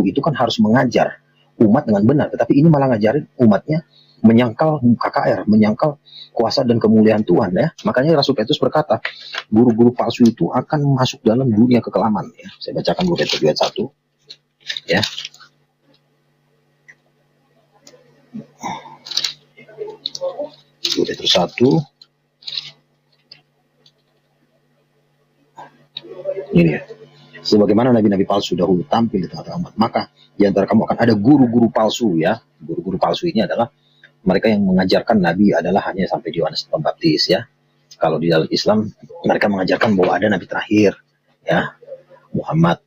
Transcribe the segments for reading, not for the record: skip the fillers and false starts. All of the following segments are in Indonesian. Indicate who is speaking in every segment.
Speaker 1: itu kan harus mengajar umat dengan benar, tetapi ini malah ngajarin umatnya menyangkal KKR, menyangkal kuasa dan kemuliaan Tuhan ya. Makanya Rasul Petrus berkata, guru-guru palsu itu akan masuk dalam dunia kekelaman ya. Saya bacakan 2 Petrus 1 ya. 2 Petrus 1 ini ya. Sebagaimana nabi-nabi palsu dahulu tampil di tengah-tengah umat, maka di antara kamu akan ada guru-guru palsu ya. Guru-guru palsu ini adalah mereka yang mengajarkan nabi adalah hanya sampai di Yohanes Pembaptis ya. Kalau di dalam Islam mereka mengajarkan bahwa ada nabi terakhir ya, Muhammad.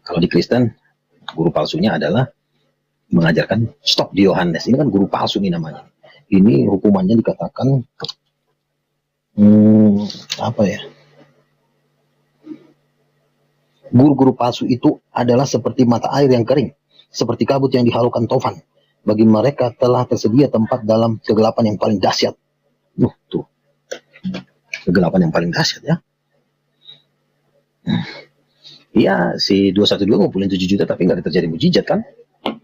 Speaker 1: Kalau di Kristen guru palsunya adalah mengajarkan stop di Yohanes. Ini kan guru palsu ini namanya. Ini hukumannya dikatakan apa ya? Guru-guru palsu itu adalah seperti mata air yang kering, seperti kabut yang dihalukan tofan. Bagi mereka telah tersedia tempat dalam kegelapan yang paling dahsyat. Tuh. Kegelapan yang paling dahsyat ya. Iya, si 212 ngumpulin 7 juta tapi nggak terjadi mujizat kan.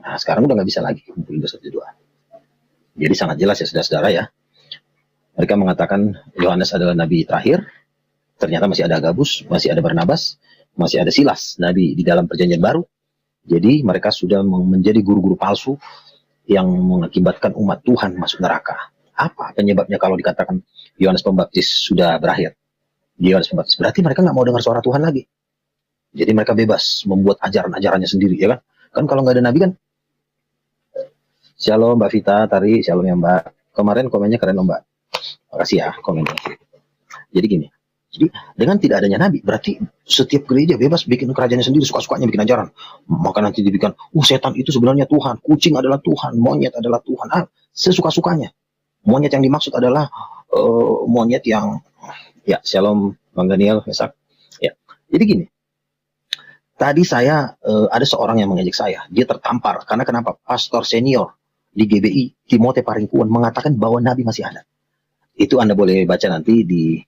Speaker 1: Nah, sekarang udah nggak bisa lagi ngumpulin 212. Jadi sangat jelas ya saudara-saudara ya. Mereka mengatakan Yohanes adalah nabi terakhir. Ternyata masih ada Agabus, masih ada Barnabas, masih ada Silas, nabi di dalam perjanjian baru. Jadi mereka sudah menjadi guru-guru palsu yang mengakibatkan umat Tuhan masuk neraka. Apa penyebabnya kalau dikatakan Yohanes Pembaptis sudah berakhir? Yohanes Pembaptis berarti mereka nggak mau dengar suara Tuhan lagi. Jadi mereka bebas membuat ajaran-ajarannya sendiri ya kan? Kan kalau nggak ada nabi kan? Shalom Mbak Vita, Tari, shalom ya Mbak. Kemarin komennya keren loh Mbak. Makasih ya komennya. Jadi gini. Jadi dengan tidak adanya nabi, berarti setiap gereja bebas bikin kerajaannya sendiri, suka-sukanya bikin ajaran. Maka nanti dibikin, setan itu sebenarnya Tuhan, kucing adalah Tuhan, monyet adalah Tuhan. Sesuka-sukanya. Monyet yang dimaksud adalah monyet yang, ya shalom Bang Daniel, Mesak. Ya, jadi gini. Tadi saya ada seorang yang mengejek saya, dia tertampar karena kenapa? Pastor senior di GBI Timote Paringkuan mengatakan bahwa nabi masih ada. Itu Anda boleh baca nanti di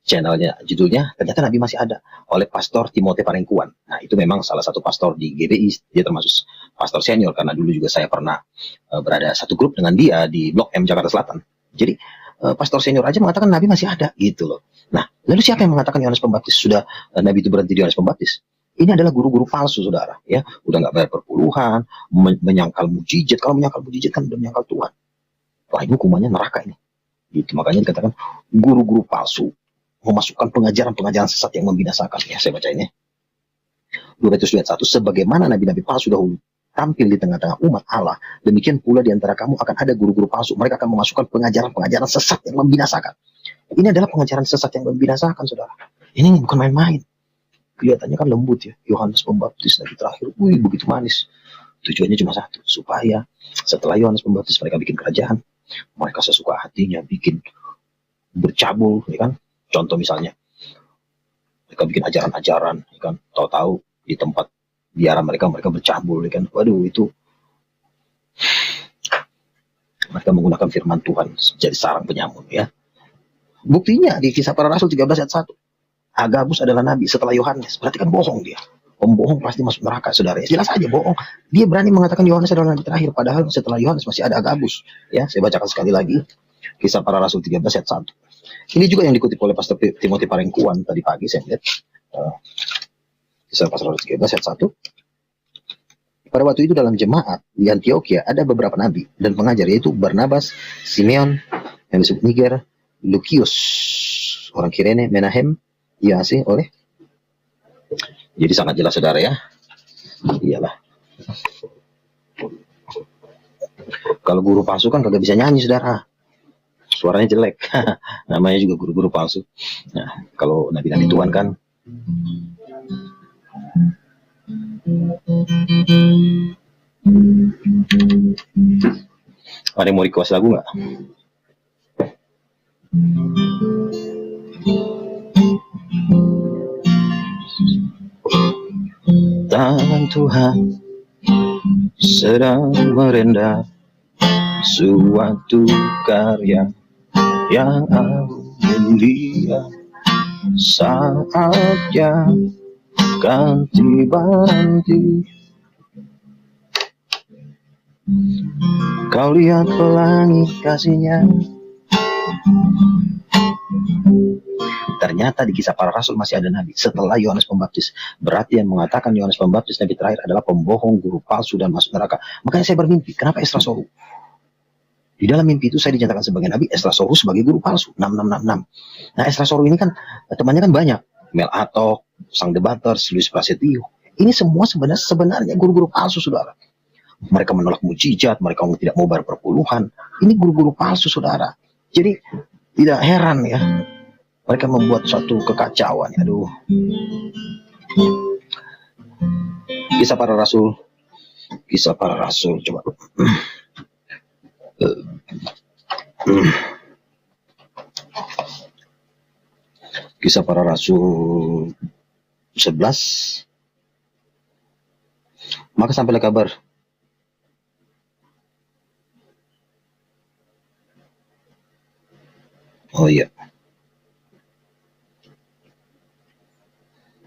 Speaker 1: channelnya, judulnya ternyata nabi masih ada oleh Pastor Timote Paringkuan. Nah itu memang salah satu pastor di GBI, dia termasuk pastor senior karena dulu juga saya pernah berada satu grup dengan dia di Blok M Jakarta Selatan. Jadi pastor senior aja mengatakan nabi masih ada gitu loh. Nah lalu siapa yang mengatakan Yohanes Pembaptis sudah nabi itu berhenti di Yohanes Pembaptis? Ini adalah guru-guru palsu saudara ya, udah nggak bayar perpuluhan, menyangkal mujizat. Kalau menyangkal mujizat kan udah menyangkal Tuhan. Wah ini hukumannya neraka ini. Gitu makanya dikatakan guru-guru palsu memasukkan pengajaran-pengajaran sesat yang membinasakan. Ya, saya baca ini. 2 Petrus 1, sebagaimana nabi-nabi palsu dahulu tampil di tengah-tengah umat Allah, demikian pula di antara kamu akan ada guru-guru palsu. Mereka akan memasukkan pengajaran-pengajaran sesat yang membinasakan. Ini adalah pengajaran sesat yang membinasakan, saudara. Ini bukan main-main. Kelihatannya kan lembut ya. Yohanes Pembaptis nabi terakhir, begitu manis. Tujuannya cuma satu, supaya setelah Yohanes Pembaptis mereka bikin kerajaan, mereka sesuka hatinya bikin bercabul, ya kan? Contoh misalnya, mereka bikin ajaran-ajaran, ya kan? Tahu-tahu di tempat biara mereka bercabul, ya kan? Waduh, itu mereka menggunakan firman Tuhan jadi sarang penyamun, ya. Buktinya di Kisah Para Rasul 13 ayat 1. Agabus adalah nabi setelah Yohanes, berarti kan bohong dia. Pembohong pasti masuk neraka, saudara. Jelas aja bohong. Dia berani mengatakan Yohanes adalah nabi terakhir, padahal setelah Yohanes masih ada Agabus. Ya, saya bacakan sekali lagi. Kisah Para Rasul 13 ayat 1. Ini juga yang dikutip oleh Pastor Timote Paringkuan tadi pagi saya lihat. Kisah Para Rasul 13 ayat 1. Pada waktu itu dalam jemaat di Antioquia ada beberapa nabi dan pengajar, yaitu Barnabas, Simeon yang disebut Niger, Lukius, orang Kirene, Menahem, Yase oleh. Jadi sangat jelas saudara ya. Iyalah. Kalau guru palsu kan kagak bisa nyanyi saudara. Suaranya jelek. Namanya juga guru-guru palsu. Nah, kalau nabi-nabi Tuhan kan ada yang mau request lagu nggak? Tangan Tuhan sedang merendah suatu karya yang mulia, saatnya kan tiba nanti Kau lihat pelangi kasihnya. Ternyata di Kisah Para Rasul masih ada nabi setelah Yohanes Pembaptis. Berarti yang mengatakan Yohanes Pembaptis nabi terakhir adalah pembohong, guru palsu, dan masuk neraka. Makanya saya bermimpi, kenapa Esra Soru? Di dalam mimpi itu saya dinyatakan sebagai nabi, Esra Soru sebagai guru palsu. 6666. Nah, Esra Soru ini kan temannya kan banyak. Mel Atok, Sang Debater, Luis Prasetyo. Ini semua sebenarnya guru-guru palsu, saudara. Mereka menolak mujizat, mereka tidak mau bayar perpuluhan. Ini guru-guru palsu, saudara. Jadi tidak heran ya, mereka membuat suatu kekacauan. Aduh. Kisah Para Rasul. Kisah Para Rasul, coba. Kisah Para Rasul 11. Maka sampailah kabar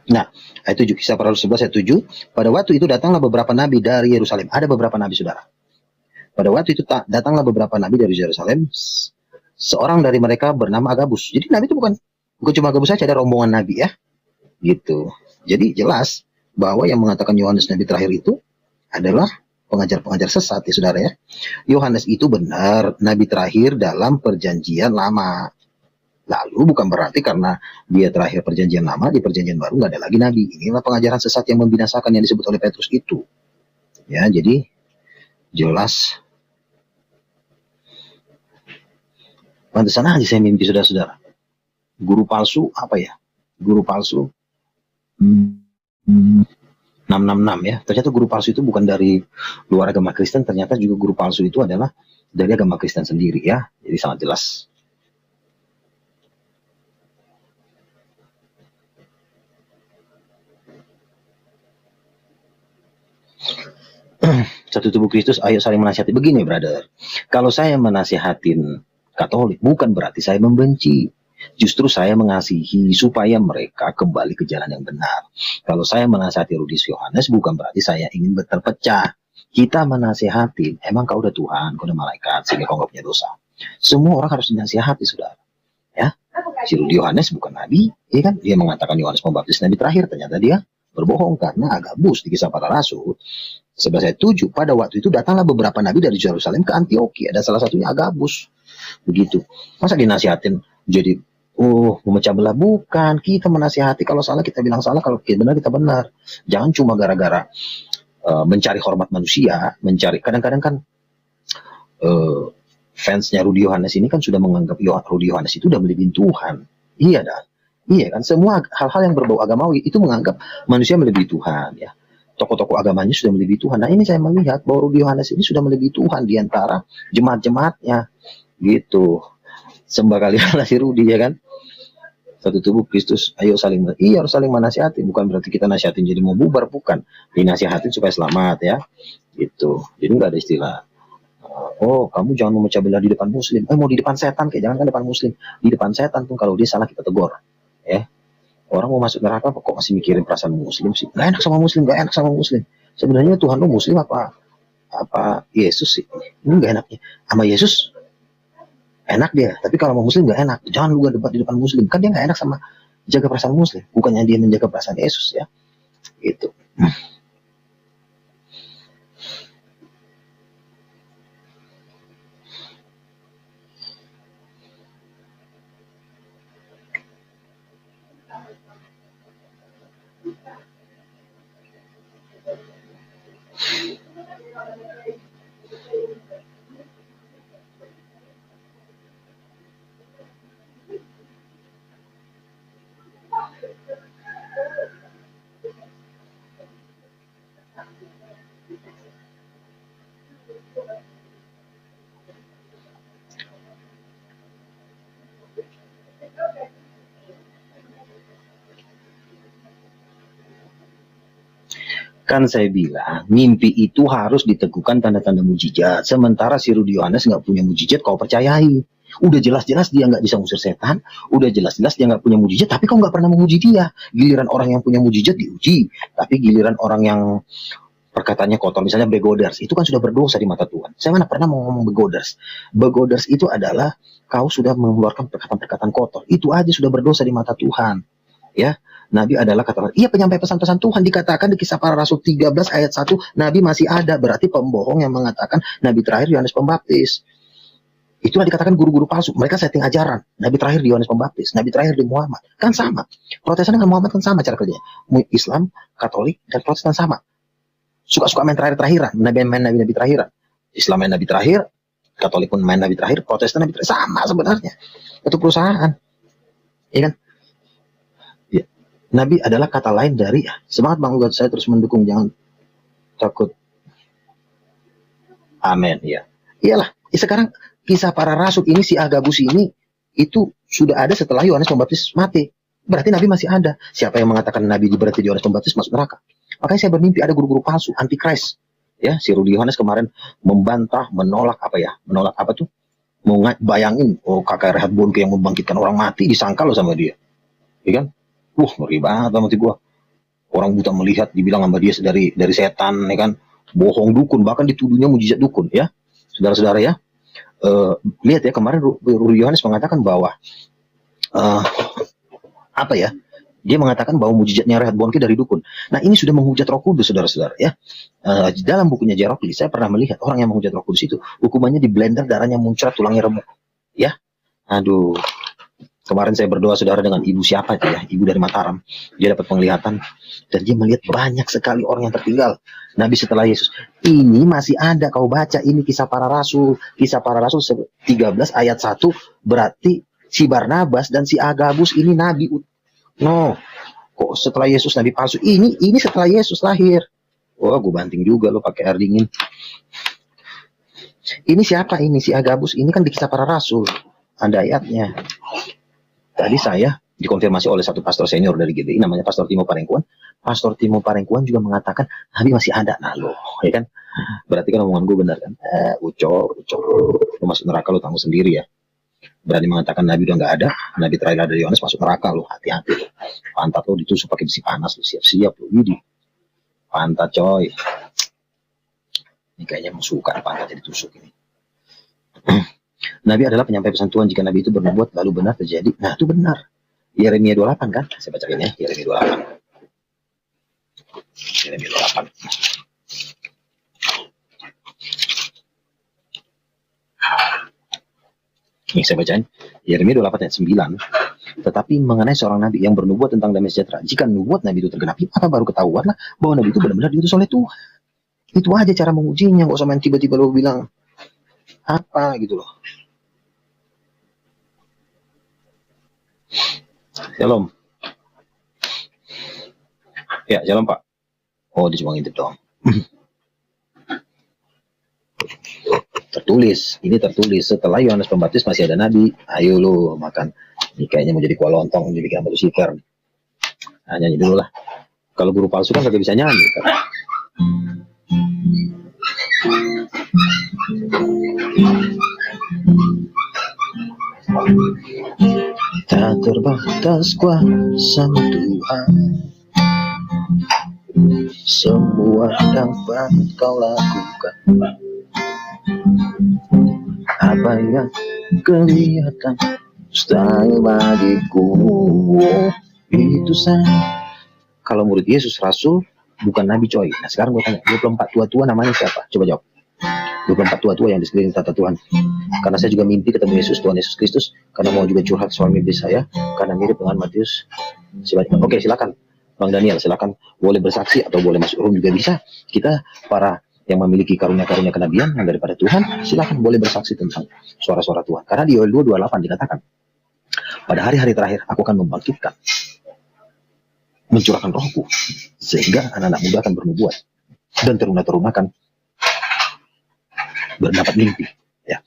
Speaker 1: Nah, ayat 7, Kisah Para Rasul 11 ayat 7. Pada waktu itu datanglah beberapa nabi dari Yerusalem. Ada beberapa nabi, saudara. Pada waktu itu datanglah beberapa nabi dari Yerusalem. Seorang dari mereka bernama Agabus. Jadi nabi itu bukan cuma Agabus saja, ada rombongan nabi ya. Gitu. Jadi jelas bahwa yang mengatakan Yohanes nabi terakhir itu adalah pengajar-pengajar sesat ya, saudara ya. Yohanes itu benar nabi terakhir dalam perjanjian lama. Lalu bukan berarti karena dia terakhir perjanjian lama, di perjanjian baru nggak ada lagi nabi. Inilah pengajaran sesat yang membinasakan yang disebut oleh Petrus itu. Ya, jadi jelas. Pantesan aja saya mimpi, saudara-saudara. Guru palsu apa ya? Guru palsu 666 ya. Ternyata guru palsu itu bukan dari luar agama Kristen, ternyata juga guru palsu itu adalah dari agama Kristen sendiri ya. Jadi sangat jelas. 1 tubuh Kristus, ayo saling menasihati. Begini, brother. Kalau saya menasihatin Katolik, bukan berarti saya membenci. Justru saya mengasihi supaya mereka kembali ke jalan yang benar. Kalau saya menasihati Rudi Yohanes, bukan berarti saya ingin terpecah. Kita menasihati, emang kau udah Tuhan, kau udah malaikat, sehingga kau gak punya dosa. Semua orang harus dinasihati, saudara. Ya, si Rudi Yohanes bukan nabi, ya kan? Dia mengatakan Yohanes Pembaptis nabi terakhir, ternyata dia berbohong karena Agabus di Kisah Para Rasul 11 ayat 7. Pada waktu itu datanglah beberapa nabi dari Yerusalem ke Antioquia, dan salah satunya Agabus. Begitu. Masa dinasihatin jadi memecah belah? Bukan. Kita menasihati, kalau salah kita bilang salah, kalau benar kita benar. Jangan cuma gara-gara mencari hormat manusia, mencari, kadang-kadang kan fansnya Rudi Yohanes ini kan sudah menganggap Rudi Yohanes itu udah melebihi Tuhan. Iya dah. Iya kan, semua hal-hal yang berbau agamawi itu menganggap manusia melebihi Tuhan ya. Tokoh-tokoh agamanya sudah melebihi Tuhan. Nah, ini saya melihat bahwa Rudi Yohanes ini sudah melebihi Tuhan di antara jemaat-jemaatnya. Gitu. Sembah kalian si Rudi ya kan. 1 tubuh Kristus, ayo saling, iya harus saling menasihati. Bukan berarti kita nasihatin jadi mau bubar, bukan. Dinasihatin supaya selamat ya. Gitu. Jadi nggak ada istilah kamu jangan memecah belah di depan muslim. Mau di depan setan, kayak jangan kan depan muslim. Di depan setan pun kalau dia salah kita tegur. Ya. Orang mau masuk neraka kok masih mikirin perasaan muslim sih? Gak enak sama muslim, gak enak sama muslim. Sebenarnya Tuhan lu muslim apa Yesus sih? Ini gak enaknya. Sama Yesus enak dia, tapi kalau sama muslim gak enak. Jangan lu debat di depan muslim, kan dia gak enak sama jaga perasaan muslim. Bukannya dia menjaga perasaan Yesus ya. Gitu. Kan saya bilang, mimpi itu harus diteguhkan tanda-tanda mujizat. Sementara si Rudi Yohanes nggak punya mujizat, kau percayai. Udah jelas-jelas dia nggak bisa ngusir setan, udah jelas-jelas dia nggak punya mujizat, tapi kau nggak pernah menguji dia. Giliran orang yang punya mujizat diuji, tapi giliran orang yang perkataannya kotor, misalnya begoders, itu kan sudah berdosa di mata Tuhan. Saya mana pernah mau ngomong begoders. Begoders itu adalah kau sudah mengeluarkan perkataan-perkataan kotor. Itu aja sudah berdosa di mata Tuhan. Ya, Nabi adalah kata, iya penyampai pesan-pesan Tuhan, dikatakan di Kisah Para Rasul 13 ayat 1, Nabi masih ada, berarti pembohong yang mengatakan Nabi terakhir Yohanes Pembaptis. Itulah dikatakan guru-guru palsu. Mereka setting ajaran. Nabi terakhir di Yohanes Pembaptis, Nabi terakhir di Muhammad. Kan sama. Protestan dengan Muhammad kan sama cara kerjanya. Islam, Katolik, dan Protestan sama. Suka-suka main terakhir-terakhiran. Nabi main Nabi terakhiran. Islam main Nabi terakhir, Katolik pun main Nabi terakhir, Protestan Nabi terakhir. Sama sebenarnya. Itu perusahaan. Iya kan? Ya. Nabi adalah kata lain dari, semangat Bang Ugat, saya terus mendukung, jangan takut. Amin. Ya. Iyalah. Sekarang Kisah Para Rasul ini, si Agabus ini, itu sudah ada setelah Yohanes Pembaptis mati. Berarti Nabi masih ada. Siapa yang mengatakan Nabi berarti Yohanes Pembaptis masuk neraka? Makanya saya bermimpi ada guru-guru palsu, antikris. Ya, si Rudi Yohanes kemarin membantah, menolak apa tuh? Mau bayangin, kakak Rehat Bonke yang membangkitkan orang mati, disangka loh sama dia. Iya kan? Ngeri banget sama gua. Orang buta melihat, dibilang sama dia dari setan, ya kan? Bohong dukun, bahkan dituduhnya mujizat dukun, ya. Saudara-saudara ya. Lihat ya, kemarin Rudi Yohanes mengatakan bahwa dia mengatakan bahwa mujizatnya Rehat Bonke dari dukun. Nah, ini sudah menghujat Roh Kudus, saudara-saudara ya. Di dalam bukunya Jerokli, saya pernah melihat orang yang menghujat Roh Kudus itu hukumannya di blender, darahnya muncrat, tulangnya remuk. Ya, aduh. Kemarin saya berdoa, saudara, dengan ibu siapa itu ya, ibu dari Mataram. Dia dapat penglihatan dan dia melihat banyak sekali orang yang tertinggal. Nabi setelah Yesus. Ini masih ada, kau baca ini Kisah Para Rasul. Kisah Para Rasul 13 ayat 1, berarti si Barnabas dan si Agabus ini Nabi. No, kok setelah Yesus Nabi palsu? Ini setelah Yesus lahir. Wah, gue banting juga lo pakai air dingin. Ini siapa ini? Si Agabus ini kan di Kisah Para Rasul. Ada ayatnya. Tadi saya dikonfirmasi oleh satu pastor senior dari GBI, namanya Pastor Timo Parengkuan. Pastor Timo Parengkuan juga mengatakan Nabi masih ada. Nah lo, ya kan? Berarti kan omongan gue benar kan? Ucok. Lo masuk neraka lo tanggung sendiri ya. Berani mengatakan Nabi udah nggak ada, Nabi terakhir dari Yohanes masuk neraka lo, hati-hati. Pantat lo ditusuk pakai besi panas lo, siap-siap lo. Ini pantat coy. Ini kayaknya mau suka pantatnya ditusuk ini. Nabi adalah penyampai pesan Tuhan. Jika Nabi itu bernubuat lalu benar terjadi. Nah, itu benar. Yeremia 28 kan? Saya bacain ya, Yeremia 28. Yeremia 28. Ini saya bacain. Yeremia 28 ayat 9. Tetapi mengenai seorang nabi yang bernubuat tentang damai sejahtera, jika nubuat nabi itu tergenapi, maka baru ketahuanlah bahwa nabi itu benar-benar diutus oleh Tuhan. Itu aja cara mengujinya. Nggak usah main tiba-tiba lo bilang apa gitu loh. Shalom. Ya, shalom Pak. Oh, dia cuma ngintip doang. Ini tertulis setelah Yohanes Pembaptis masih ada nabi. Ayo lo makan. Ini kayaknya mau jadi kuah lontong, jadi bikin batu sikar. Nah, nyanyi dulu lah. Kalau guru palsu kan kagak bisa nyanyi kan? Tak terbatas kuasa Tuhan, semua dapat kau lakukan. Apa yang kelihatan mustahil bagiku, itu saja. Kalau murid Yesus Rasul bukan Nabi coy. Nah sekarang gue tanya, 24 tua-tua namanya siapa? Coba jawab. 24 tua-tua yang di sekeliling tata Tuhan. Karena saya juga mimpi ketemu Yesus, Tuhan Yesus Kristus. Karena mau juga curhat soal mimpi saya. Karena mirip dengan Matius. Oke, silakan Bang Daniel, silakan boleh bersaksi atau boleh masuk room juga bisa. Kita para yang memiliki karunia-karunia kenabian yang daripada Tuhan, silakan boleh bersaksi tentang suara-suara Tuhan. Karena di Yoel 2:28 dikatakan, pada hari-hari terakhir aku akan membangkitkan, mencurahkan rohku, sehingga anak-anak muda akan bernubuat dan teruna-teruna akan berdapat mimpi. Ya.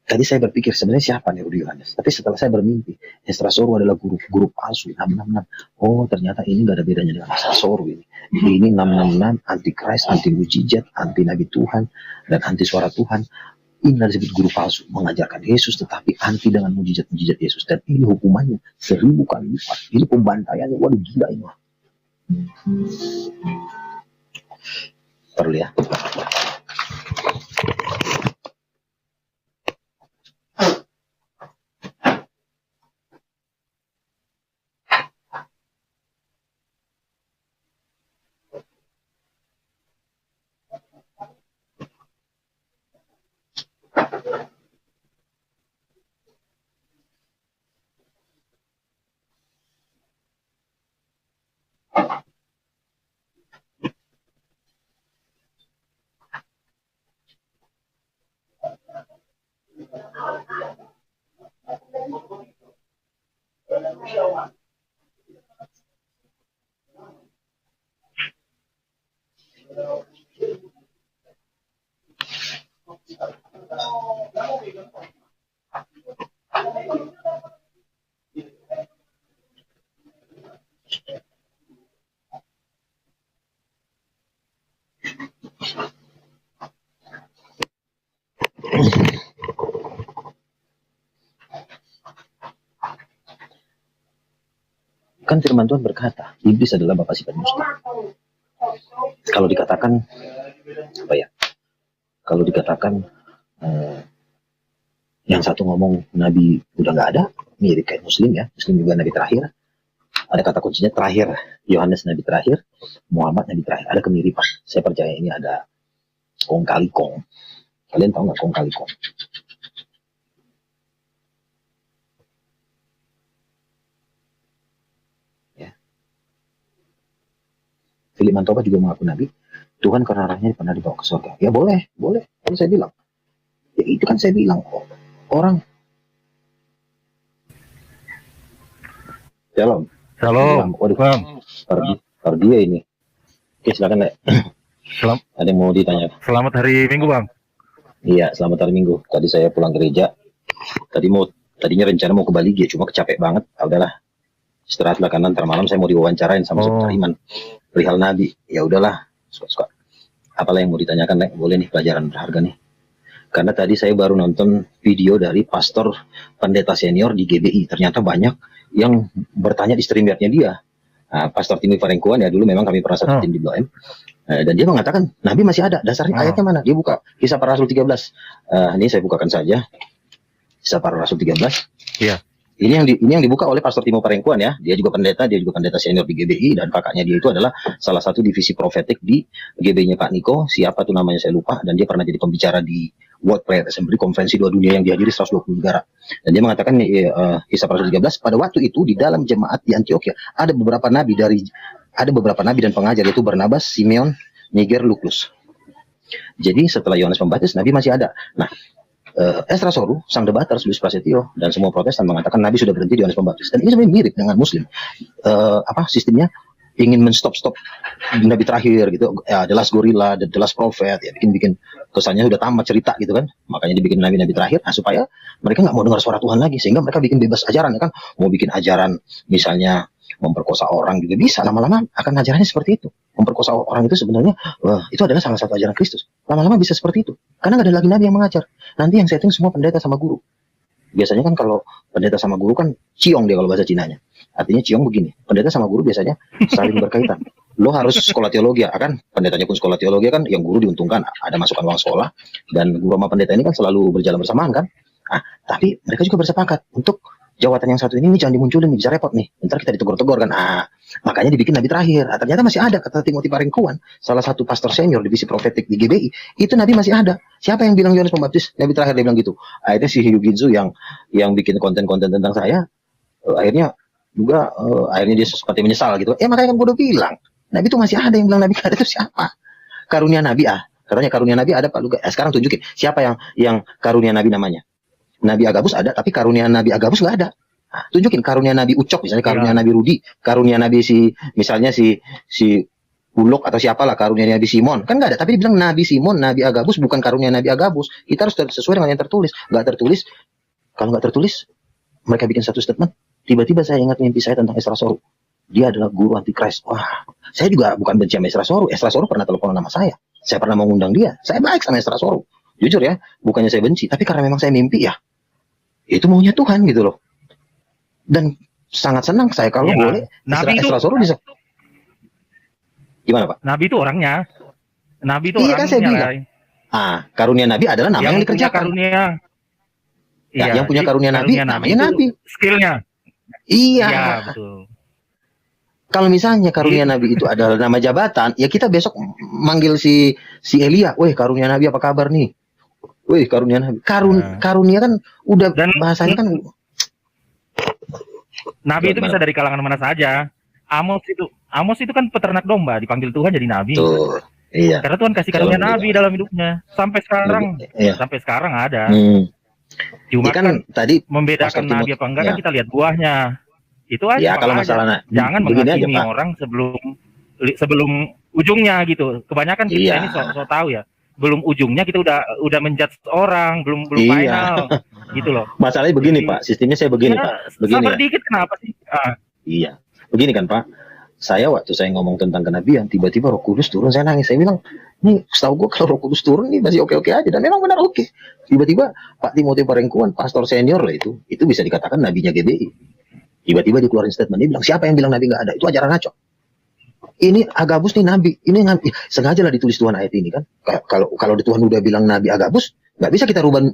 Speaker 1: Tadi saya berpikir sebenarnya siapa nih Rudi Yohanes? Tapi setelah saya bermimpi, Esrasoru adalah guru palsu 666. Oh ternyata ini gak ada bedanya dengan Esrasoru ini. Ini 666 anti Christ, anti mujizat, anti Nabi Tuhan, dan anti suara Tuhan. Ini disebut guru palsu, mengajarkan Yesus tetapi anti dengan mujizat-mujizat Yesus. Dan ini hukumannya 1000 kali lipat. Ini pembantaiannya, waduh gila ini. Perlu ya. Kan firman Tuhan berkata, iblis adalah bapa sifat dusta. Kalau dikatakan apa ya? Kalau dikatakan yang satu ngomong nabi udah nggak ada, mirip kayak Muslim ya. Muslim juga nabi terakhir. Ada kata kuncinya terakhir. Yohanes nabi terakhir, Muhammad nabi terakhir. Ada kemiripan. Saya percaya ini ada kong kali kong. Kalian tahu nggak kong kali kong? Ya. Philip Mantoba juga mengaku nabi. Tuhan karena arahnya pernah dibawa ke surga. Ya boleh, boleh. Kan saya bilang. Ya itu kan saya bilang. Orang. Shalom.
Speaker 2: Shalom.
Speaker 1: Waduh,
Speaker 2: Bang.
Speaker 1: Pergi ya ini. Oke, silakan, Lek. Ada yang mau ditanya?
Speaker 2: Selamat hari Minggu, Bang.
Speaker 1: Iya, selamat hari Minggu. Tadi saya pulang gereja. Tadinya rencana mau ke Bali, cuma kecapek banget. Udahlah, istirahatlah karena ntar malam saya mau diwawancarain sama seputar iman perihal Nabi. Ya udahlah, suka-suka. Apalah yang mau ditanyakan, Lek? Boleh nih, pelajaran berharga nih. Karena tadi saya baru nonton video dari pastor pendeta senior di GBI. Ternyata banyak yang bertanya di streamernya dia. Pastor Timi Farengkuan ya, dulu memang kami pernah satu tim di Blok M. Dan dia mengatakan Nabi masih ada. Dasarnya ayatnya mana? Dia buka Kisah Para Rasul 13. Ini saya bukakan saja. Kisah Para Rasul 13.
Speaker 2: Iya.
Speaker 1: Ini yang dibuka oleh Pastor Timo Parengkuan ya. Dia juga pendeta senior di GBI, dan kakaknya dia itu adalah salah satu divisi profetik di GBI-nya Pak Niko. Siapa tuh namanya saya lupa, dan dia pernah jadi pembicara di World Prayer Assembly, konferensi dua dunia yang dihadiri 120 negara. Dan dia mengatakan Kisah Para Rasul 13, pada waktu itu di dalam jemaat di Antioquia ada beberapa nabi dan pengajar, yaitu Barnabas, Simeon, Niger, Luklus. Jadi setelah Yohanes Pembaptis, Nabi masih ada. Nah, Esra Soru, sang debater, Luis Prasetyo, dan semua Protestan mengatakan Nabi sudah berhenti di Yohanes Pembaptis. Dan ini sebenarnya mirip dengan Muslim. Sistemnya ingin men-stop Nabi terakhir gitu. Ya, The Last Gorilla, The Last Prophet, ya bikin kesannya sudah tamat cerita gitu kan. Makanya dibikin Nabi terakhir, supaya mereka nggak mau dengar suara Tuhan lagi, sehingga mereka bikin bebas ajaran ya kan. Mau bikin ajaran misalnya memperkosa orang juga bisa, lama-lama akan ajarannya seperti itu. Memperkosa orang itu sebenarnya itu adalah salah satu ajaran Kristus. Lama-lama bisa seperti itu, karena nggak ada lagi nabi yang mengajar. Nanti yang setting semua pendeta sama guru. Biasanya kan kalau pendeta sama guru kan ciong dia kalau bahasa Cinanya. Artinya ciong begini, pendeta sama guru biasanya saling berkaitan. Lo harus sekolah teologi ya kan, pendetanya pun sekolah teologi kan, yang guru diuntungkan, ada masukan uang sekolah, dan guru sama pendeta ini kan selalu berjalan bersamaan kan. Tapi mereka juga bersepakat untuk jawatan yang satu ini jangan dimunculin, bisa repot nih. Ntar kita ditegur-tegur kan. Makanya dibikin nabi terakhir. Ternyata masih ada, kata Timothy Parengkuan, salah satu pastor senior divisi profetik di GBI. Itu nabi masih ada. Siapa yang bilang Yohanes Pembaptis nabi terakhir? Dia bilang gitu. Akhirnya si Hugh Ginzu yang bikin konten-konten tentang saya, akhirnya dia seperti menyesal gitu. Makanya kan gue udah bilang, nabi itu masih ada. Yang bilang nabi ada itu siapa? Karunia nabi. Katanya karunia nabi ada Pak Luga. Sekarang tunjukin siapa yang karunia nabi namanya. Nabi Agabus ada, tapi karunia Nabi Agabus nggak ada. Tunjukin karunia Nabi Ucok, misalnya karunia Nabi Rudi, karunia Nabi misalnya si Bulog atau siapalah, karunia Nabi Simon, kan nggak ada. Tapi dibilang Nabi Simon, Nabi Agabus, bukan karunia Nabi Agabus. Kita harus sesuai dengan yang tertulis. Kalau nggak tertulis, mereka bikin satu statement. Tiba-tiba saya ingat mimpi saya tentang Esra Soru. Dia adalah guru antikris. Wah, saya juga bukan benci sama Esra Soru. Esra Soru pernah telepon nama saya. Saya pernah mengundang dia. Saya baik sama Esra Soru. Jujur ya, bukannya saya benci, tapi karena memang saya mimpi ya. Itu maunya Tuhan gitu loh. Dan sangat senang saya kalau boleh Nabi Esra Soru bisa. Gimana Pak?
Speaker 2: Nabi itu orangnya. Nabi itu
Speaker 1: Iya kan saya
Speaker 2: orangnya,
Speaker 1: bilang.
Speaker 2: Ray.
Speaker 1: Karunia Nabi adalah nama yang
Speaker 2: Yang punya
Speaker 1: dikerjakan.
Speaker 2: karunia.
Speaker 1: Ya,
Speaker 2: Iya,
Speaker 1: yang punya
Speaker 2: jadi
Speaker 1: karunia Nabi
Speaker 2: karunia
Speaker 1: namanya
Speaker 2: itu
Speaker 1: Nabi.
Speaker 2: skillnya.
Speaker 1: Iya.
Speaker 2: Iya, betul.
Speaker 1: Kalau misalnya karunia
Speaker 2: Gitu.
Speaker 1: Nabi itu adalah nama jabatan, ya kita besok manggil si Elia, "Weh, karunia Nabi apa kabar nih?" "Weh, karunia Nabi."
Speaker 2: Nah.
Speaker 1: Karunia kan udah
Speaker 2: Dan
Speaker 1: bahasanya kan
Speaker 2: Nabi itu
Speaker 1: gimana,
Speaker 2: bisa
Speaker 1: Pak?
Speaker 2: dari kalangan mana saja. Amos itu kan peternak domba, dipanggil Tuhan jadi nabi.
Speaker 1: Tuh. Iya.
Speaker 2: Karena Tuhan kasih
Speaker 1: Shalom
Speaker 2: karunia
Speaker 1: Budi,
Speaker 2: nabi
Speaker 1: Bang.
Speaker 2: dalam hidupnya.
Speaker 1: Iya.
Speaker 2: Sampai sekarang ada.
Speaker 1: Ini
Speaker 2: Cuma
Speaker 1: kan
Speaker 2: kan
Speaker 1: tadi
Speaker 2: membedakan
Speaker 1: Pastor
Speaker 2: nabi
Speaker 1: Timothy,
Speaker 2: apa enggak
Speaker 1: ya.
Speaker 2: kan kita lihat buahnya. Itu aja,
Speaker 1: Ya,
Speaker 2: Bang,
Speaker 1: kalau
Speaker 2: aja.
Speaker 1: masalah
Speaker 2: Jangan
Speaker 1: begini aja,
Speaker 2: menghakimi
Speaker 1: Pak.
Speaker 2: orang sebelum ujungnya gitu. Kebanyakan kita
Speaker 1: Iya.
Speaker 2: ini so tahu ya. Belum ujungnya kita udah menjudge orang, belum
Speaker 1: Iya.
Speaker 2: final gitu loh.
Speaker 1: Masalahnya begini,
Speaker 2: Jadi,
Speaker 1: Pak. Sistemnya saya begini,
Speaker 2: ya,
Speaker 1: Pak. Begini
Speaker 2: sabar
Speaker 1: ya.
Speaker 2: dikit kenapa sih?
Speaker 1: Iya. Begini kan, Pak. Saya waktu saya ngomong tentang kenabian, tiba-tiba Roh Kudus turun, saya nangis. Saya bilang, nih, setahu gue kalau Roh Kudus turun nih masih oke-oke aja, dan memang benar oke. Tiba-tiba Pak Timothy Parengkuan, pastor senior lah itu bisa dikatakan nabinya GBI. Tiba-tiba dikeluarin statement, dia bilang, siapa yang bilang nabi nggak ada? Itu ajaran ngaco. Ini Agabus nih nabi, ini sengaja lah ditulis Tuhan ayat ini kan. Kalau Tuhan udah bilang nabi Agabus, nggak bisa kita rubah.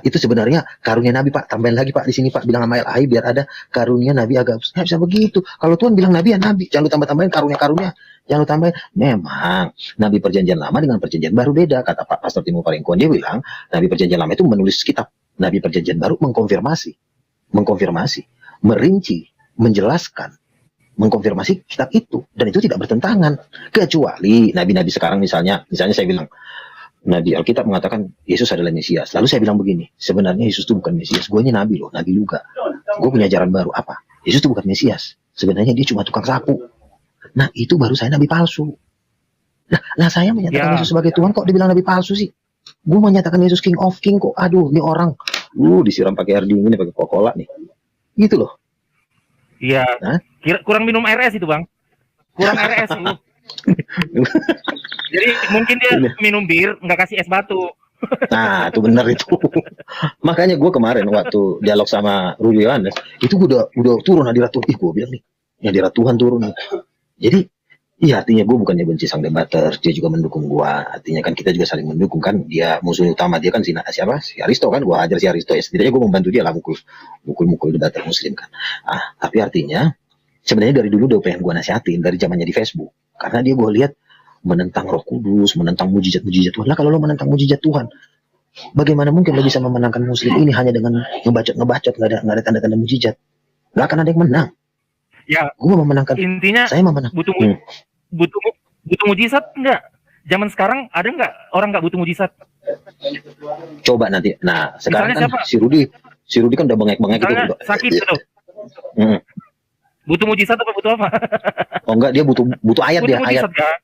Speaker 1: Itu sebenarnya karunia nabi, Pak. Tambahin lagi, Pak, di sini, Pak, bilang sama LAI biar ada karunia nabi Agabus. Nggak bisa begitu. Kalau Tuhan bilang nabi ya nabi, jangan lu tambah-tambahin karunia, jangan lu tambahin. Memang nabi perjanjian lama dengan perjanjian baru beda, kata Pak Pastor Timo Parengkuan. Dia bilang nabi perjanjian lama itu menulis kitab, nabi perjanjian baru mengkonfirmasi, merinci, menjelaskan, mengkonfirmasi kitab itu, dan itu tidak bertentangan. Kecuali nabi-nabi sekarang, misalnya saya bilang nabi Alkitab mengatakan Yesus adalah Mesias, lalu saya bilang begini, sebenarnya Yesus itu bukan Mesias, gue ini nabi loh, nabi juga, gue punya ajaran baru. Apa? Yesus itu bukan Mesias, sebenarnya dia cuma tukang sapu. Nah, itu baru saya nabi palsu. Nah saya menyatakan Yesus sebagai Tuhan, kok dibilang nabi palsu sih? Gue menyatakan Yesus King of King kok. Aduh, ini orang disiram pakai air dingin, pakai Coca-Cola nih, gitu loh.
Speaker 2: Iya. Kurang minum RS itu, Bang. Kurang RS itu. Jadi mungkin dia minum bir, nggak kasih es batu.
Speaker 1: Nah, itu benar itu. Makanya gue kemarin waktu dialog sama Rudi Yohanes, itu gue udah turun hadirat Tuhan. Gue bilang nih, hadirat Tuhan turun nih. Jadi, iya, artinya gue bukannya benci sang debater, dia juga mendukung gue. Artinya kan kita juga saling mendukung kan. Dia musuh utama dia kan si Aristo kan. Gue ajar si Aristo ya. Setidaknya gue membantu dia lah mukul debater Muslim kan. Tapi artinya sebenarnya dari dulu udah pengen gue nasihatin dari zamannya di Facebook. Karena dia gue lihat menentang Roh Kudus, menentang mujizat Tuhan. Lah kalau lo menentang mujizat Tuhan, bagaimana mungkin lo bisa memenangkan Muslim ini hanya dengan ngebacot, nggak ada tanda-tanda mujizat? Nggak akan ada yang menang.
Speaker 2: Ya,
Speaker 1: gue memenangkan.
Speaker 2: Intinya
Speaker 1: saya memenang.
Speaker 2: Butuh mujizat enggak? Zaman sekarang ada enggak orang enggak butuh mujizat?
Speaker 1: Coba nanti. Nah, sekarang
Speaker 2: misalnya
Speaker 1: kan si Rudi kan udah bengek-bengek gitu.
Speaker 2: Sakit gitu. Butuh mujizat apa butuh apa?
Speaker 1: Oh enggak, dia butuh ayat dia, ayat.
Speaker 2: Kan?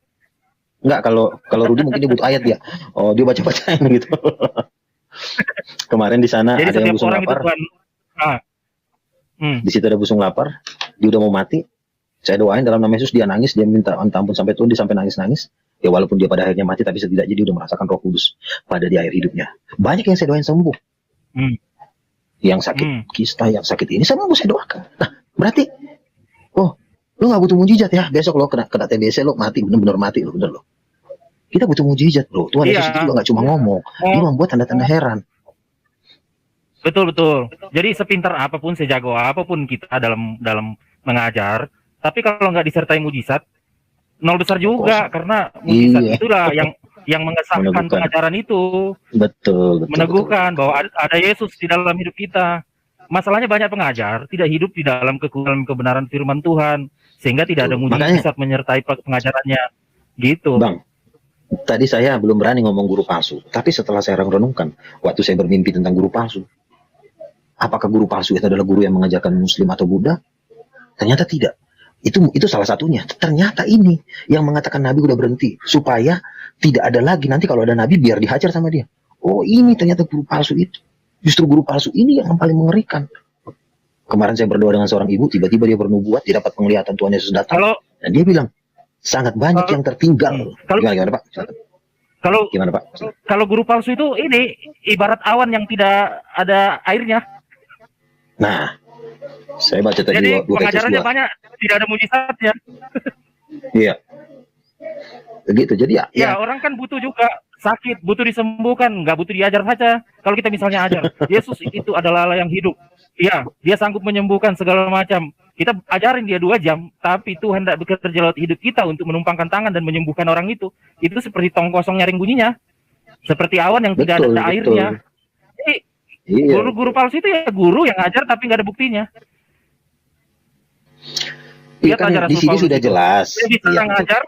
Speaker 1: Enggak, kalau Rudi mungkin dia butuh ayat dia. Oh, dia baca-bacain gitu. Kemarin di sana ada yang busung lapar. Di situ ada busung lapar, dia udah mau mati. Saya doain dalam nama Yesus, dia nangis, dia minta ampun sampai Tuhan, dia sampai nangis. Ya walaupun dia pada akhirnya mati, tapi setidaknya dia udah merasakan Roh Kudus pada di akhir hidupnya. Banyak yang saya doain sembuh. Yang sakit kista, yang sakit ini sembuh saya doakan. Nah, berarti lu nggak butuh mujizat ya. Besok lo kena TBC, lo mati, bener-bener mati lo, bener lo. Kita butuh mujizat, bro. Tuhan Yesus itu juga nggak cuma ngomong, dia membuat tanda-tanda heran.
Speaker 2: Betul. Jadi sepintar apapun, sejago apapun kita dalam mengajar, tapi kalau nggak disertai mujizat, nol besar juga. Karena mujizat itulah yang mengesahkan pengajaran itu. Betul. Meneguhkan bahwa ada Yesus di dalam hidup kita. Masalahnya banyak pengajar tidak hidup di dalam kebenaran firman Tuhan, sehingga tidak ada mujizat menyertai pengajarannya. Gitu.
Speaker 1: Bang, tadi saya belum berani ngomong guru palsu, tapi setelah saya renungkan, waktu saya bermimpi tentang guru palsu, apakah guru palsu itu adalah guru yang mengajarkan Muslim atau Buddha? Ternyata tidak. Itu salah satunya. Ternyata ini yang mengatakan Nabi udah berhenti supaya tidak ada lagi nanti kalau ada Nabi biar dihajar sama dia. Oh, ini ternyata guru palsu itu. Justru guru palsu ini yang paling mengerikan. Kemarin saya berdoa dengan seorang ibu, tiba-tiba dia bernubuat, dia dapat penglihatan Tuhan Yesus datang, dan dia bilang sangat banyak yang tertinggal. Gimana Pak? Gimana Pak?
Speaker 2: Kalau guru palsu itu ini ibarat awan yang tidak ada airnya.
Speaker 1: Nah, saya baca tadi.
Speaker 2: Jadi pengajarannya banyak, tidak ada mujizatnya.
Speaker 1: Iya. begitu. Jadi
Speaker 2: Ya, orang kan butuh juga sakit, butuh disembuhkan, nggak butuh diajar saja. Kalau kita misalnya ajar, Yesus itu adalah Allah yang hidup. Iya, dia sanggup menyembuhkan segala macam. Kita ajarin dia 2 jam, tapi Tuhan tidak bekerja lewat hidup kita untuk menumpangkan tangan dan menyembuhkan orang itu. Itu seperti tong kosong nyaring bunyinya, seperti awan yang tidak
Speaker 1: betul,
Speaker 2: ada airnya.
Speaker 1: betul.
Speaker 2: Jadi
Speaker 1: Iya.
Speaker 2: guru-guru palsu itu ya guru yang ajar tapi nggak ada buktinya.
Speaker 1: Iya
Speaker 2: Lihat
Speaker 1: kan
Speaker 2: aja
Speaker 1: di
Speaker 2: Rasul
Speaker 1: sini
Speaker 2: Paulus
Speaker 1: sudah
Speaker 2: itu.
Speaker 1: jelas.
Speaker 2: Dia bisa
Speaker 1: Iya, betul.
Speaker 2: ngajar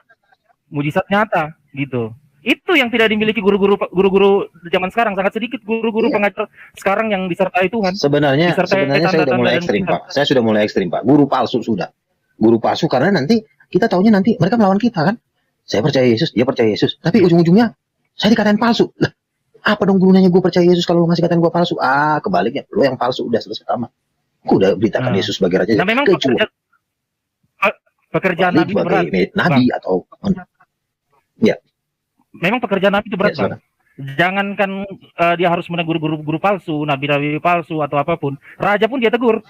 Speaker 2: mujizat nyata gitu. Itu yang tidak dimiliki guru-guru zaman sekarang. Sangat sedikit guru-guru
Speaker 1: Iya.
Speaker 2: pengajar sekarang yang disertai Tuhan.
Speaker 1: Sebenarnya
Speaker 2: Disertai
Speaker 1: saya udah mulai
Speaker 2: tanda-tanda dan
Speaker 1: ekstrim,
Speaker 2: mujizat.
Speaker 1: Pak. Saya sudah mulai ekstrim, Pak. Guru palsu sudah. Guru palsu karena nanti kita taunya nanti mereka melawan kita kan. Saya percaya Yesus, dia percaya Yesus. Tapi ujung-ujungnya saya dikatain palsu. Lah, apa dong gunanya gue percaya Yesus kalau lu masih katain gue palsu? Ah, kebaliknya. Lu yang palsu udah selesai sama. Gue udah beritakan Yesus sebagai raja.
Speaker 2: Nah, memang pekerjaan Nabi itu berat.
Speaker 1: Nabi
Speaker 2: Bang.
Speaker 1: atau
Speaker 2: Memang pekerjaan Nabi itu berat,
Speaker 1: ya,
Speaker 2: Bang. Jangankan dia harus menegur guru-guru palsu, nabi-nabi palsu atau apapun. Raja pun dia tegur.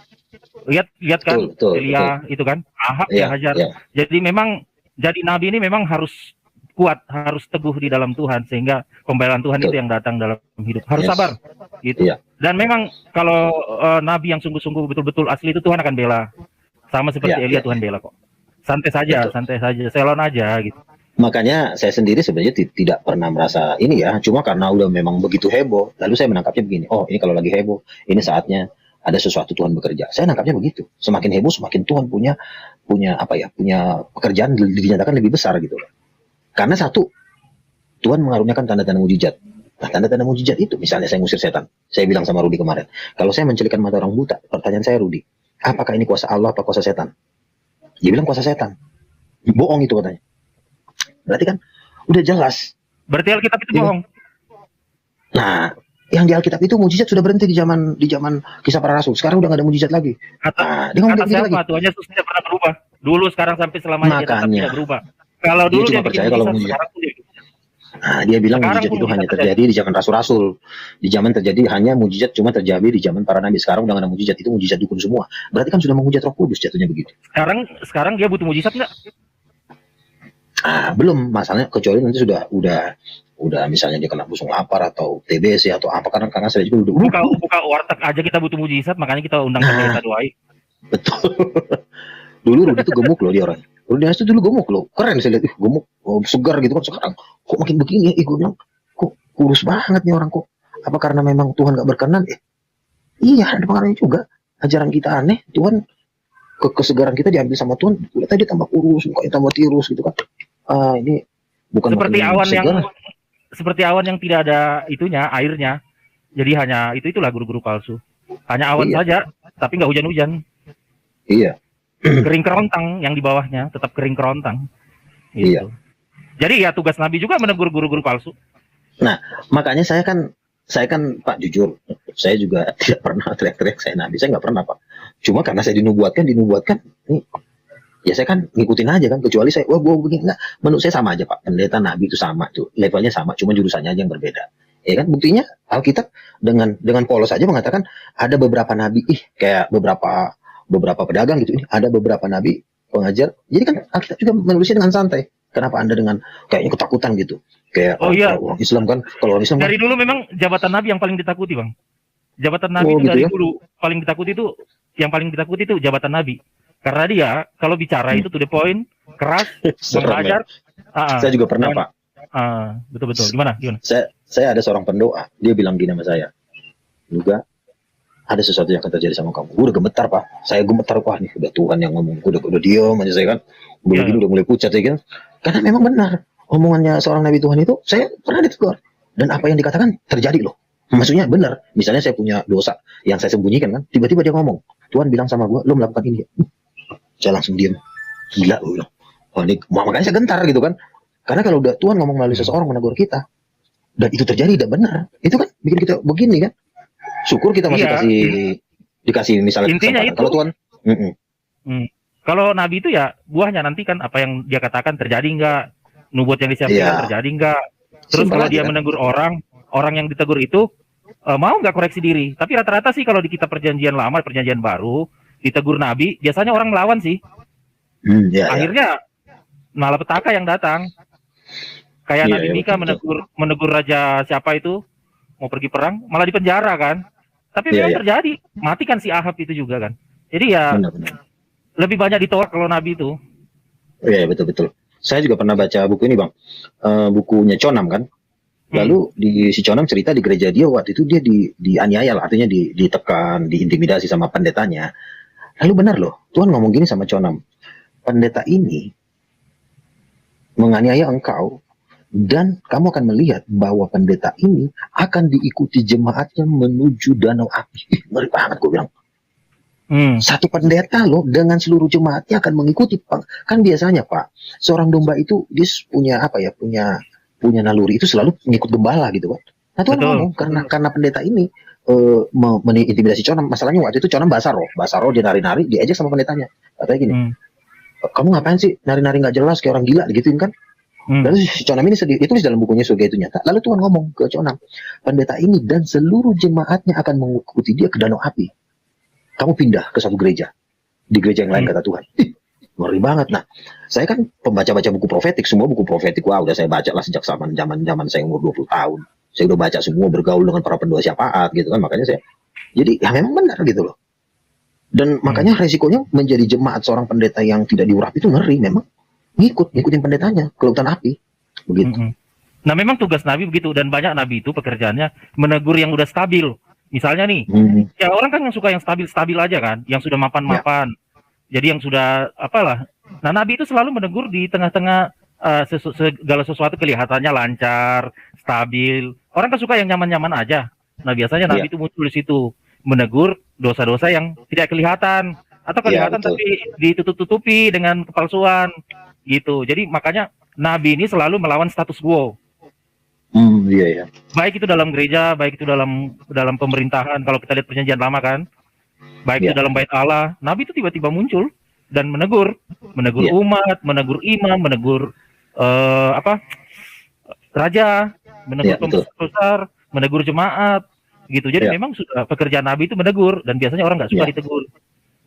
Speaker 2: Lihat kan,
Speaker 1: betul,
Speaker 2: Elia itu kan, Ahab dia hajar.
Speaker 1: Ya.
Speaker 2: Jadi memang jadi nabi ini memang harus kuat, harus teguh di dalam Tuhan sehingga pembelaan Tuhan itu yang datang dalam hidup. Harus sabar gitu.
Speaker 1: Iya.
Speaker 2: Dan memang kalau nabi yang sungguh-sungguh betul-betul asli itu Tuhan akan bela. Sama seperti Elia Tuhan bela kok. Santai saja, selon aja gitu.
Speaker 1: Makanya saya sendiri sebenarnya tidak pernah merasa ini ya, cuma karena udah memang begitu heboh, lalu saya menangkapnya begini, oh ini kalau lagi heboh, ini saatnya ada sesuatu Tuhan bekerja. Saya nangkapnya begitu, semakin heboh semakin Tuhan punya pekerjaan dinyatakan lebih besar gitu. Karena satu, Tuhan mengaruniakan tanda-tanda mujizat. Nah, tanda-tanda mujizat itu, misalnya saya ngusir setan, saya bilang sama Rudi kemarin, kalau saya mencelikkan mata orang buta, pertanyaan saya Rudi, apakah ini kuasa Allah apa kuasa setan? Dia bilang kuasa setan. Bohong itu katanya. Berarti kan udah jelas.
Speaker 2: Berarti Alkitab itu bohong.
Speaker 1: Nah, yang di Alkitab itu mujizat sudah berhenti di zaman Kisah Para Rasul. Sekarang udah nggak ada mujizat lagi.
Speaker 2: Kata siapa? Tuhan Yesus tidak pernah berubah. Dulu, sekarang sampai selamanya dia tetap tidak berubah. Kalau dulu dia percaya kalau mujizat.
Speaker 1: Nah, dia bilang mujizat itu hanya terjadi di zaman rasul-rasul. Di zaman terjadi hanya mujizat cuma terjadi di zaman para nabi. Sekarang udah nggak ada mujizat, itu mujizat dukun semua. Berarti kan sudah menghujat Roh Kudus jatuhnya begitu.
Speaker 2: Sekarang dia butuh mujizat nggak?
Speaker 1: Belum, masalahnya kecuali nanti udah misalnya dia kena busung lapar atau TBC atau apa, karena saya juga udah
Speaker 2: buka warteg aja kita butuh mujizat, makanya kita undang kita doain.
Speaker 1: Betul. Dulu Rudi itu gemuk loh dia orang. Rudi itu dulu gemuk loh, keren saya lihat, gemuk, segar gitu kan. Sekarang kok makin begini? Gue bilang kok kurus banget nih orang kok. Apa karena memang Tuhan gak berkenan? Iya, ada pengaruhnya juga. Ajaran kita aneh, Tuhan kesegaran kita diambil sama Tuhan, tadi tambah kurus, mukanya tambah tirus gitu kan. Ini bukan
Speaker 2: seperti awan yang tidak ada itunya, airnya. Jadi hanya itulah guru-guru palsu. Hanya awan saja, tapi nggak hujan-hujan.
Speaker 1: Iya.
Speaker 2: Kering kerontang yang di bawahnya, tetap kering kerontang. Gitu. Iya. Jadi ya tugas Nabi juga menegur guru-guru palsu.
Speaker 1: Nah, makanya saya kan Pak jujur, saya juga tidak pernah teriak-teriak saya Nabi, saya nggak pernah Pak. Cuma karena saya dinubuatkan, nih, ya saya kan ngikutin aja kan, kecuali saya, gue begini, enggak, menurut saya sama aja Pak, pendeta Nabi itu sama tuh, levelnya sama, cuma jurusannya aja yang berbeda. Ya kan, buktinya Alkitab dengan polos aja mengatakan ada beberapa nabi, kayak beberapa pedagang gitu, ada beberapa nabi pengajar, jadi kan Alkitab juga menulisnya dengan santai. Kenapa Anda dengan kayaknya ketakutan gitu? Kayak orang Islam kan, kalau orang Islam
Speaker 2: dari dulu memang jabatan Nabi yang paling ditakuti, Bang. Jabatan Nabi itu dari dulu paling ditakuti itu, yang paling ditakuti itu jabatan Nabi. Karena dia kalau bicara itu to the point, keras, mengajar.
Speaker 1: Saya juga pernah, Pak.
Speaker 2: Betul. Gimana?
Speaker 1: Saya ada seorang pendoa, dia bilang gini sama saya. Juga ada sesuatu yang akan terjadi sama kamu. Gue udah gemetar, Pak. Saya gemetar, wah nih udah Tuhan yang ngomong. Gue udah diam aja saya kan. Begini udah mulai pucat ya kan. Karena memang benar omongannya seorang nabi Tuhan itu, saya pernah ditegur. Dan apa yang dikatakan terjadi loh. Maksudnya benar. Misalnya saya punya dosa yang saya sembunyikan kan, tiba-tiba dia ngomong, Tuhan bilang sama gue, lo melakukan ini. Saya langsung diam. Gila gue bilang. Wah, ini, makanya saya gentar gitu kan. Karena kalau udah Tuhan ngomong melalui seseorang menegur kita, dan itu terjadi dan benar, itu kan bikin kita begini kan. Syukur kita masih dikasih misalnya
Speaker 2: intinya itu.
Speaker 1: Kalau Tuhan,
Speaker 2: kalau Nabi itu ya buahnya nanti kan apa yang dia katakan terjadi enggak, nubuat yang disiapkan terjadi enggak. Terus kalau dia menegur orang yang ditegur itu mau nggak koreksi diri. Tapi rata-rata sih kalau di kitab perjanjian lama, perjanjian baru, ditegur Nabi, biasanya orang melawan sih. Akhirnya malapetaka yang datang. Kayak
Speaker 1: Iya,
Speaker 2: Nabi
Speaker 1: iya,
Speaker 2: Mika
Speaker 1: betul, betul.
Speaker 2: menegur raja siapa itu mau pergi perang, malah dipenjara kan. Tapi
Speaker 1: Iya,
Speaker 2: memang
Speaker 1: iya,
Speaker 2: terjadi, mati kan si Ahab itu juga kan. Jadi ya
Speaker 1: benar-benar.
Speaker 2: lebih banyak ditolak kalau Nabi itu.
Speaker 1: Iya, iya, betul, betul. Saya juga pernah baca buku ini, Bang. Bukunya Chonam kan.
Speaker 2: Hmm,
Speaker 1: Lalu di si Chonam cerita di gereja dia waktu itu dia dianiaya lah, artinya ditekan, diintimidasi sama pendetanya. Lalu benar loh, Tuhan ngomong gini sama Chonam, pendeta ini menganiaya engkau dan kamu akan melihat bahwa pendeta ini akan diikuti jemaatnya menuju danau api. Ngeri banget gue bilang.
Speaker 2: hmm,
Speaker 1: Satu pendeta loh dengan seluruh jemaatnya akan mengikuti. Kan biasanya Pak, seorang domba itu dia punya apa ya, punya naluri itu selalu mengikut gembala gitu kan. Nah Tuhan
Speaker 2: betul.
Speaker 1: ngomong karena pendeta ini mengintimidasi Conam. Masalahnya waktu itu Conam bahasa roh dia nari-nari, diajak sama pendetanya. Katanya gini,
Speaker 2: Hmm,
Speaker 1: kamu ngapain sih nari-nari nggak jelas kayak orang gila digituin kan?
Speaker 2: hmm,
Speaker 1: Lalu si Conam ini sedih, itu di dalam bukunya surga itu nyata. Lalu Tuhan ngomong ke Conam, pendeta ini dan seluruh jemaatnya akan mengikuti dia ke danau api. Kamu pindah ke satu gereja, di gereja yang lain
Speaker 2: hmm.
Speaker 1: kata Tuhan. Ngeri banget. Nah, saya kan pembaca-baca buku profetik, semua buku profetik, wah udah saya baca lah sejak zaman saya umur 20 tahun. Saya udah baca semua, bergaul dengan para pendua syafaat gitu kan, makanya saya, jadi ya memang benar gitu loh. Dan
Speaker 2: Hmm,
Speaker 1: makanya resikonya menjadi jemaat seorang pendeta yang tidak diurapi itu ngeri, memang ngikutin pendetanya ke lautan api,
Speaker 2: hmm,
Speaker 1: begitu.
Speaker 2: hmm. Nah memang tugas Nabi begitu dan banyak Nabi itu pekerjaannya menegur yang udah stabil. Misalnya nih,
Speaker 1: Hmm,
Speaker 2: ya orang kan yang suka yang stabil-stabil aja kan, yang sudah
Speaker 1: ya,
Speaker 2: mapan-mapan. Jadi yang sudah apalah. Nah Nabi itu selalu menegur di tengah-tengah segala sesuatu kelihatannya lancar, stabil. Orang kan suka yang nyaman-nyaman aja. Nah biasanya
Speaker 1: ya,
Speaker 2: Nabi itu muncul di situ menegur dosa-dosa yang tidak kelihatan atau
Speaker 1: ya
Speaker 2: kelihatan
Speaker 1: betul.
Speaker 2: tapi ditutup-tutupi dengan kepalsuan gitu. Jadi makanya Nabi ini selalu melawan status quo.
Speaker 1: Iya ya,
Speaker 2: Baik itu dalam gereja, baik itu dalam pemerintahan. Kalau kita lihat perjanjian lama kan, baik itu
Speaker 1: ya,
Speaker 2: dalam bait Allah, Nabi itu tiba-tiba muncul dan menegur
Speaker 1: ya,
Speaker 2: umat, menegur imam, menegur apa raja, menegur
Speaker 1: ya betul.
Speaker 2: pembesar, menegur jemaat, gitu. Jadi
Speaker 1: Ya,
Speaker 2: memang sudah pekerjaan Nabi itu menegur dan biasanya orang nggak suka
Speaker 1: ya,
Speaker 2: ditegur.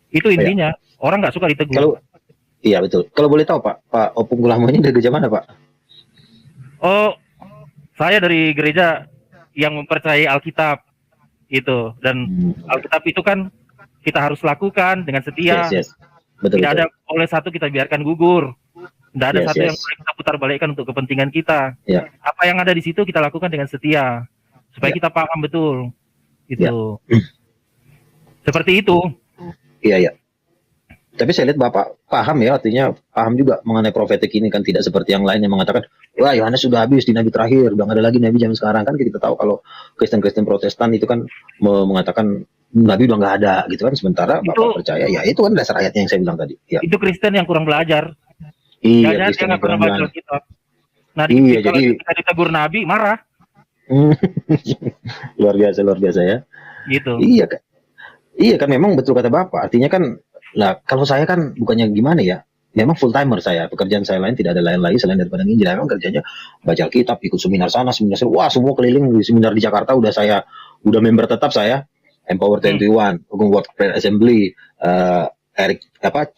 Speaker 2: Itu
Speaker 1: ya.
Speaker 2: intinya, orang nggak suka ditegur.
Speaker 1: Kalau iya betul. Kalau boleh tahu Pak Opung Kulamo ini dari gereja mana Pak?
Speaker 2: Oh, saya dari gereja yang mempercayai Alkitab itu dan
Speaker 1: Hmm.
Speaker 2: Alkitab itu kan kita harus lakukan dengan
Speaker 1: Yes,
Speaker 2: setia.
Speaker 1: yes. Betul,
Speaker 2: Tidak
Speaker 1: betul.
Speaker 2: ada oleh satu kita biarkan gugur. Tidak ada
Speaker 1: Yes,
Speaker 2: satu yang
Speaker 1: yes.
Speaker 2: boleh kita putar balikkan untuk kepentingan kita.
Speaker 1: Ya,
Speaker 2: Apa yang ada di situ kita lakukan dengan setia supaya
Speaker 1: ya,
Speaker 2: kita paham betul.
Speaker 1: ya.
Speaker 2: Itu seperti itu.
Speaker 1: Iya, iya. Tapi saya lihat Bapak paham ya, artinya paham juga mengenai profetik ini kan tidak seperti yang lain yang mengatakan, wah Yohanes sudah habis di nabi terakhir, udah nggak ada lagi nabi zaman sekarang kan kita tahu kalau Kristen-Kristen Protestan itu kan mengatakan nabi udah nggak ada gitu kan, sementara
Speaker 2: Itu
Speaker 1: Bapak percaya ya itu kan dasar ayatnya yang saya bilang tadi. Ya,
Speaker 2: itu Kristen yang kurang belajar.
Speaker 1: iya
Speaker 2: Jangan dia
Speaker 1: Kristen yang
Speaker 2: nggak pernah
Speaker 1: kurang
Speaker 2: baca
Speaker 1: bilang.
Speaker 2: Alkitab. Nah,
Speaker 1: Iya,
Speaker 2: kalau
Speaker 1: jadi
Speaker 2: kita ditegur Nabi marah
Speaker 1: luar biasa ya.
Speaker 2: gitu.
Speaker 1: Iya kan, iya kan memang betul kata Bapak. Artinya kan, lah kalau saya kan bukannya gimana ya, memang full timer saya. Pekerjaan saya lain tidak ada lain lagi selain daripada nginjil. Memang kerjanya baca Alkitab, ikut seminar sana, seminar sini. Wah semua keliling di seminar di Jakarta udah member tetap saya. Empower
Speaker 2: Hmm.
Speaker 1: 21, Ogun World Prayer Assembly, Eric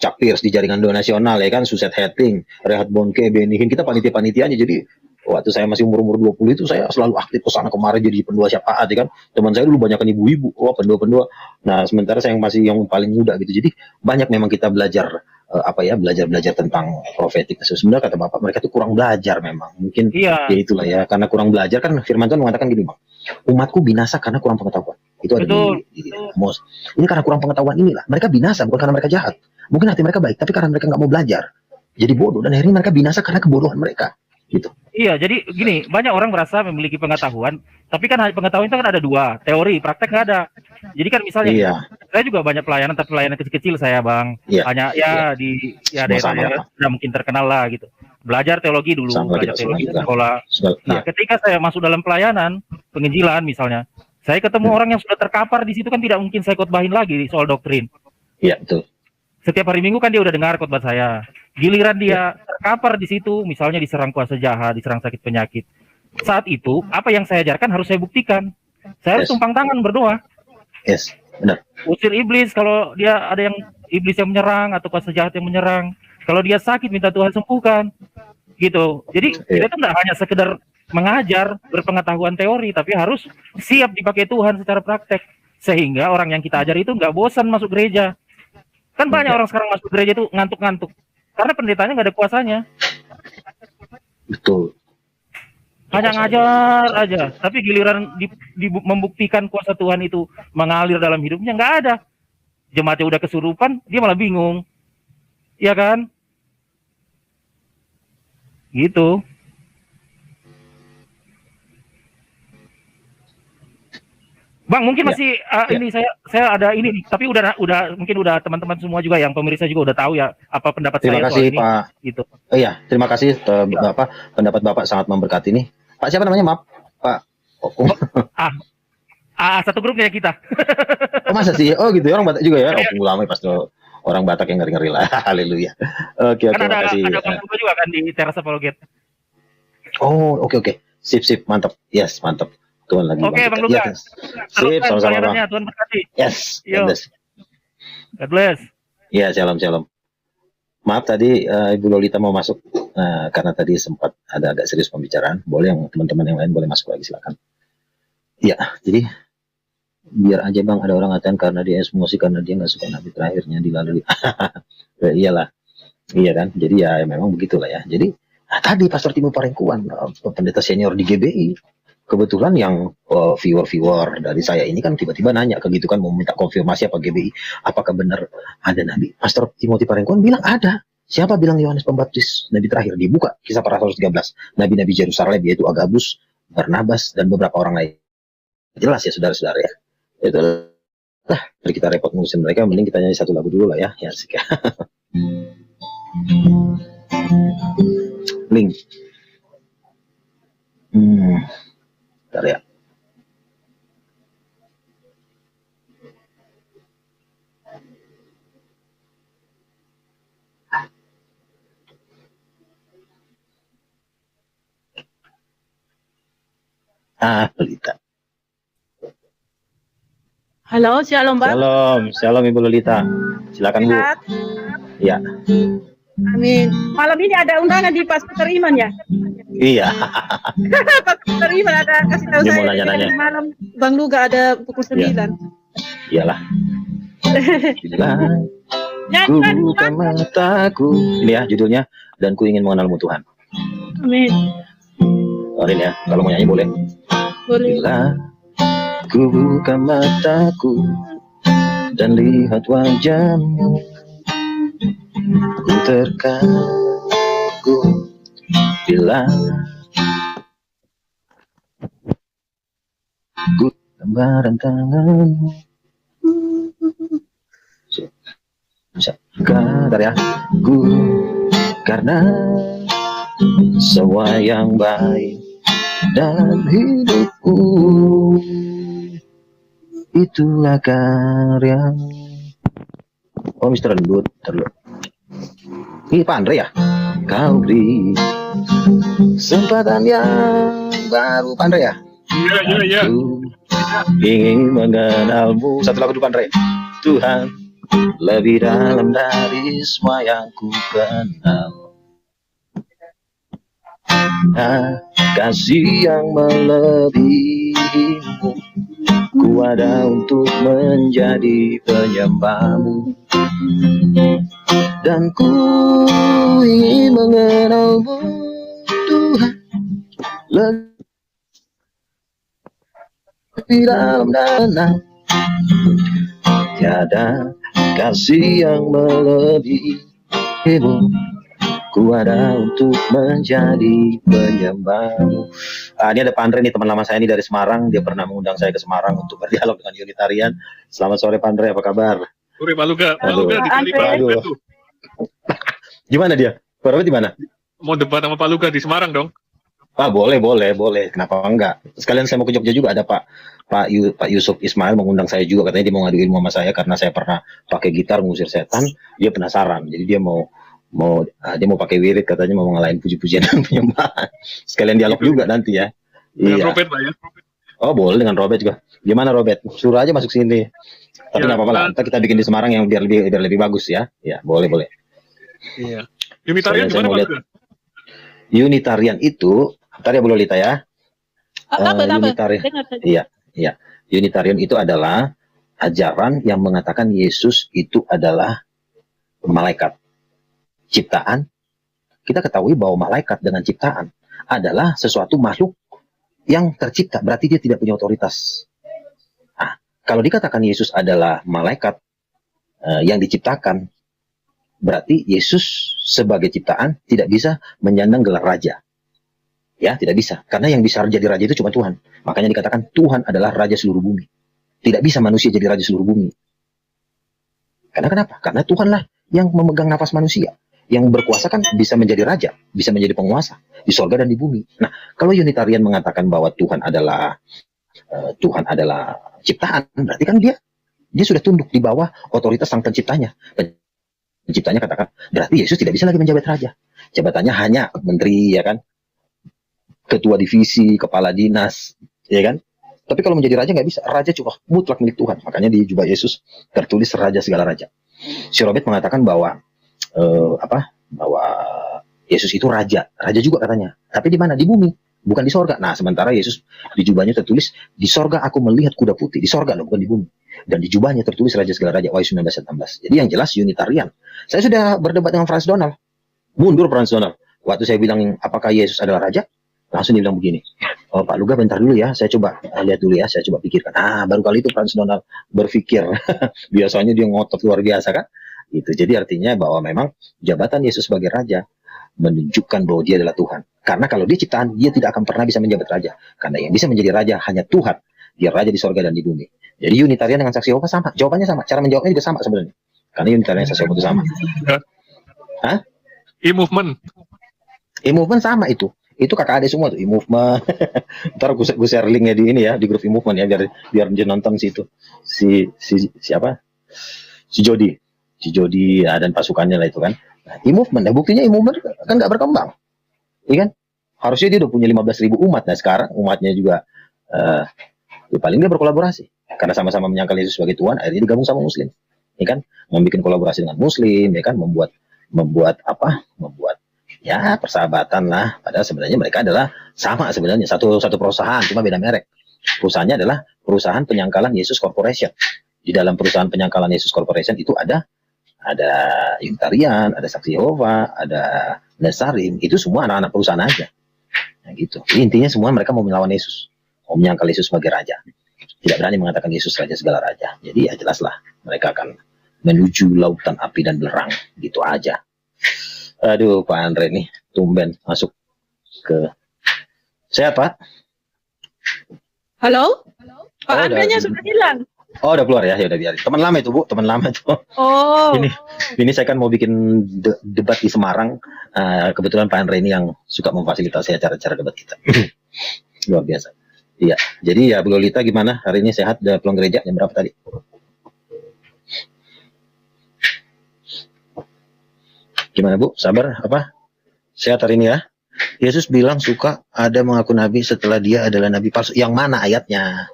Speaker 1: Chuck Pierce di Jaringan Doa Nasional ya kan, Suset Heting, Rehat Bonke, Benny Hinn, kita panitia-panitianya. Jadi waktu saya masih umur 20 itu saya selalu aktif ke sana kemarin jadi pendua syafaat ya kan. Teman saya dulu banyak kan ibu-ibu, wah pendua-pendua. Nah, sementara saya yang masih yang paling muda gitu. Jadi banyak memang kita belajar belajar tentang profetik. Sebenarnya kata Bapak mereka tuh kurang belajar memang. Mungkin ya
Speaker 2: Iya,
Speaker 1: itulah ya, karena kurang belajar kan firman Tuhan mengatakan gini, Bang. Umatku binasa karena kurang pengetahuan. Itu ada
Speaker 2: betul.
Speaker 1: di Amos. Ini karena kurang pengetahuan inilah. Mereka binasa bukan karena mereka jahat. Mungkin hati mereka baik, tapi karena mereka nggak mau belajar. Jadi bodoh dan akhirnya mereka binasa karena kebodohan mereka. Gitu.
Speaker 2: Iya, jadi gini, banyak orang merasa memiliki pengetahuan, tapi kan pengetahuan itu kan ada dua, teori, praktek nggak ada. Jadi kan misalnya nih,
Speaker 1: Iya,
Speaker 2: saya juga banyak pelayanan, tapi pelayanan kecil-kecil saya bang,
Speaker 1: iya,
Speaker 2: hanya
Speaker 1: iya.
Speaker 2: ya di ya daerah
Speaker 1: Sama-sama ya,
Speaker 2: yang
Speaker 1: Pak.
Speaker 2: sudah mungkin terkenal lah gitu. Belajar teologi dulu,
Speaker 1: Sama
Speaker 2: belajar
Speaker 1: kita semua
Speaker 2: teologi di
Speaker 1: juga.
Speaker 2: sekolah. Nah,
Speaker 1: Iya.
Speaker 2: ketika saya masuk dalam pelayanan, penginjilan misalnya, saya ketemu orang yang sudah terkapar di situ kan tidak mungkin saya khotbahin lagi soal doktrin.
Speaker 1: Iya, betul.
Speaker 2: Setiap hari Minggu kan dia udah dengar khotbah saya. Giliran
Speaker 1: Iya.
Speaker 2: dia terkapar di situ, misalnya diserang kuasa jahat, diserang sakit penyakit. Saat itu, apa yang saya ajarkan harus saya buktikan. Saya harus
Speaker 1: Yes.
Speaker 2: tumpang tangan berdoa.
Speaker 1: Yes. Benar.
Speaker 2: Usir iblis kalau dia ada yang iblis yang menyerang atau kuasa jahat yang menyerang. Kalau dia sakit minta Tuhan sembuhkan. gitu. Jadi kita tuh nggak hanya sekedar mengajar berpengetahuan teori, tapi harus siap dipakai Tuhan secara praktek, sehingga orang yang kita ajar itu nggak bosan masuk gereja. Kan banyak orang sekarang masuk gereja itu ngantuk-ngantuk karena pendetanya nggak ada kuasanya.
Speaker 1: Betul.
Speaker 2: Hanya ngajar aja, tapi giliran membuktikan kuasa Tuhan itu mengalir dalam hidupnya nggak ada. Jemaatnya udah kesurupan, dia malah bingung, ya kan? Gitu. Bang, mungkin masih ini saya ada ini nih, tapi udah mungkin udah teman-teman semua juga yang pemirsa juga udah tahu ya apa pendapat
Speaker 1: Terima
Speaker 2: saya
Speaker 1: kasih,
Speaker 2: soal ini.
Speaker 1: Pak.
Speaker 2: Gitu.
Speaker 1: Iya, terima kasih Bapak. Pendapat Bapak sangat memberkati nih. Pak siapa namanya? Maaf, Pak.
Speaker 2: Satu grupnya kita.
Speaker 1: Oh, masa sih? Oh gitu ya, orang Batak juga ya. Oh, ulama pasti orang Batak yang ngeri-ngeri lah. Haleluya. Oke, terima kasih.
Speaker 2: Ada Bang juga kan di Teras Apologet.
Speaker 1: Oh, oke. Sip, mantap. Yes, mantap. Tuhan lagi.
Speaker 2: Oke, Bang Luka.
Speaker 1: Yes. Sip, sama-sama, Bang.
Speaker 2: Tuhan berkati.
Speaker 1: Yes.
Speaker 2: God bless.
Speaker 1: Ya, shalom. Maaf tadi Ibu Lolita mau masuk karena tadi sempat ada agak serius pembicaraan. Boleh yang teman-teman yang lain boleh masuk lagi, silakan. Ya, jadi biar aja Bang, ada orang ngatain karena dia emosi karena dia nggak suka nabi terakhirnya dilalui. Ya, iyalah, iya kan. Jadi ya memang begitulah ya. Jadi tadi Pastor Timo Parengkuan, pendeta senior di GBI, kebetulan yang viewer dari saya ini kan tiba-tiba nanya ke gitu kan, mau minta konfirmasi apa GBI, apakah benar ada nabi. Pastor Timothy Parengkuan bilang ada. Siapa bilang Yohanes Pembaptis nabi terakhir? Dibuka Kisah Para Rasul 13, nabi-nabi Yerusalem yaitu Agabus, Barnabas dan beberapa orang lain. Jelas ya saudara-saudara ya. Itu lah, mari kita repot ngurusin mereka, mending kita nyanyi satu lagu dulu lah ya. Ya asik ya. Link. Bentar ya. Lolita.
Speaker 3: Halo, shalom Mbak.
Speaker 1: Shalom Ibu Lolita. Silakan Bu. Ya.
Speaker 3: Amin. Malam ini ada undangan di Pastor Iman ya?
Speaker 1: Iya.
Speaker 3: Pastor Iman ada kasih tahu
Speaker 1: Dia mau
Speaker 3: saya
Speaker 1: nanya-nanya.
Speaker 3: di malam Bang Luga ada pukul 9.
Speaker 1: Iyalah. Ku buka mataku. Ini ya judulnya, dan ku ingin mengenalmu Tuhan.
Speaker 3: Amin.
Speaker 1: Orin ya, kalau mau nyanyi boleh.
Speaker 3: Boleh.
Speaker 1: Bila ku buka mataku dan lihat wajahmu, ku terkagum bila ku gambaran tanganmu. Bisa kadar ya, ku karena semua yang baik dan hidupku itulah karya. Oh, Mister Rendut, terlalu. Ini Pak Andre ya? Kau beri kesempatan yang baru, Pak Andre ya?
Speaker 4: Iya.
Speaker 1: Aku ingin mengenalmu. Satu lagu dulu Pak Andre. Tuhan, lebih dalam dari semua yang ku kenal. Kasih yang melebihimu, ku ada untuk menjadi penyembahmu, dan ku ingin mengenalmu Tuhan, lebih dalam dan tiada kasih yang melebihimu, ku ada untuk menjadi penyembahmu. Ini ada Pak Andre nih, teman lama saya ini dari Semarang. Dia pernah mengundang saya ke Semarang untuk berdialog dengan Unitarian. Selamat sore Pak Andre, apa kabar?
Speaker 4: Sore Pak Luka. Pak Luka di
Speaker 1: Aduh. Gimana dia? Pak Robert di mana?
Speaker 4: Mau debat sama Pak Luka di Semarang dong?
Speaker 1: Boleh. Kenapa enggak? Sekalian saya mau ke Jogja juga, ada Pak Yusuf Ismail mengundang saya juga, katanya dia mau ngadu ilmu sama saya karena saya pernah pakai gitar ngusir setan. Dia penasaran, jadi dia mau pakai wirid, katanya mau ngalahin puji-pujian dan penyembahan. Sekalian dialog juga nanti ya.
Speaker 4: Dengan
Speaker 1: Iya.
Speaker 4: Robert Pak ya?
Speaker 1: Oh boleh, dengan Robert juga. Gimana Robert? Suruh aja masuk sini. Tapi nggak apa-apa lah. Ntar kita bikin di Semarang yang biar lebih bagus ya. Ya boleh.
Speaker 4: Iya. Unitarian
Speaker 1: Saya
Speaker 4: gimana
Speaker 1: mau
Speaker 4: Pak
Speaker 1: lihat.
Speaker 4: Luka?
Speaker 1: Unitarian itu, ntar ya Bu Lolita ya.
Speaker 3: Apa?
Speaker 1: Unitarian,
Speaker 3: Dengar saja.
Speaker 1: iya. Unitarian itu adalah ajaran yang mengatakan Yesus itu adalah malaikat ciptaan. Kita ketahui bahwa malaikat dengan ciptaan adalah sesuatu makhluk yang tercipta, berarti dia tidak punya otoritas. Nah, kalau dikatakan Yesus adalah malaikat yang diciptakan, berarti Yesus sebagai ciptaan tidak bisa menyandang gelar raja. Ya, tidak bisa. Karena yang bisa jadi raja itu cuma Tuhan. Makanya dikatakan Tuhan adalah raja seluruh bumi. Tidak bisa manusia jadi raja seluruh bumi. Karena kenapa? Karena Tuhanlah yang memegang nafas manusia. Yang berkuasa kan bisa menjadi raja, bisa menjadi penguasa di sorga dan di bumi. Nah, kalau Unitarian mengatakan bahwa Tuhan adalah ciptaan, berarti kan dia sudah tunduk di bawah otoritas sang penciptanya. Penciptanya katakan, berarti Yesus tidak bisa lagi menjabat raja. Jabatannya hanya menteri, ya kan? Ketua divisi, kepala dinas, ya kan? Tapi kalau menjadi raja nggak bisa. Raja cuma mutlak milik Tuhan. Makanya di jubah Yesus tertulis raja segala raja. Si Robert mengatakan bahwa bahwa Yesus itu raja juga katanya. Tapi di mana? Di bumi, bukan di sorga. Nah, sementara Yesus di jubahnya tertulis, di sorga aku melihat kuda putih. Di sorga loh, bukan di bumi. Dan di jubahnya tertulis raja segala raja. Wahyu 19:16. Jadi yang jelas Unitarian. Saya sudah berdebat dengan Frans Donald. Mundur Frans Donald. Waktu saya bilang apakah Yesus adalah raja, langsung dia bilang begini, oh Pak Luga bentar dulu ya, saya coba lihat dulu ya, saya coba pikirkan. Baru kali itu Frans Donald berpikir. Biasanya dia ngotot luar biasa kan. Itu jadi artinya bahwa memang jabatan Yesus sebagai raja menunjukkan bahwa dia adalah Tuhan. Karena kalau dia ciptaan, dia tidak akan pernah bisa menjabat raja. Karena yang bisa menjadi raja hanya Tuhan. Dia raja di sorga dan di bumi. Jadi Unitarian dengan saksi Yehova sama. Jawabannya sama. Cara menjawabnya juga sama sebenarnya. Karena Unitarian dan saksi Yehova itu sama. Hah?
Speaker 4: E-movement.
Speaker 1: E-movement sama itu. Itu kakak adik semua tuh E-movement. Ntar gue share linknya di ini ya, di grup E-movement ya, biar dia nonton situ. Siapa? Si Jody ya, dan pasukannya lah itu kan. Nah, E-movement, buktinya E-movement kan nggak berkembang, iya kan? Harusnya dia udah punya 15.000 umat. Nah sekarang umatnya juga paling dia berkolaborasi karena sama-sama menyangkal Yesus sebagai Tuhan, akhirnya digabung sama Muslim, ya kan? Membuat kolaborasi dengan Muslim, ya kan? Membuat ya persahabatan lah. Padahal sebenarnya mereka adalah sama sebenarnya, satu perusahaan, cuma beda merek. Perusahaannya adalah perusahaan penyangkalan Yesus Corporation. Di dalam perusahaan penyangkalan Yesus Corporation itu ada Unitarian, ada Saksi Yehova, ada Nasarim, itu semua anak-anak perusahaan aja. Nah, gitu. Jadi, intinya semua mereka mau melawan Yesus, mau menyangkal Yesus sebagai raja. Tidak berani mengatakan Yesus raja segala raja. Jadi ya jelaslah mereka akan menuju lautan api dan belerang, gitu aja. Aduh, Pak Andre nih tumben masuk ke sehat, Pak?
Speaker 3: Halo? Pak
Speaker 1: Oh,
Speaker 3: Andre-nya sudah hilang.
Speaker 1: Oh, udah keluar ya, ya udah biarin. Teman lama itu Bu, teman lama itu.
Speaker 3: Oh.
Speaker 1: Ini saya kan mau bikin debat di Semarang. Kebetulan Pak Andre ini yang suka memfasilitasi acara-acara debat kita. Luar biasa. Iya, jadi ya Bu Lolita gimana? Hari ini sehat? Udah pulang gereja jam berapa tadi? Gimana Bu? Sabar apa? Sehat hari ini ya? Yesus bilang suka ada mengaku nabi setelah dia adalah nabi palsu. Yang mana ayatnya?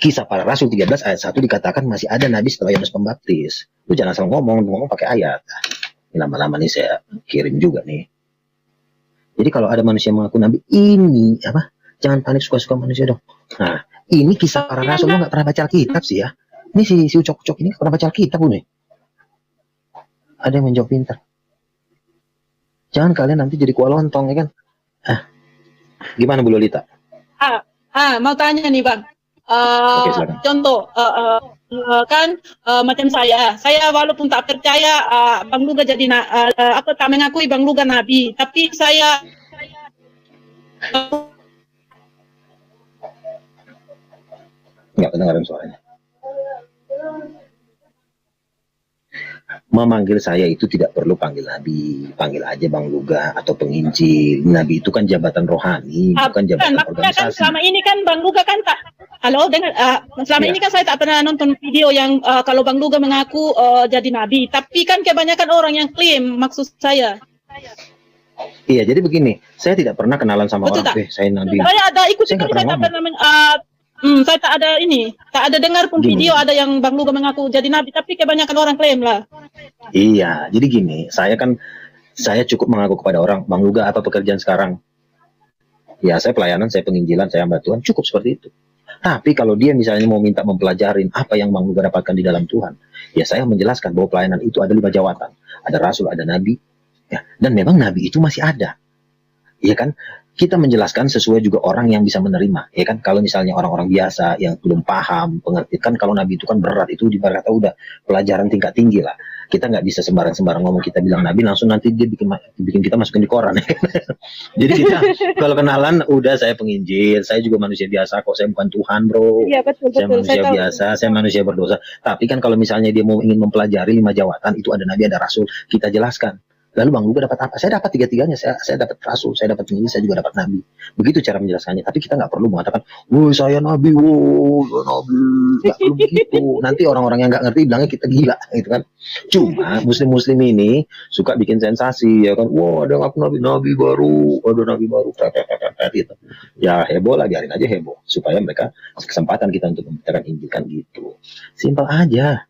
Speaker 1: Kisah Para Rasul 13 ayat 1 dikatakan masih ada nabi setelah Yohanes Pembaptis. Lu jangan asal ngomong pakai ayat. Lama-lama nih saya kirim juga nih. Jadi kalau ada manusia mengaku nabi, ini apa? Jangan panik suka-suka manusia dong. Nah, ini Kisah Para Rasul. Lu gak pernah baca Alkitab sih ya? Ini si Ucok-Ucok ini pernah baca Alkitab Bu nih. Ada yang menjawab pintar. Jangan kalian nanti jadi kuah lontong ya kan? Gimana Bu Lolita?
Speaker 3: Mau tanya nih Bang.
Speaker 1: Oke, silakan.
Speaker 3: Contoh, macam saya walaupun tak percaya Bang Luga jadi tak mengakui Bang Luga nabi, tapi saya
Speaker 1: nggak kedengaran suaranya. Memanggil saya itu tidak perlu panggil nabi, panggil aja Bang Luga atau penginjil. Nabi itu kan jabatan rohani, bukan jabatan organisasi.
Speaker 3: Kan selama ini kan Bang Luga kan tak, halo dengar, selama ini kan saya tak pernah nonton video yang kalau Bang Luga mengaku jadi nabi, tapi kan kebanyakan orang yang klaim, maksud saya.
Speaker 1: Iya, jadi begini, saya tidak pernah kenalan sama
Speaker 3: Betul
Speaker 1: orang, saya nabi.
Speaker 3: Saya ada ikut,
Speaker 1: Saya nggak
Speaker 3: saya
Speaker 1: pernah
Speaker 3: tak pernah saya tak ada dengar pun
Speaker 1: Gini.
Speaker 3: video ada yang Bang Luga mengaku jadi nabi, tapi kebanyakan orang klaim lah.
Speaker 1: Iya, jadi gini, saya kan Saya cukup mengaku kepada orang, Bang Luga apa pekerjaan sekarang? Ya saya pelayanan, saya penginjilan, saya hamba Tuhan, cukup seperti itu. Tapi kalau dia misalnya mau minta mempelajarin apa yang Bang Luga dapatkan di dalam Tuhan, ya saya menjelaskan bahwa pelayanan itu ada 5 jawatan. Ada rasul, ada nabi, ya. Dan memang nabi itu masih ada. Ya kan? Kita menjelaskan sesuai juga orang yang bisa menerima, ya kan? Kalau misalnya orang-orang biasa yang belum paham, pengerti kan kalau nabi itu kan berat, itu di kata udah pelajaran tingkat tinggi lah. Kita nggak bisa sembarang-sembarang ngomong kita bilang nabi langsung nanti dia bikin kita masukin di koran. Jadi kita kalau kenalan udah saya penginjil, saya juga manusia biasa kok, saya bukan Tuhan bro.
Speaker 3: Iya betul
Speaker 1: Saya
Speaker 3: betul.
Speaker 1: manusia
Speaker 3: Saya tahu.
Speaker 1: biasa, saya manusia berdosa. Tapi kan kalau misalnya dia mau ingin mempelajari 5 jawatan, itu ada nabi, ada rasul, kita jelaskan. Lalu Bang Luga dapat apa? Saya dapat tiga-tiganya. Saya dapat rasul, saya dapat penginjil, saya juga dapat nabi. Begitu cara menjelaskannya. Tapi kita nggak perlu mengatakan, woi saya nabi, woi saya nabi. Nggak perlu begitu. Nanti orang-orang yang nggak ngerti bilangnya kita gila, gitu kan. Cuma muslim-muslim ini suka bikin sensasi, ya kan. Wah ada ngaku nabi baru, ada nabi baru, gitu. Ya heboh lah, biarin aja heboh. Supaya mereka kesempatan kita untuk memberitakan Injil kan gitu. Simpel aja.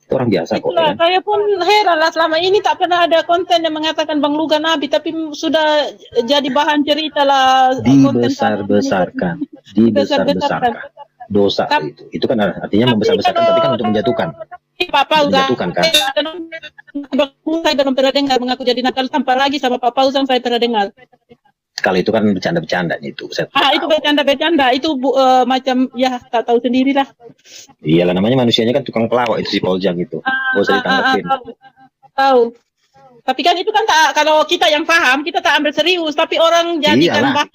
Speaker 1: Itu orang biasa kok.
Speaker 3: Itulah,
Speaker 1: Ya.
Speaker 3: saya pun heran lah selama ini tak pernah ada konten yang mengatakan Bang Luga nabi, tapi sudah jadi bahan cerita lah.
Speaker 1: Dibesar-besarkan, dibesar-besarkan. Dosa itu kan artinya membesar-besarkan, tapi kan untuk menjatuhkan.
Speaker 3: Pak Fauzan,
Speaker 1: Menjatuhkan kan.
Speaker 3: saya belum pernah dengar mengaku jadi nakal tanpa lagi sama Pak Fauzan saya pernah dengar.
Speaker 1: Kalau itu kan bercanda-bercanda itu. Saya
Speaker 3: Itu bercanda-bercanda, itu macam ya tak tahu sendirilah.
Speaker 1: iyalah namanya manusianya kan tukang pelawak itu si Poljang itu. Gak usah ditanggapin.
Speaker 3: Tahu. Tapi kan itu kan tak, kalau kita yang paham kita tak ambil serius, tapi orang jadikan
Speaker 1: Iyalah.
Speaker 3: bahan.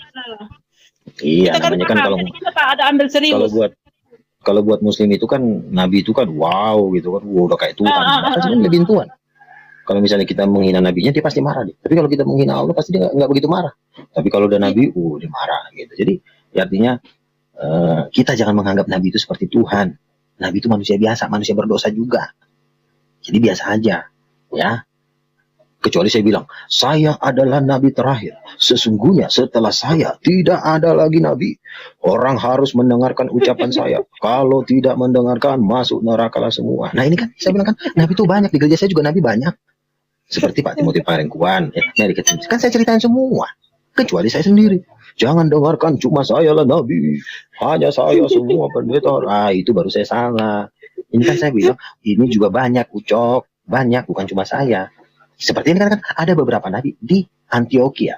Speaker 1: Iya
Speaker 3: Kita
Speaker 1: namanya kan
Speaker 3: paham,
Speaker 1: kalau
Speaker 3: jadi kita tak ada ambil serius.
Speaker 1: kalau buat muslim itu kan nabi itu kan wow gitu kan. Wow, udah kayak Tuhan. Bahkan sebenarnya lebih Tuhan. Kalau misalnya kita menghina nabinya dia pasti marah deh. Tapi kalau kita menghina Allah pasti dia nggak begitu marah. Tapi kalau udah nabi, dia marah gitu. Jadi ya artinya kita jangan menganggap nabi itu seperti Tuhan. Nabi itu manusia biasa, manusia berdosa juga. Jadi biasa aja, ya. Kecuali saya bilang, saya adalah nabi terakhir. Sesungguhnya setelah saya tidak ada lagi nabi. Orang harus mendengarkan ucapan saya. Kalau tidak mendengarkan, masuk nerakalah semua. Nah ini kan saya bilang kan, nabi itu banyak. Di gereja saya juga nabi banyak. Seperti Pak Timothy Parengkuan, kan saya ceritain semua. Kecuali saya sendiri. Jangan dengarkan, cuma saya lah nabi. Hanya saya semua pendeta. Itu baru saya salah. Ini kan saya bilang, ini juga banyak, Ucok. Banyak, bukan cuma saya. Seperti ini kan ada beberapa nabi di Antioquia.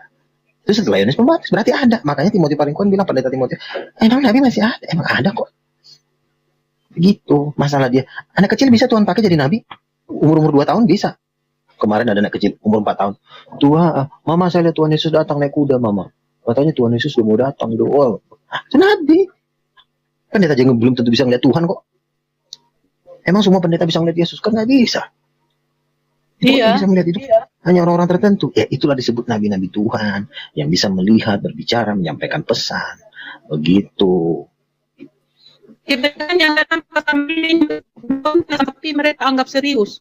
Speaker 1: Terus setelah Yohanes Pembaptis, berarti ada. Makanya Timothy Parengkuan bilang, pendeta Timothy, emang nabi masih ada? Emang ada kok. Begitu, masalah dia. Anak kecil bisa Tuhan pakai jadi nabi? Umur-umur 2 tahun bisa. Kemarin ada anak kecil, umur 4 tahun. Tuhan, mama saya lihat Tuhan Yesus datang naik kuda, mama. Katanya Tuhan Yesus sudah mau datang. Doa. Itu nabi. Pendeta aja belum tentu bisa melihat Tuhan kok. Emang semua pendeta bisa melihat Yesus? Kan nggak bisa. Itu
Speaker 3: Iya.
Speaker 1: bisa melihat itu. Hanya orang-orang tertentu. Ya itulah disebut nabi-nabi Tuhan. Yang bisa melihat, berbicara, menyampaikan pesan. Begitu.
Speaker 3: Kita kan yang datang ke tapi mereka anggap serius.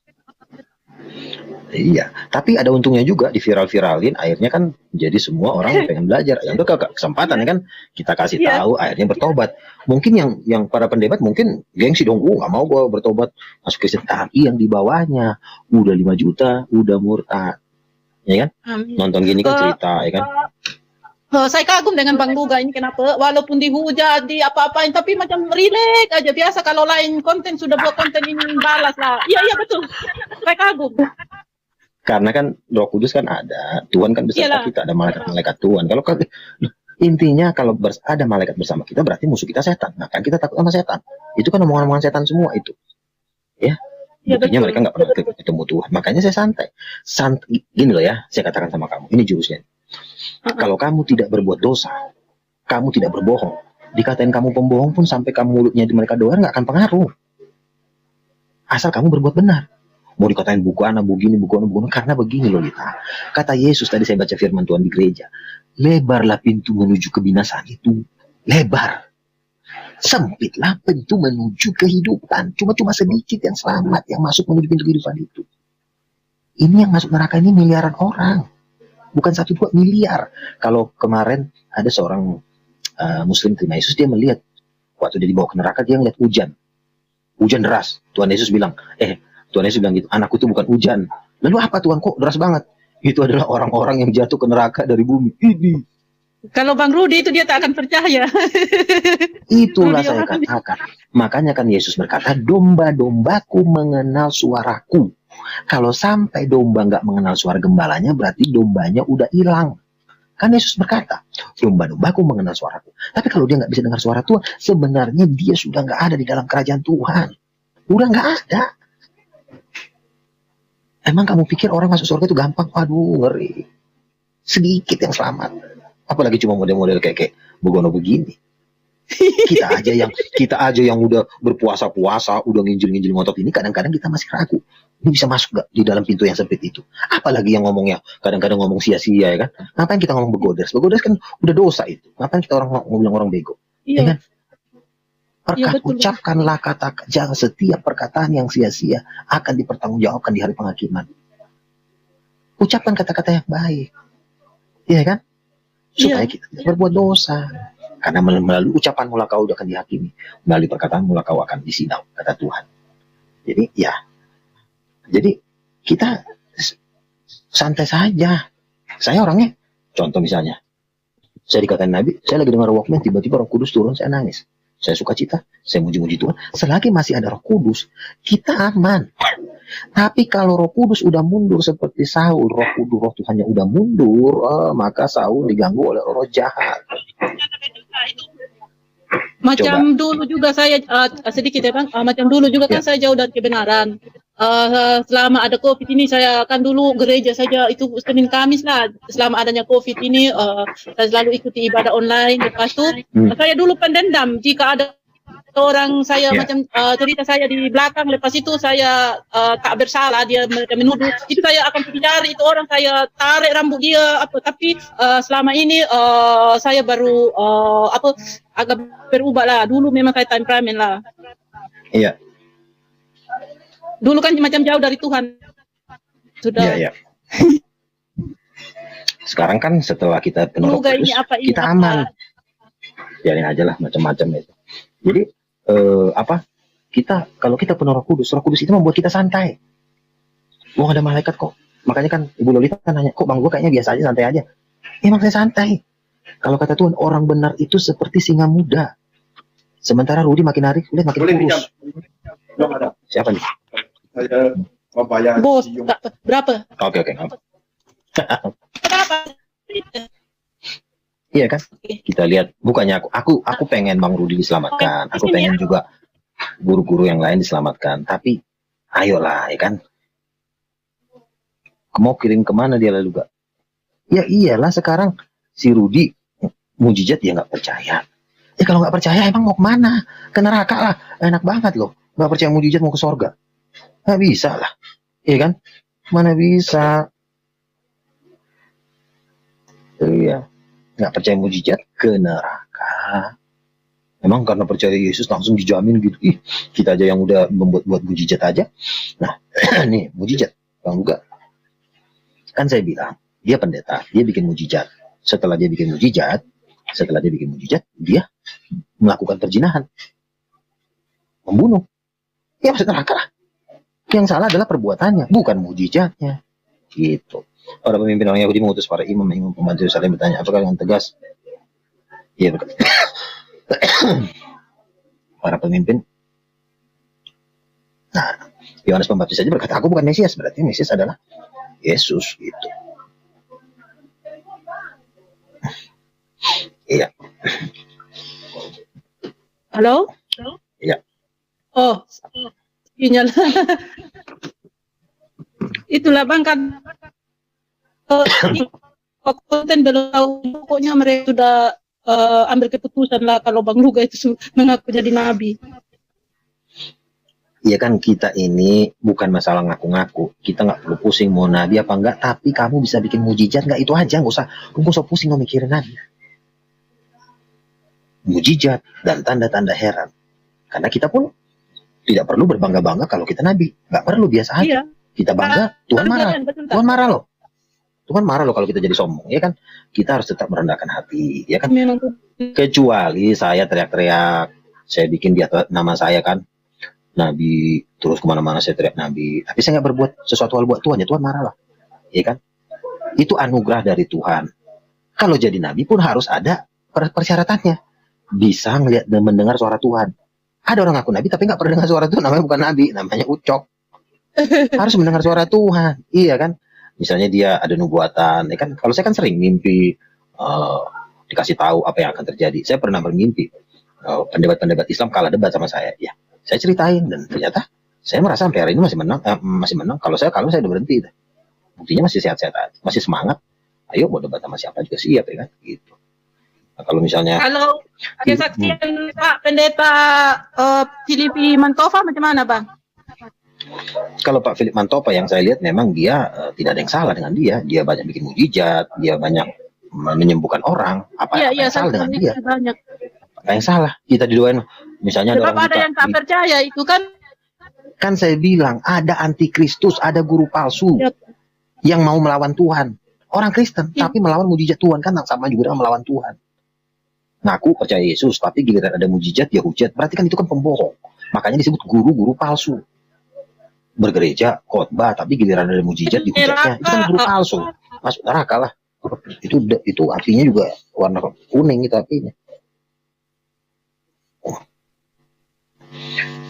Speaker 1: Iya, tapi ada untungnya juga di viral-viralin, akhirnya kan jadi semua orang pengen belajar. Yang itu kesempatan ya kan kita kasih tahu, akhirnya bertobat. Mungkin yang para pendebat mungkin gengsi dong, nggak mau gua bertobat masuk Kristen. Tapi yang di bawahnya udah 5 juta, udah murtad, ya kan? Nonton gini kan cerita, ya kan?
Speaker 3: Saya kagum dengan Bang Luga ini kenapa walaupun dihujat di apa-apain tapi macam rileks aja biasa. Kalau lain konten sudah buat konten ini balas lah. Iya betul. Saya kagum.
Speaker 1: Karena kan Roh Kudus kan ada, Tuhan kan beserta kita, ada malaikat-malaikat Tuhan. Kalau intinya kalau ada malaikat bersama kita berarti musuh kita setan. Nah kan kita takut sama setan. Itu kan omongan-omongan setan semua itu. Ya. Buktinya mereka nggak pernah ketemu Tuhan. Makanya saya santai. Gini loh ya, saya katakan sama kamu. Ini jurusnya. Kalau kamu tidak berbuat dosa, kamu tidak berbohong, dikatain kamu pembohong pun sampai kamu mulutnya di mereka doang nggak akan pengaruh. Asal kamu berbuat benar. Mau dikatain buku anak, begini, karena begini loh Lita. Kata Yesus tadi saya baca firman Tuhan di gereja, lebarlah pintu menuju kebinasaan itu, lebar. Sempitlah pintu menuju kehidupan. Cuma sedikit yang selamat, yang masuk menuju pintu kehidupan itu. Ini yang masuk neraka ini miliaran orang. Bukan 1-2 miliar. Kalau kemarin ada seorang Muslim terima Yesus, dia melihat waktu dia dibawa ke neraka, dia ngeliat hujan deras. Tuhan Yesus bilang gitu, anakku itu bukan hujan. Lalu apa Tuhan, kok deras banget? Itu adalah orang-orang yang jatuh ke neraka dari bumi. Ini.
Speaker 3: Kalau Bang Rudi itu dia tak akan percaya.
Speaker 1: Itulah
Speaker 3: Rudi
Speaker 1: saya
Speaker 3: orang
Speaker 1: katakan. Makanya kan Yesus berkata, domba-dombaku mengenal suaraku. Kalau sampai domba nggak mengenal suara gembalanya, berarti dombanya udah hilang. Kan Yesus berkata, domba-dombaku mengenal suaraku. Tapi kalau dia nggak bisa dengar suara Tuhan, sebenarnya dia sudah nggak ada di dalam kerajaan Tuhan. Udah nggak ada. Emang kamu pikir orang masuk surga itu gampang? Waduh, ngeri. Sedikit yang selamat. Apalagi cuma model-model kayak Bogono begini. Kita aja yang udah berpuasa-puasa, udah nginjil-nginjil ngotot ini, kadang-kadang kita masih ragu. Ini bisa masuk gak di dalam pintu yang sempit itu? Apalagi yang ngomongnya kadang-kadang ngomong sia-sia, ya kan? Ngapain kita ngomong begodes? Begodes kan udah dosa itu. Ngapain kita ngomong orang bego? Ya kan?
Speaker 3: Iya, betul.
Speaker 1: Ucapkanlah kata, jangan setiap perkataan yang sia-sia akan dipertanggungjawabkan di hari penghakiman. Ucapkan kata-kata yang baik, iya kan? Supaya kita tidak berbuat dosa. Karena melalui ucapan mula kau akan dihakimi, melalui perkataan mula kau akan disidang, kata Tuhan. Jadi jadi kita santai saja. Saya orangnya, contoh misalnya, saya dikatain Nabi, saya lagi dengar Walkman, tiba-tiba Roh Kudus turun, saya nangis. Saya suka cita, saya muji-muji Tuhan. Selagi masih ada Roh Kudus, kita aman. Tapi kalau Roh Kudus udah mundur seperti Saul, Roh Tuhannya udah mundur, maka Saul diganggu oleh roh jahat.
Speaker 3: Macam dulu juga saya sedikit ya Bang, macam dulu juga kan saya jauh dari kebenaran. Selama ada COVID ini saya kan dulu gereja saja itu Senin Kamis lah. Selama adanya COVID ini saya selalu ikuti ibadah online. Lepas itu saya dulu pendendam jika ada orang saya macam cerita saya di belakang, lepas itu saya tak bersalah, dia mereka menuduh, itu saya akan pergi cari itu orang, saya tarik rambut dia apa. Tapi selama ini saya baru agak berubah lah. Dulu memang saya temperamen lah.
Speaker 1: Iya.
Speaker 3: Dulu kan macam jauh dari Tuhan. Sudah.
Speaker 1: Iya. Sekarang kan setelah kita penuh Roh Kudus, kita aman. Biarin aja lah macam-macam itu. Jadi kita kalau kita penuh Roh Kudus itu membuat kita santai. Wah, ada malaikat kok. Makanya kan Ibu Lolita kan nanya, kok Bang gua kayaknya biasa aja, santai aja. Emang saya santai. Kalau kata Tuhan, orang benar itu seperti singa muda. Sementara Rudi makin hari udah makin kurus. Siapa nih?
Speaker 5: Saya membayar
Speaker 3: Bos, berapa?
Speaker 1: Oke.
Speaker 3: Berapa?
Speaker 1: Iya kan? Kita lihat, bukannya aku pengen Bang Rudi diselamatkan. Aku pengen juga guru-guru yang lain diselamatkan. Tapi ayolah, ya kan? Mau kirim kemana dia lalu gak? Ya iyalah, sekarang si Rudi mujizat dia nggak percaya. Ya kalau nggak percaya emang mau kemana? Ke neraka lah. Enak banget loh. Nggak percaya mujizat mau ke sorga. Nggak bisa lah. Iya kan? Mana bisa? Iya. Nggak percaya mujizat ke neraka. Emang karena percaya Yesus langsung dijamin gitu. Ih, kita aja yang udah membuat mujizat aja. Nah, nih mujizat. Bang juga. Kan saya bilang, dia pendeta, dia bikin mujizat. Setelah dia bikin mujizat, dia melakukan perzinahan. Membunuh. Ya masuk neraka lah. Yang salah adalah perbuatannya, bukan mujizatnya. Gitu. Para pemimpin orang Yahudi mengutus para imam pembantu Yerusalem bertanya, apakah dengan tegas? Iya, berkata. Para pemimpin. Nah, Yohanes Pembaptis saja berkata, aku bukan Mesias. Berarti Mesias adalah Yesus. Gitu. Iya.
Speaker 3: Halo?
Speaker 1: Iya.
Speaker 3: Oh, sinyal. Itulah Bang kan. Konten belum tahu, pokoknya mereka sudah ambil keputusan lah kalau Bang Luga itu mengaku jadi nabi.
Speaker 1: Iya kan, kita ini bukan masalah ngaku-ngaku. Kita nggak perlu pusing mau nabi apa enggak, tapi kamu bisa bikin mujizat nggak, itu aja. Nggak usah pusing mau mikirin nabi. Mujizat dan tanda-tanda heran. Karena kita pun tidak perlu berbangga-bangga kalau kita nabi. Nggak perlu, biasa aja.
Speaker 3: Iya.
Speaker 1: Kita bangga, Tuhan marah. Tuhan marah loh. Tuhan marah loh kalau kita jadi sombong, ya kan? Kita harus tetap merendahkan hati, ya kan?
Speaker 3: Memang.
Speaker 1: Kecuali saya teriak-teriak, saya bikin dia nama saya kan, nabi, terus kemana-mana saya teriak nabi. Tapi saya nggak berbuat sesuatu hal buat Tuhan, ya Tuhan marah lah, ya kan? Itu anugerah dari Tuhan. Kalau jadi nabi pun harus ada persyaratannya. Bisa ngelihat dan mendengar suara Tuhan. Ada orang ngaku nabi tapi nggak pernah dengar suara Tuhan, namanya bukan nabi, namanya ucok. Harus mendengar suara Tuhan, iya kan? Misalnya dia ada nubuatan, ya kan? Kalau saya kan sering mimpi, dikasih tahu apa yang akan terjadi. Saya pernah bermimpi pendebat-pendebat Islam kalah debat sama saya. Ya, saya ceritain dan ternyata saya merasa sampai hari ini masih menang. Kalau saya udah berhenti. Buktinya masih sehat-sehat, masih semangat. Ayo mau debat sama siapa juga siap ya kan? Gitu. Nah, kalau misalnya
Speaker 3: Kalau ada saksian Pak Pendeta Filipi Mantova macam mana Bang?
Speaker 1: kalau Pak Philip Mantova yang saya lihat memang dia tidak ada yang salah dengan dia. Dia banyak bikin mujizat, dia banyak menyembuhkan orang. Apa yang salah dengan dia?
Speaker 3: Banyak.
Speaker 1: Apa yang salah? Kita didoain misalnya
Speaker 3: Sebab
Speaker 1: ada
Speaker 3: ada yang tak percaya itu kan.
Speaker 1: Kan saya bilang ada antikristus, ada guru palsu
Speaker 3: Ya.
Speaker 1: yang mau melawan Tuhan. Orang Kristen
Speaker 3: Ya.
Speaker 1: tapi melawan mujizat Tuhan, kan sama juga dengan melawan Tuhan. Ngaku percaya Yesus tapi giliran ada mujizat dia hujat. Berarti kan itu kan pembohong. Makanya disebut guru-guru palsu. Bergereja, khotbah, tapi giliran ada mujizat dihujatnya. Itu kan guru palsu. Masuk neraka lah. Itu apinya juga warna kuning itu apinya.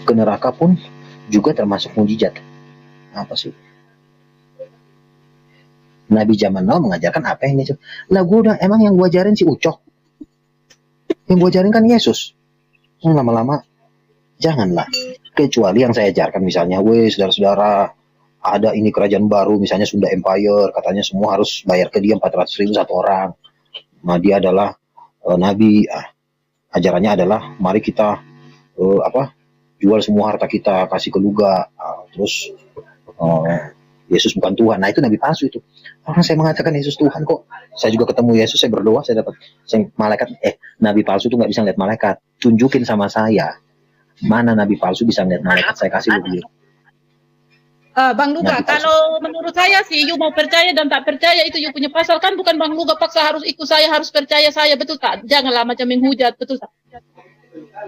Speaker 1: Ke neraka pun juga termasuk mujizat. Apa sih? Nabi zaman now mengajarkan apa yang Yesus. Lah emang yang gua ajarin si Ucok. Yang gua ajarin kan Yesus. Lama-lama janganlah. Kecuali yang saya ajarkan misalnya, saudara-saudara, ada ini kerajaan baru, misalnya Sunda Empire, katanya semua harus bayar ke dia 400.000 satu orang. Nah, dia adalah nabi. Ajarannya adalah mari kita jual semua harta kita, kasih ke luga. Terus Yesus bukan Tuhan. Nah, itu nabi palsu itu. Orang saya mengatakan Yesus Tuhan kok. Saya juga ketemu Yesus, saya berdoa, saya dapat malaikat. Nabi palsu itu nggak bisa lihat malaikat. Tunjukin sama saya. Mana nabi palsu bisa lihat malaikat, saya kasih dia.
Speaker 3: Bang Luga, kalau menurut saya sih, you mau percaya dan tak percaya itu you punya pasal kan, bukan Bang Luga paksa harus ikut saya, harus percaya saya, betul tak? Janganlah macam menghujat, betul tak?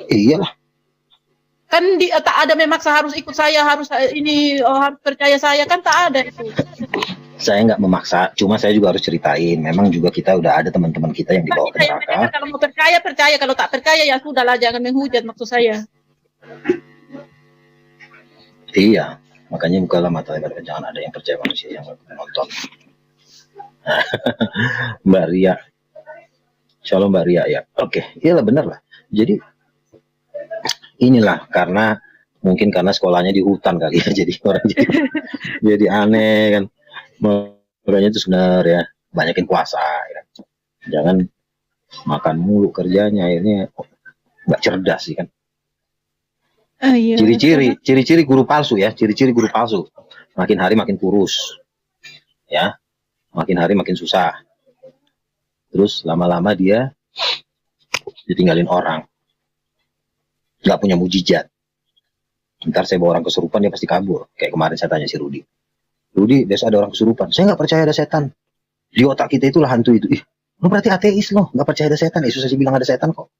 Speaker 1: Iyalah.
Speaker 3: Kan tak ada memaksa harus ikut saya, harus harus percaya saya, kan tak ada itu.
Speaker 1: Saya nggak memaksa, cuma saya juga harus ceritain. Memang juga kita udah ada teman-teman kita yang dibawa ke neraka.
Speaker 3: Kalau mau percaya, percaya. Kalau tak percaya, ya sudahlah, jangan menghujat maksud saya.
Speaker 1: Iya, makanya bukalah mata lebar, jangan ada yang percaya manusia yang menonton. Mbak Ria, Shalom Mbak Ria ya. Oke, iyalah benar lah. Jadi inilah karena sekolahnya di hutan kali ya, jadi orang jadi aneh kan. Makanya itu benar ya, banyakin puasa ya. Jangan makan mulu kerjanya, akhirnya nggak cerdas sih kan.
Speaker 3: Iya.
Speaker 1: Ciri-ciri guru palsu ya, ciri-ciri guru palsu. Makin hari makin kurus. Ya. Makin hari makin susah. Terus lama-lama dia ditinggalin orang. Nggak punya mujizat. Ntar saya bawa orang kesurupan, dia pasti kabur. Kayak kemarin saya tanya si Rudi. Rudi, besok ada orang kesurupan. Saya nggak percaya ada setan. Di otak kita itulah hantu itu. Lu berarti ateis loh, nggak percaya ada setan. Yesus aja bilang ada setan kok.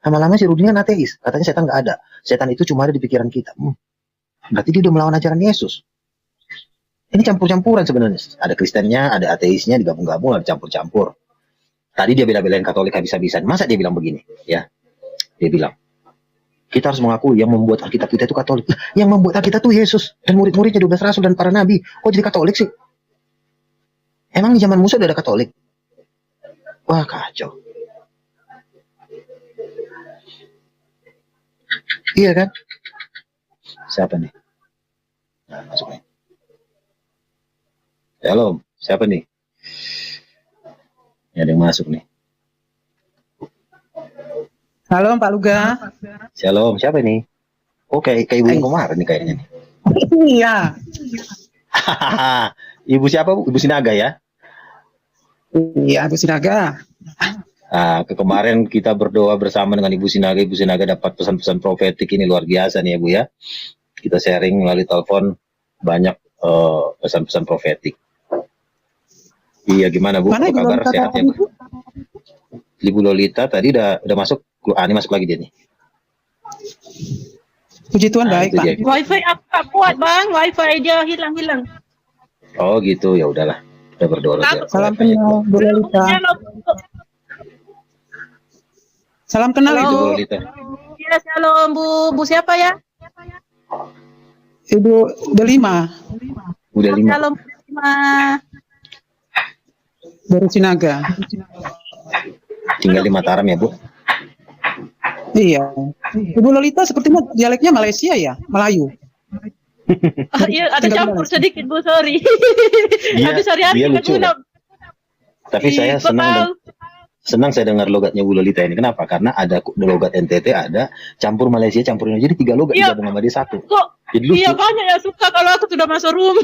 Speaker 1: Lama-lama si Rudi kan ateis. Katanya setan nggak ada. Setan itu cuma ada di pikiran kita. Berarti dia udah melawan ajaran Yesus. Ini campur-campuran sebenarnya. Ada Kristennya, ada ateisnya, digabung-gabung, ada campur-campur. Tadi dia bela-belain Katolik habis-habisan. Masa dia bilang begini? Ya, dia bilang, kita harus mengakui yang membuat Alkitab kita itu Katolik. Yang membuat Alkitab itu Yesus dan murid-muridnya 12 rasul dan para nabi. Kok jadi Katolik sih? Emang di zaman Musa udah ada Katolik? Wah, kacau. Iya kan? Siapa nih? Nah, masuk nih. Shalom, siapa nih? Ada yang masuk nih.
Speaker 6: Halo Pak Luga.
Speaker 1: Shalom, siapa nih? Oh, kayak ibu yang kemarin nih kayaknya nih.
Speaker 6: Iya.
Speaker 1: Ibu siapa, Bu? Ibu Sinaga ya?
Speaker 6: Iya, Bu Sinaga.
Speaker 1: Kemarin kita berdoa bersama dengan Ibu Sinaga. Ibu Sinaga dapat pesan-pesan profetik ini luar biasa nih ya Bu ya. Kita sharing melalui telepon banyak pesan-pesan profetik. Iya, gimana Bu? Apa kabar, sehat ya Bu? Ibu Lolita tadi udah masuk. Ini masuk lagi dia nih.
Speaker 6: Puji Tuhan baik Pak.
Speaker 3: Wifi apa kuat Bang? Wifi dia hilang-hilang.
Speaker 1: Oh gitu, ya udahlah. Kita berdoa.
Speaker 6: Salam kenal Bu Lolita. Salam kenal
Speaker 1: Itu
Speaker 6: Ibu.
Speaker 1: Bu Lolita.
Speaker 3: Ya, shalom Bu siapa ya?
Speaker 6: Ibu Delima
Speaker 1: Udah 5.
Speaker 3: Shalom Bu Delima.
Speaker 6: dari Sinaga.
Speaker 1: Tinggal di Mataram ya, Bu.
Speaker 6: Iya. Ibu Lolita sepertinya dialeknya Malaysia ya, Melayu.
Speaker 3: Iya, ada
Speaker 6: Tinggal
Speaker 3: campur
Speaker 6: di
Speaker 3: sedikit Bu, sorry.
Speaker 1: Dia-
Speaker 3: Habis hari-hari
Speaker 1: dia
Speaker 3: nggak
Speaker 1: lucu,
Speaker 3: guna.
Speaker 1: Tapi saya senang saya dengar logatnya Bu Lolita ini. Kenapa? Karena ada logat NTT, ada campur Malaysia, campur Indonesia. Jadi 3 logat
Speaker 3: Iya.
Speaker 1: digabung sama dia satu.
Speaker 3: Kok
Speaker 1: Jadi lucu.
Speaker 3: iya banyak yang suka kalau aku sudah masuk room.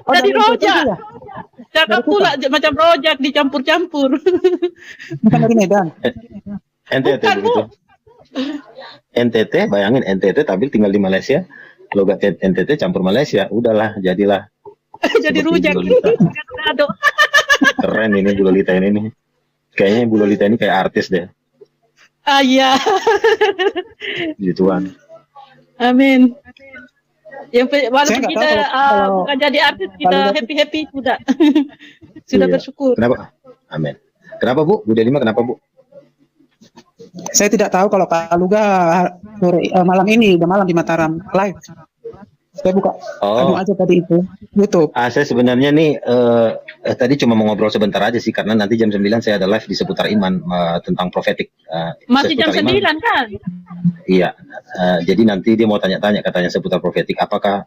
Speaker 3: Jadi
Speaker 6: dari NTT
Speaker 3: rojak.
Speaker 6: ya?
Speaker 3: Cakap pula macam rojak dicampur-campur.
Speaker 6: Bukan dari Medan.
Speaker 1: NTT
Speaker 3: Bukan, Bu.
Speaker 1: begitu. NTT, bayangin NTT tapi tinggal di Malaysia. Logat NTT campur Malaysia. Udahlah, jadilah.
Speaker 3: Jadi
Speaker 1: Seperti
Speaker 3: rujak.
Speaker 1: Bu Lolita.
Speaker 3: Aduh.
Speaker 1: Keren ini Bu Lolita ini nih. Kayaknya Bu Lolita ini kayak artis deh.
Speaker 3: Ah iya.
Speaker 1: Gituan.
Speaker 3: Amin.
Speaker 6: Saya
Speaker 3: Walaupun
Speaker 6: nggak
Speaker 3: kita
Speaker 6: tahu kalau-
Speaker 3: bukan jadi artis, kita
Speaker 6: kalau-
Speaker 3: happy sudah. Sudah
Speaker 1: Iya.
Speaker 3: bersyukur.
Speaker 1: Kenapa? Amin. Kenapa Bu? Bu Delima kenapa Bu?
Speaker 6: Saya tidak tahu kalau Pak Luga malam ini udah malam di Mataram live. Saya buka
Speaker 1: Oh,
Speaker 6: aja tadi itu YouTube.
Speaker 1: saya sebenarnya nih tadi cuma mau ngobrol sebentar aja sih karena nanti jam 9 saya ada live di seputar iman tentang profetik.
Speaker 3: Masih jam
Speaker 1: Seputar iman.
Speaker 3: 9 kan?
Speaker 1: Iya. Jadi nanti dia mau tanya-tanya katanya seputar profetik. Apakah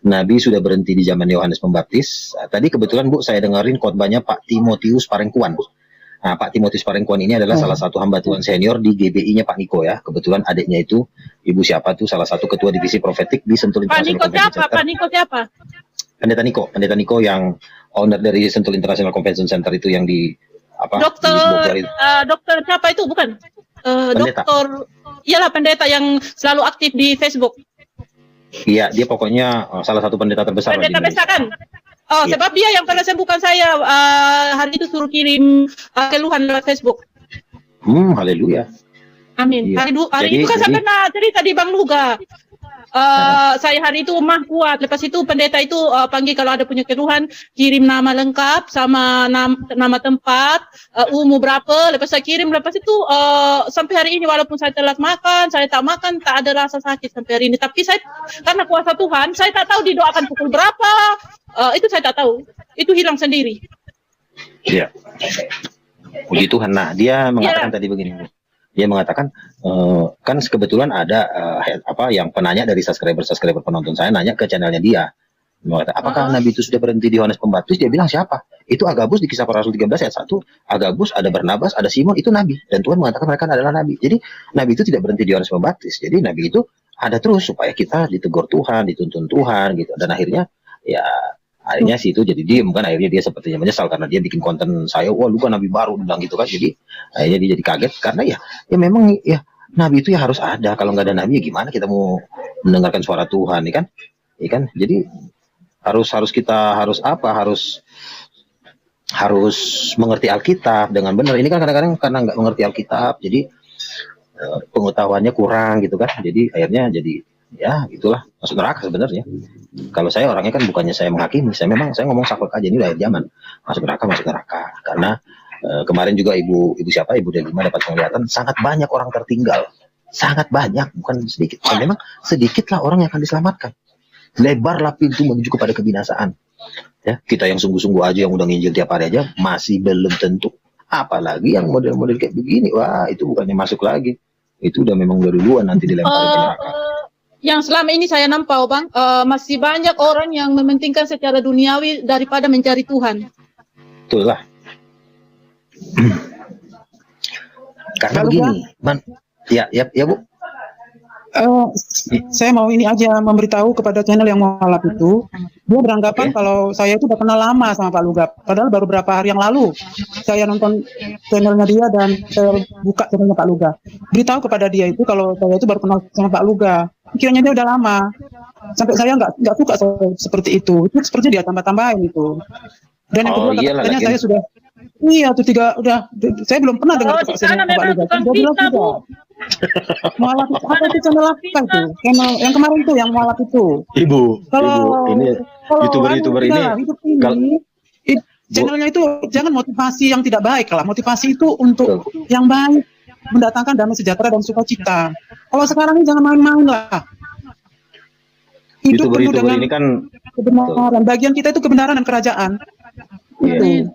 Speaker 1: Nabi sudah berhenti di zaman Yohanes Pembaptis? Tadi kebetulan Bu saya dengerin khotbahnya Pak Timotius Parengkuan. Nah, Pak Timotius Parengkuan ini adalah salah satu hamba Tuhan senior di GBI-nya Pak Niko ya. Kebetulan adiknya itu ibu siapa tuh salah satu ketua divisi profetik di Sentul
Speaker 3: Pak
Speaker 1: International
Speaker 3: Niko
Speaker 1: Convention
Speaker 3: siapa?
Speaker 1: Center.
Speaker 3: Pak Niko siapa?
Speaker 1: Pendeta Niko yang owner dari Sentul International Convention Center itu yang di apa? di Bogor itu.
Speaker 3: Dokter siapa itu? Bukan.
Speaker 1: Pendeta.
Speaker 3: Dokter, iyalah pendeta yang selalu aktif di Facebook.
Speaker 1: Iya, dia pokoknya salah satu pendeta terbesar lah di
Speaker 3: Pendeta
Speaker 1: Indonesia.
Speaker 3: besar kan? Oh,
Speaker 1: Iya.
Speaker 3: sebab dia yang pernah sembuhkan saya hari itu suruh kirim keluhan lewat Facebook.
Speaker 1: Haleluya.
Speaker 3: Amin.
Speaker 1: Iya.
Speaker 3: Hari itu kan saya pernah cerita di Bang Luga. Saya hari itu mah kuat. Lepas itu pendeta itu panggil kalau ada punya keluhan, kirim nama lengkap sama nama tempat, umur berapa. Lepas saya kirim. Lepas itu sampai hari ini walaupun saya telat makan, saya tak makan, tak ada rasa sakit sampai hari ini. Tapi saya karena kuasa Tuhan, saya tak tahu didoakan pukul berapa. Itu saya tak tahu. Itu hilang sendiri.
Speaker 1: Iya. Puji Tuhan. Nah, dia mengatakan tadi begini, Bu. Dia mengatakan kan kebetulan ada yang penanya dari subscriber penonton saya nanya ke channelnya dia. Mengatakan, apakah Nabi itu sudah berhenti di Yohanes Pembaptis? Dia bilang siapa? Itu Agabus di Kisah Para Rasul 13 ayat 1. Agabus, ada Barnabas, ada Simon, itu Nabi. Dan Tuhan mengatakan mereka adalah Nabi. Jadi Nabi itu tidak berhenti di Yohanes Pembaptis. Jadi Nabi itu ada terus supaya kita ditegur Tuhan, dituntun Tuhan gitu. Dan akhirnya sih itu jadi diem kan, akhirnya dia sepertinya menyesal karena dia bikin konten saya, wah lu kan Nabi baru bilang gitu kan. Jadi akhirnya dia jadi kaget karena ya memang ya Nabi itu ya harus ada. Kalau nggak ada Nabi ya gimana kita mau mendengarkan suara Tuhan ya kan. Jadi harus mengerti Alkitab dengan benar. Ini kan kadang-kadang karena nggak mengerti Alkitab jadi pengetahuannya kurang gitu kan. Jadi akhirnya jadi ya itulah masuk neraka sebenarnya. Kalau saya orangnya kan bukannya saya menghakimi, saya ngomong saklek aja, ini udah akhir zaman masuk neraka karena kemarin juga ibu Delima dapat penglihatan sangat banyak orang tertinggal, sangat banyak, bukan sedikit. Dan memang sedikitlah orang yang akan diselamatkan, lebarlah pintu menuju kepada kebinasaan ya. Kita yang sungguh-sungguh aja yang udah nginjil tiap hari aja masih belum tentu, apalagi yang model-model kayak begini, wah itu bukannya masuk lagi, itu udah memang udah duluan nanti dilempar ke neraka.
Speaker 3: Yang selama ini saya nampak, Bang, masih banyak orang yang mementingkan secara duniawi daripada mencari Tuhan.
Speaker 1: Betul lah. Karena
Speaker 6: Lalu,
Speaker 1: begini, ya Bu.
Speaker 6: Saya mau ini aja memberitahu kepada channel yang mualaf itu, dia beranggapan kalau saya itu udah kenal lama sama Pak Luga, padahal baru beberapa hari yang lalu saya nonton channelnya dia dan saya buka channelnya Pak Luga. Beritahu kepada dia itu kalau saya itu baru kenal sama Pak Luga. Kiranya dia udah lama, sampai saya nggak suka seperti itu. Itu sepertinya dia tambah-tambahin itu. Dan yang kedua katanya saya sudah, itu saya belum pernah dengar
Speaker 3: sana
Speaker 6: Pak
Speaker 3: memang
Speaker 6: Luga.
Speaker 3: bukan
Speaker 6: Dia bilang
Speaker 3: kita, Bu.
Speaker 6: mualaf apa itu channel apa itu? Channel yang kemarin tuh yang mualaf itu.
Speaker 1: Ibu,
Speaker 6: Kalau
Speaker 1: ini
Speaker 6: Kalau
Speaker 1: YouTuber-YouTuber ini
Speaker 6: hidup
Speaker 1: kal-
Speaker 6: ini channelnya itu jangan motivasi yang tidak baik lah. Motivasi itu untuk yang baik, mendatangkan damai sejahtera dan sukacita. Kalau sekarang ini jangan main-main lah. Hidup penuh
Speaker 1: YouTuber-YouTuber
Speaker 6: dengan
Speaker 1: ini kan
Speaker 6: kebenaran. Bagian kita itu kebenaran dan kerajaan.
Speaker 1: iya.
Speaker 6: Itu.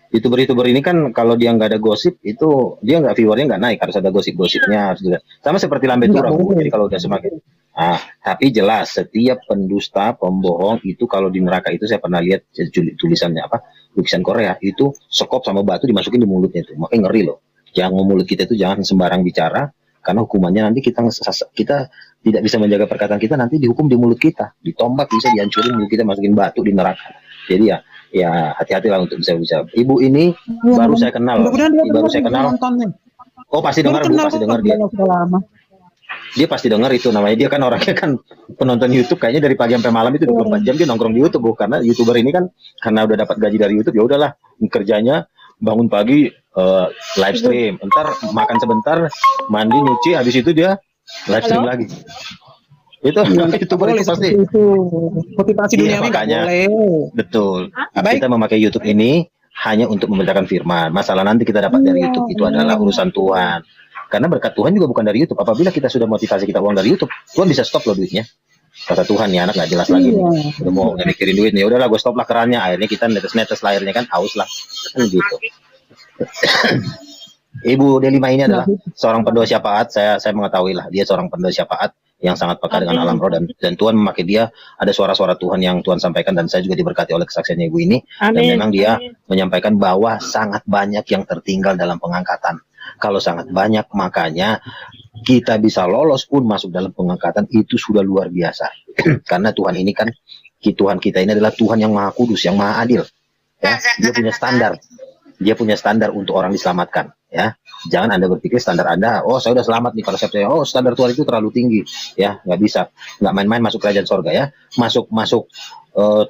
Speaker 1: YouTuber-YouTuber ini kan kalau dia nggak ada gosip itu dia nggak viewernya nggak naik, harus ada gosip-gosipnya, harus juga sama seperti lambe
Speaker 6: Nggak
Speaker 1: turang Bu.
Speaker 6: boleh.
Speaker 1: Jadi kalau udah semakin tapi jelas setiap pendusta pembohong itu kalau di neraka itu saya pernah lihat tulisannya apa, lukisan Korea itu sekop sama batu dimasukin di mulutnya itu, makanya ngeri loh. Jangan mulut kita itu jangan sembarang bicara, karena hukumannya nanti kita tidak bisa menjaga perkataan kita, nanti dihukum di mulut kita, ditombak, bisa dihancurin mulut kita, masukin batu di neraka. Jadi ya hati-hatilah untuk bisa bicara. Ibu ini baru saya kenal,
Speaker 6: Mudah-mudahan dia
Speaker 1: baru saya kenal.
Speaker 6: nontonnya.
Speaker 1: Oh pasti dengar Bu, pasti dengar dia.
Speaker 6: Sudah lama.
Speaker 1: Dia pasti dengar itu, namanya dia kan orangnya kan penonton YouTube kayaknya dari pagi sampai malam itu 24 jam dia nongkrong di YouTube Bu, karena YouTuber ini kan karena udah dapat gaji dari YouTube ya udahlah kerjanya bangun pagi live stream, ntar makan sebentar, mandi nyuci, habis itu dia live stream lagi. Itu YouTuber itu pasti.
Speaker 6: Itu motivasi
Speaker 1: Iya,
Speaker 6: dunia
Speaker 1: makanya.
Speaker 6: boleh.
Speaker 1: Betul.
Speaker 6: Baik.
Speaker 1: Kita memakai YouTube ini hanya untuk memberitakan firman. Masalah nanti kita dapat dari YouTube itu adalah urusan Tuhan. Karena berkat Tuhan juga bukan dari YouTube. Apabila kita sudah motivasi kita uang dari YouTube, Tuhan bisa stop loh duitnya. Kata Tuhan nih anak nggak jelas lagi nih. Udah mau nggak mikirin duit nih. Udahlah gue stop lah kerannya. Akhirnya kita netes-netes lahirnya kan haus lah. Kan gitu. Ibu Delima ini adalah seorang pendoa syafaat. Saya mengetahui lah dia seorang pendoa syafaat yang sangat peka dengan alam roh, dan Tuhan memakai dia. Ada suara-suara Tuhan yang Tuhan sampaikan, dan saya juga diberkati oleh kesaksiannya ibu ini. Dan memang dia menyampaikan bahwa sangat banyak yang tertinggal dalam pengangkatan. Kalau sangat banyak, makanya kita bisa lolos pun masuk dalam pengangkatan itu sudah luar biasa. Karena Tuhan ini kan, Tuhan kita ini adalah Tuhan yang maha kudus, yang maha adil. Ya, dia punya standar. Dia punya standar untuk orang diselamatkan. Ya, jangan Anda berpikir standar Anda, oh saya udah selamat nih, konsep saya, oh standar Tuhan itu terlalu tinggi. Ya, nggak bisa, nggak main-main masuk kerajaan sorga ya. Masuk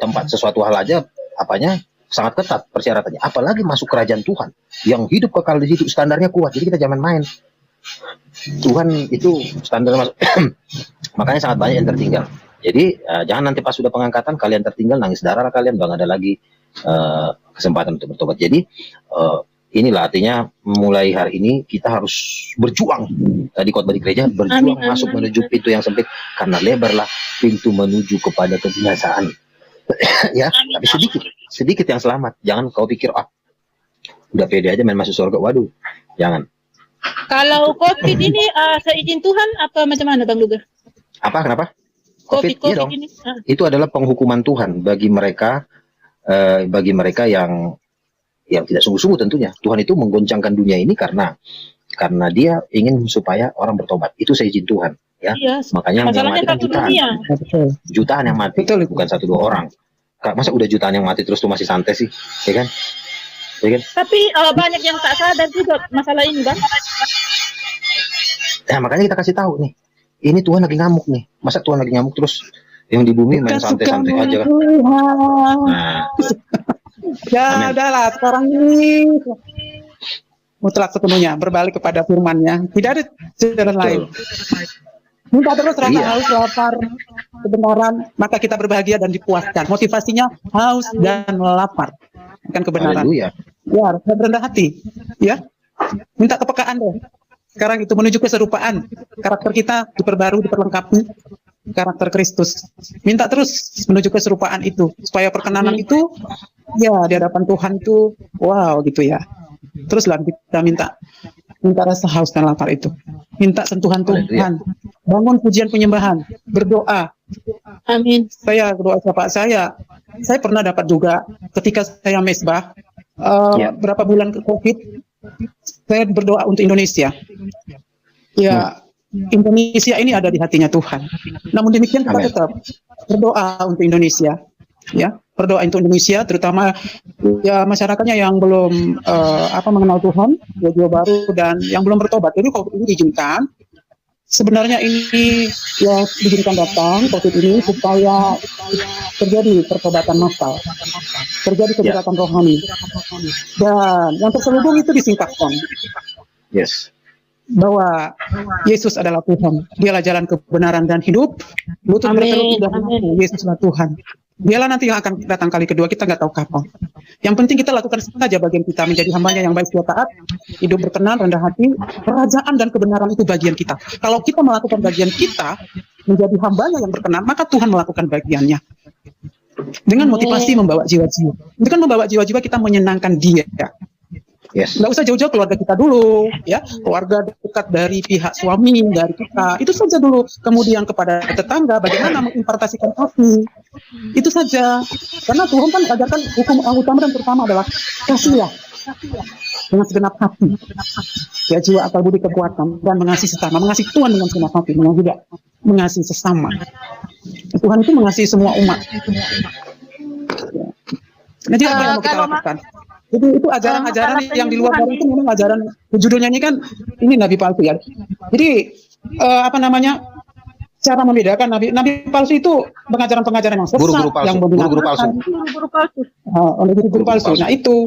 Speaker 1: tempat sesuatu hal aja, apanya sangat ketat persyaratannya. Apalagi masuk kerajaan Tuhan yang hidup kekal di situ, standarnya kuat. Jadi kita jangan main. Tuhan itu standar masuk. Makanya sangat banyak yang tertinggal. Jadi jangan nanti pas sudah pengangkatan kalian tertinggal, nangis darah kalian, bang ada lagi kesempatan untuk bertobat. Jadi inilah artinya mulai hari ini kita harus berjuang. Tadi khotbah di gereja, berjuang masuk menuju pintu yang sempit, karena lebarlah pintu menuju kepada kebinasaan. Ya, tapi sedikit yang selamat. Jangan kau pikir udah pede aja main masuk surga. Waduh, jangan.
Speaker 3: Kalau COVID ini seizin Tuhan apa macam mana Bang Luga?
Speaker 1: Apa kenapa?
Speaker 3: COVID
Speaker 1: iya dong.
Speaker 3: ini.
Speaker 1: Itu adalah penghukuman Tuhan bagi mereka yang tidak sungguh-sungguh tentunya. Tuhan itu menggoncangkan dunia ini karena dia ingin supaya orang bertobat. Itu seizin Tuhan. Ya,
Speaker 3: Iya,
Speaker 1: makanya yang mati kan jutaan.
Speaker 3: dunia.
Speaker 1: Jutaan yang mati, bukan 1-2 orang. Masa udah jutaan yang mati terus tuh masih santai sih, ya kan? Ya kan?
Speaker 3: Tapi banyak yang tak sadar juga masalah ini, Bang.
Speaker 1: Nah, makanya kita kasih tahu nih. Ini Tuhan lagi ngamuk nih. Masa Tuhan lagi ngamuk terus yang di bumi main santai-santai aja kan? Nah,
Speaker 6: ya udahlah, sekarang ini mutlak sepenuhnya berbalik kepada firman-Nya. Tidak ada jalan lain. Minta terus rasa haus, lapar, kebenaran, maka kita berbahagia dan dipuaskan. Motivasinya haus dan lapar akan kebenaran.
Speaker 1: Haleluya.
Speaker 6: Ya, dan rendah hati. Ya, minta kepekaan deh. Sekarang itu menuju keserupaan. Karakter kita diperbarui, diperlengkapi karakter Kristus. Minta terus menuju keserupaan itu, supaya perkenanan itu, ya di hadapan Tuhan itu, wow gitu ya. Teruslah kita minta rasa haus dan lapar itu. Minta sentuhan Tuhan. Bangun pujian penyembahan. Berdoa.
Speaker 3: Amin.
Speaker 6: Saya berdoa saya pernah dapat juga ketika saya mesbah berapa bulan ke COVID, saya berdoa untuk Indonesia. Ya, Indonesia ini ada di hatinya Tuhan. Namun demikian kita tetap berdoa untuk Indonesia. Ya, berdoa untuk Indonesia, terutama ya masyarakatnya yang belum mengenal Tuhan, jiwa baru dan yang belum bertobat. Jadi COVID ini diizinkan. Sebenarnya ini ya diizinkan datang COVID ini supaya terjadi pertobatan massal, terjadi kejahatan rohani, dan yang terselubung itu disingkapkan.
Speaker 1: Yes.
Speaker 6: Bahwa Yesus adalah Tuhan, Dialah jalan kebenaran dan hidup. Lutut bertelut tidak mengaku Yesuslah Tuhan. Dialah nanti yang akan datang kali kedua, kita nggak tahu kapan. Yang penting kita lakukan saja bagian kita, menjadi hambanya yang baik, setia, taat, hidup berkenan, rendah hati. Kerajaan dan kebenaran itu bagian kita. Kalau kita melakukan bagian kita, menjadi hambanya yang berkenan, maka Tuhan melakukan bagiannya. Dengan motivasi membawa jiwa-jiwa. Itu kan membawa jiwa-jiwa kita menyenangkan Dia.
Speaker 1: Yes.
Speaker 6: Nggak usah jauh-jauh, keluarga kita dulu, ya, keluarga dekat dari pihak suami, dari kita, itu saja dulu. Kemudian kepada tetangga, bagaimana mengimpartasikan kasih, itu saja. Karena Tuhan kan ajarkan hukum yang utama dan pertama adalah kasihlah dengan segenap hati, ya, jiwa, akal, budi, kekuatan, dan mengasihi sesama. Mengasihi Tuhan dengan segenap hati, dengan juga mengasihi sesama. Tuhan itu mengasihi semua umat. Jadi apa yang mau kita lakukan? Jadi itu ajaran-ajaran yang di luar dari itu memang ajaran, judulnya ini kan ini nabi palsu ya. Jadi cara membedakan nabi palsu itu pengajaran-pengajaran yang sesat,
Speaker 1: Guru-guru palsu,
Speaker 6: yang
Speaker 1: guru-guru palsu.
Speaker 6: oleh guru-guru palsu. Nah itu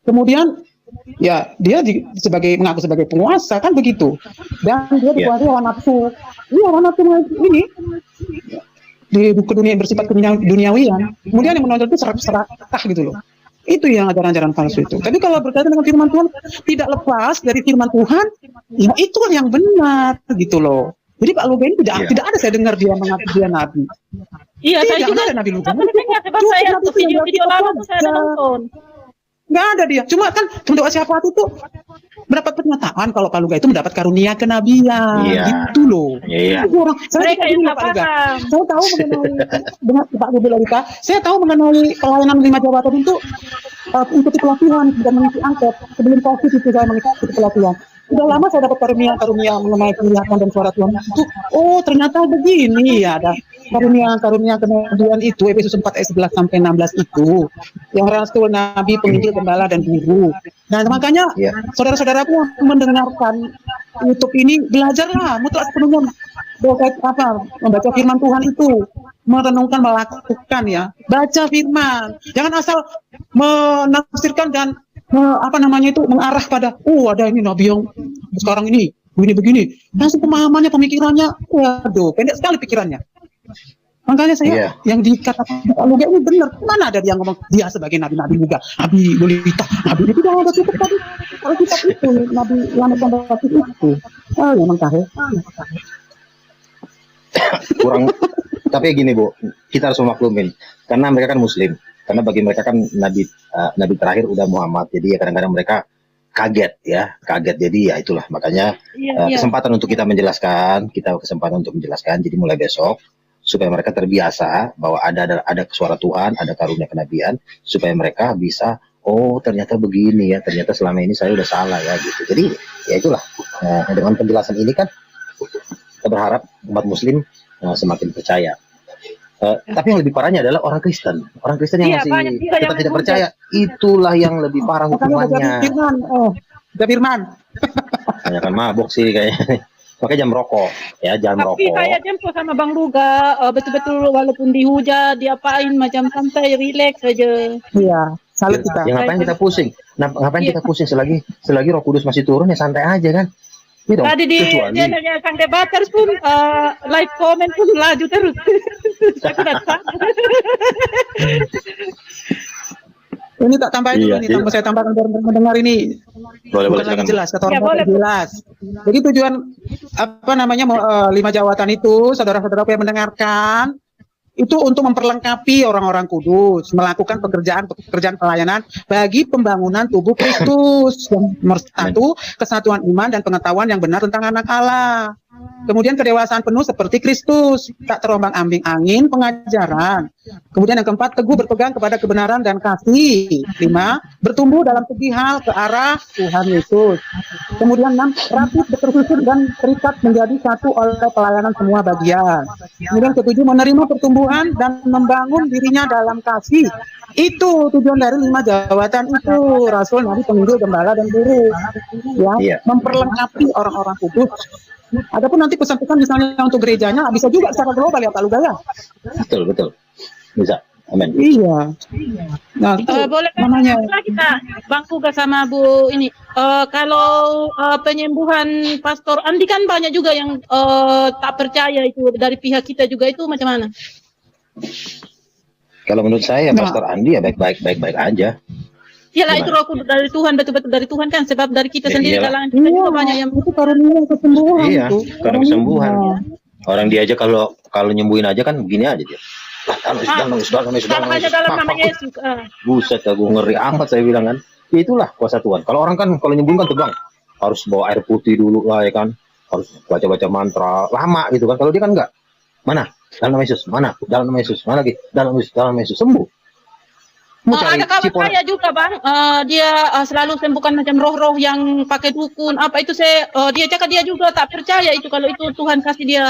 Speaker 6: kemudian ya dia mengaku sebagai penguasa kan begitu, dan dia dikuasai hawa nafsu. Iya, hawa nafsu ini di dunia yang bersifat duniawian. Kemudian yang menonjol itu serakah gitu loh. Itu yang ajaran-ajaran palsu itu. Tapi kalau berkaitan dengan firman Tuhan, tidak lepas dari firman Tuhan, ya itulah yang benar gitu loh. Jadi Pak Luga ini tidak ada saya dengar dia mengaku dia nabi.
Speaker 3: Iya, saya juga
Speaker 6: ada nabi Luga.
Speaker 3: Saya video lama tuh saya nonton.
Speaker 6: Nggak ada dia. Cuma kan doa syafaat itu mendapat pernyataan kalau Pak Luga itu mendapat karunia kenabian, gitu loh.
Speaker 1: Iya.
Speaker 6: Saya tahu mengenai dengan Pak Luga. Saya tahu mengenai pelayanan 5 jabatan itu ikuti pelatihan dan mengisi angket. Sebelum COVID itu saya mengikuti pelatihan. Sudah lama saya dapat karunia mengenai penglihatan dan suara Tuhan itu. Oh, ternyata begini ya, ada karunia kemudian itu Efesus 4 ayat 11 sampai 16 itu yang rasul, nabi, penginjil, gembala dan guru. Nah, makanya saudara-saudaraku yang mendengarkan YouTube ini, belajarlah mutlak sepenuhnya membaca firman Tuhan itu, merenungkan, melakukan ya. Baca firman. Jangan asal menafsirkan dan mengarah pada ada ini nabi yang sekarang ini begini. Langsung pemahamannya, pemikirannya, waduh, pendek sekali pikirannya. Makanya saya yang dikatakan Pak Luga ini benar. Mana ada dia ngomong dia sebagai nabi juga, nabi Lolita, nabi itu tidak ada cukup tadi. Kalau kitab itu nabi Lamek dan Batik itu, memang kahel.
Speaker 1: Kurang. Tapi gini Bu, kita harus memaklumin karena mereka kan Muslim. Karena bagi mereka kan nabi terakhir udah Muhammad, jadi ya kadang-kadang mereka kaget. Jadi ya itulah makanya kesempatan untuk kita menjelaskan, jadi mulai besok supaya mereka terbiasa bahwa ada suara Tuhan, ada karunia kenabian, supaya mereka bisa ternyata begini ya, ternyata selama ini saya udah salah ya gitu. Jadi ya itulah dengan penjelasan ini kan kita berharap umat Muslim semakin percaya. Tapi yang lebih parahnya adalah orang Kristen yang masih tetap tidak percaya, itulah yang lebih parah hukumannya.
Speaker 6: Firman.
Speaker 1: Banyak kan mabuk sih kayaknya. Makanya jangan merokok, jangan merokok.
Speaker 3: Tapi kayak jemput sama Bang Luga, betul-betul walaupun dihujat, diapain macam santai, rileks saja.
Speaker 6: Iya, salut kita.
Speaker 1: Ya ngapain kita pusing? Kita pusing selagi Roh Kudus masih turun ya santai aja kan. Gitu.
Speaker 3: Tadi di channelnya Sang Debaters pun live comment pun laju terus.
Speaker 6: Ini tak tambahin dulu nih, saya tambahkan biar mendengar ini.
Speaker 1: Boleh
Speaker 6: lagi jelas, kata orang jelas. Jadi tujuan 5 jawatan itu, saudara-saudara yang mendengarkan, itu untuk memperlengkapi orang-orang kudus, melakukan pekerjaan pelayanan bagi pembangunan tubuh Kristus. Yang nomor 1, kesatuan iman dan pengetahuan yang benar tentang anak Allah. Kemudian kedewasaan penuh seperti Kristus, tak terombang-ambing angin pengajaran. Kemudian yang keempat, teguh berpegang kepada kebenaran dan kasih. 5, bertumbuh dalam segi hal ke arah Tuhan Yesus. Kemudian 6, rapi, tersusun dan terikat menjadi satu oleh pelayanan semua bagian. Kemudian ke-7, menerima pertumbuhan dan membangun dirinya dalam kasih. Itu tujuan dari 5 jawatan itu, rasul, nabi, penginjil, gembala dan guru. Memperlengkapi orang-orang kudus. Adapun nanti pesan-pesan misalnya untuk gerejanya bisa juga secara global ya Pak Luga ya.
Speaker 1: Betul. Bisa. Amin.
Speaker 6: Iya. Nah,
Speaker 3: boleh namanya kita Bang Luga sama Bu ini. Kalau penyembuhan Pastor Andi kan banyak juga yang tak percaya itu dari pihak kita juga, itu macam mana?
Speaker 1: Kalau menurut saya
Speaker 6: Nah.
Speaker 1: Pastor Andi ya baik-baik aja.
Speaker 3: Iyalah itu
Speaker 1: Gimana?
Speaker 3: roh kudus dari Tuhan, betul-betul dari Tuhan kan, sebab dari kita
Speaker 1: Ya,
Speaker 3: sendiri
Speaker 1: iyalah.
Speaker 3: kalangan kita juga banyak yang
Speaker 6: itu karunia kesembuhan
Speaker 1: Iya,
Speaker 6: itu.
Speaker 1: karena kesembuhan.
Speaker 6: Karunia.
Speaker 1: Orang dia aja kalau nyembuhin aja kan begini aja dia. Nangis.
Speaker 3: kalau hanya dalam nama Yesus.
Speaker 1: Buset, aku ngeri amat saya bilang kan. Ya itulah kuasa Tuhan. Kalau orang kan kalau nyembuhin kan tegang. Harus bawa air putih dulu lah ya kan. Harus baca-baca mantra. Lama gitu kan. Kalau dia kan enggak. Mana? Dalam nama Yesus. Mana? Dalam nama Yesus. Mana lagi? Dalam nama Yesus. Sembuh. Mau cari
Speaker 3: Ada kawan
Speaker 1: cipon.
Speaker 3: saya juga bang, dia selalu sembuhkan macam roh-roh yang pakai dukun. Apa itu dia cakap dia juga tak percaya itu kalau itu Tuhan kasih dia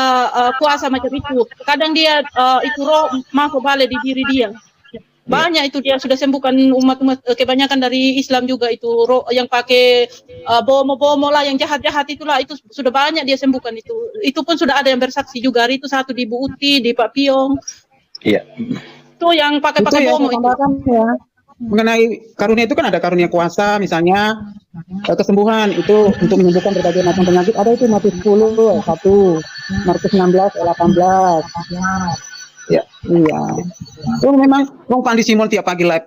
Speaker 3: kuasa macam itu. Kadang dia itu roh masuk balik di diri dia. Banyak itu dia sudah sembuhkan umat-umat kebanyakan dari Islam juga itu roh yang pakai bomo-bomo lah yang jahat-jahat itulah itu sudah banyak dia sembuhkan itu. Itu pun sudah ada yang bersaksi juga hari itu satu di Bu Uti, di Pak Piong.
Speaker 1: Iya.
Speaker 3: Itu yang
Speaker 6: Itu
Speaker 3: pakai-pakai
Speaker 6: ya
Speaker 3: bomo
Speaker 6: saya
Speaker 3: itu.
Speaker 6: tambahkan ya. Mengenai karunia itu kan ada karunia kuasa, misalnya kesembuhan itu untuk menyembuhkan berbagai macam penyakit. Ada itu Matius 10 ayat 1, Markus 16 ayat 18.
Speaker 1: Ya.
Speaker 6: Iya. Itu memang Bang Pandi Simon tiap pagi live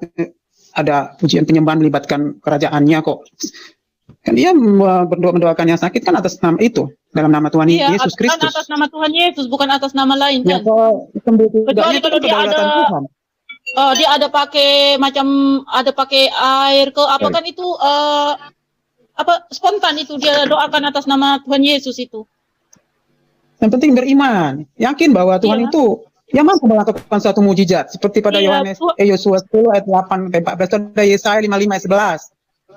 Speaker 6: ada pujian penyembahan melibatkan kerajaannya kok. Kan dia mendoakan yang sakit kan atas nama itu, dalam nama Tuhan
Speaker 3: Iya,
Speaker 6: Yesus
Speaker 3: kan
Speaker 6: Kristus.
Speaker 3: atas nama Tuhan Yesus, bukan atas nama lain
Speaker 6: Ya,
Speaker 3: kan.
Speaker 6: kalau sembuh tidaknya itu
Speaker 3: kalau
Speaker 6: kan
Speaker 3: dia
Speaker 6: kedaulatan
Speaker 3: ada-
Speaker 6: Tuhan.
Speaker 3: Dia ada pakai air ke apa kan itu apa spontan itu dia doakan atas nama Tuhan Yesus itu.
Speaker 6: Yang penting beriman, yakin bahwa Tuhan
Speaker 3: Iya.
Speaker 6: itu yang mampu melakukan suatu mujizat seperti pada
Speaker 3: Iya,
Speaker 6: Yosua 10 ayat 8 sampai 14, ada Yesaya 55 ayat 11.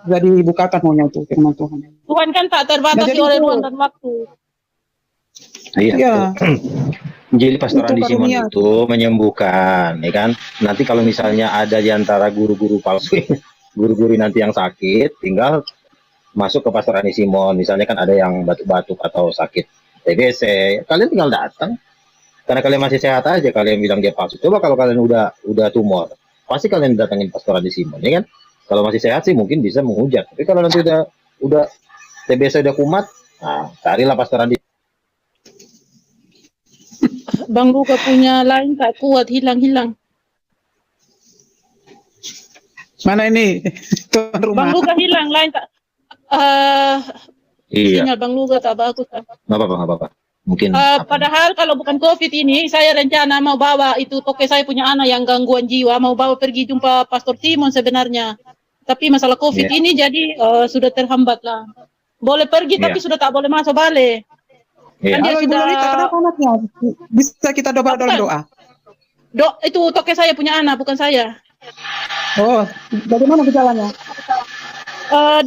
Speaker 6: Sudah dibukakan maunya itu firman Tuhan.
Speaker 3: Tuhan kan tak terbatasi
Speaker 6: Nah, jadi
Speaker 3: oleh
Speaker 6: itu-
Speaker 3: ruang dan waktu.
Speaker 1: Iya.
Speaker 6: Iya.
Speaker 1: Jadi Pastor
Speaker 6: Itu
Speaker 1: Andi Simon
Speaker 6: karunia.
Speaker 1: itu menyembuhkan, ya kan? Nanti kalau misalnya ada di antara guru-guru palsu, guru-guru nanti yang sakit, tinggal masuk ke Pastor Andi Simon. Misalnya kan ada yang batuk-batuk atau sakit TBC, kalian tinggal datang. Karena kalian masih sehat aja, kalian bilang dia palsu. Coba kalau kalian udah tumor, pasti kalian datangin Pastor Andi Simon, ya kan? Kalau masih sehat sih mungkin bisa menghujat. Tapi kalau nanti udah TBC udah kumat, nah carilah Pastor Andi.
Speaker 3: Bang Luka punya lain tak kuat hilang-hilang.
Speaker 6: Mana ini tuan rumah?
Speaker 3: Bang Luka hilang lain tak
Speaker 1: Iya,
Speaker 3: sinyal Bang Luka tak bagus.
Speaker 1: nggak apa-apa. Mungkin.
Speaker 3: Padahal kalau bukan COVID ini, saya rencana mau bawa itu toke saya punya anak yang gangguan jiwa, mau bawa pergi jumpa Pastor Simon sebenarnya. Tapi masalah COVID
Speaker 1: Iya.
Speaker 3: ini jadi sudah terhambat lah. Boleh pergi
Speaker 1: Iya.
Speaker 3: tapi sudah tak boleh masuk balik.
Speaker 1: Iya.
Speaker 3: Kan dia
Speaker 6: Kalau Ibu
Speaker 3: sudah
Speaker 6: Lolita, kenapa anaknya? Bisa kita doa dalam doa.
Speaker 3: itu toke saya punya anak, bukan saya.
Speaker 6: Oh, bagaimana gejalanya?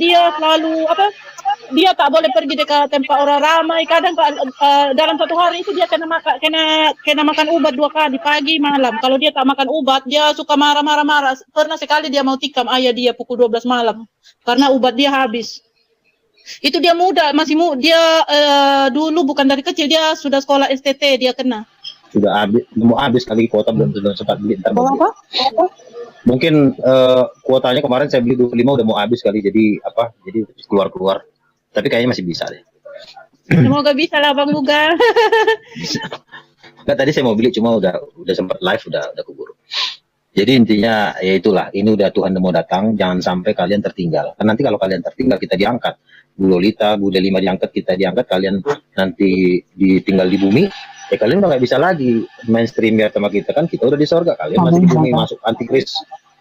Speaker 3: Dia selalu dia tak boleh pergi dekat tempat orang ramai. Kadang dalam satu hari itu dia kena makan obat 2 kali, pagi malam. Kalau dia tak makan obat, dia suka marah. Pernah sekali dia mau tikam ayah dia pukul 12 malam karena obat dia habis. Itu dia masih muda. Dia dulu bukan dari kecil, dia sudah sekolah STT, dia kena.
Speaker 1: Sudah mau habis kali kuota belum sempat beli, ntar
Speaker 6: Oh,
Speaker 1: mau beli.
Speaker 6: apa?
Speaker 1: Mungkin kuotanya kemarin saya beli 25 udah mau habis kali, jadi keluar. Tapi kayaknya masih bisa deh.
Speaker 3: Semoga bisa lah Bang Luga.
Speaker 1: Nggak, tadi saya mau beli cuma udah sempat live udah keburu. Jadi intinya ya itulah, ini udah Tuhan mau datang, jangan sampai kalian tertinggal. Karena nanti kalau kalian tertinggal kita diangkat. Bu Lolita, Bu Delima diangkat, kita diangkat, kalian nanti ditinggal di bumi. Ya kalian udah nggak bisa lagi mainstream ya sama kita kan, kita udah di sorga, kalian masih di bumi masuk antikris.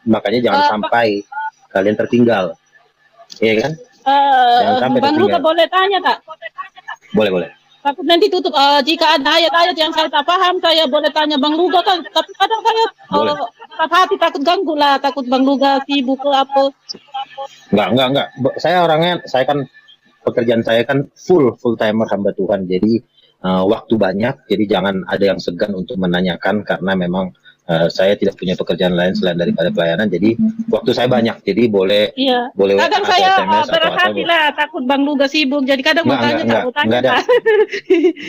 Speaker 1: Makanya jangan sampai kalian tertinggal. Iya kan? Jangan sampai
Speaker 3: Bang Luga
Speaker 1: tertinggal.
Speaker 3: boleh tanya tak?
Speaker 1: Boleh.
Speaker 3: Takut nanti tutup. Jika ada ayat-ayat yang saya tak paham, saya boleh tanya Bang Luga kan. Tapi kadang saya
Speaker 1: Boleh.
Speaker 3: hati takut ganggu lah, takut Bang Luga sibuk ke apa.
Speaker 1: Enggak. Saya kan pekerjaan saya kan full timer hamba Tuhan. Jadi waktu banyak, jadi jangan ada yang segan untuk menanyakan karena memang saya tidak punya pekerjaan lain selain daripada pelayanan. Jadi waktu saya banyak, jadi boleh
Speaker 3: Iya.
Speaker 1: boleh
Speaker 3: Kadang
Speaker 1: WA atau
Speaker 3: saya
Speaker 1: SMS
Speaker 3: berat
Speaker 1: atau
Speaker 3: hati lah, takut Bang Luga sibuk. Jadi kadang mau tanya, tak mau tanya.
Speaker 1: enggak ada.
Speaker 3: tak.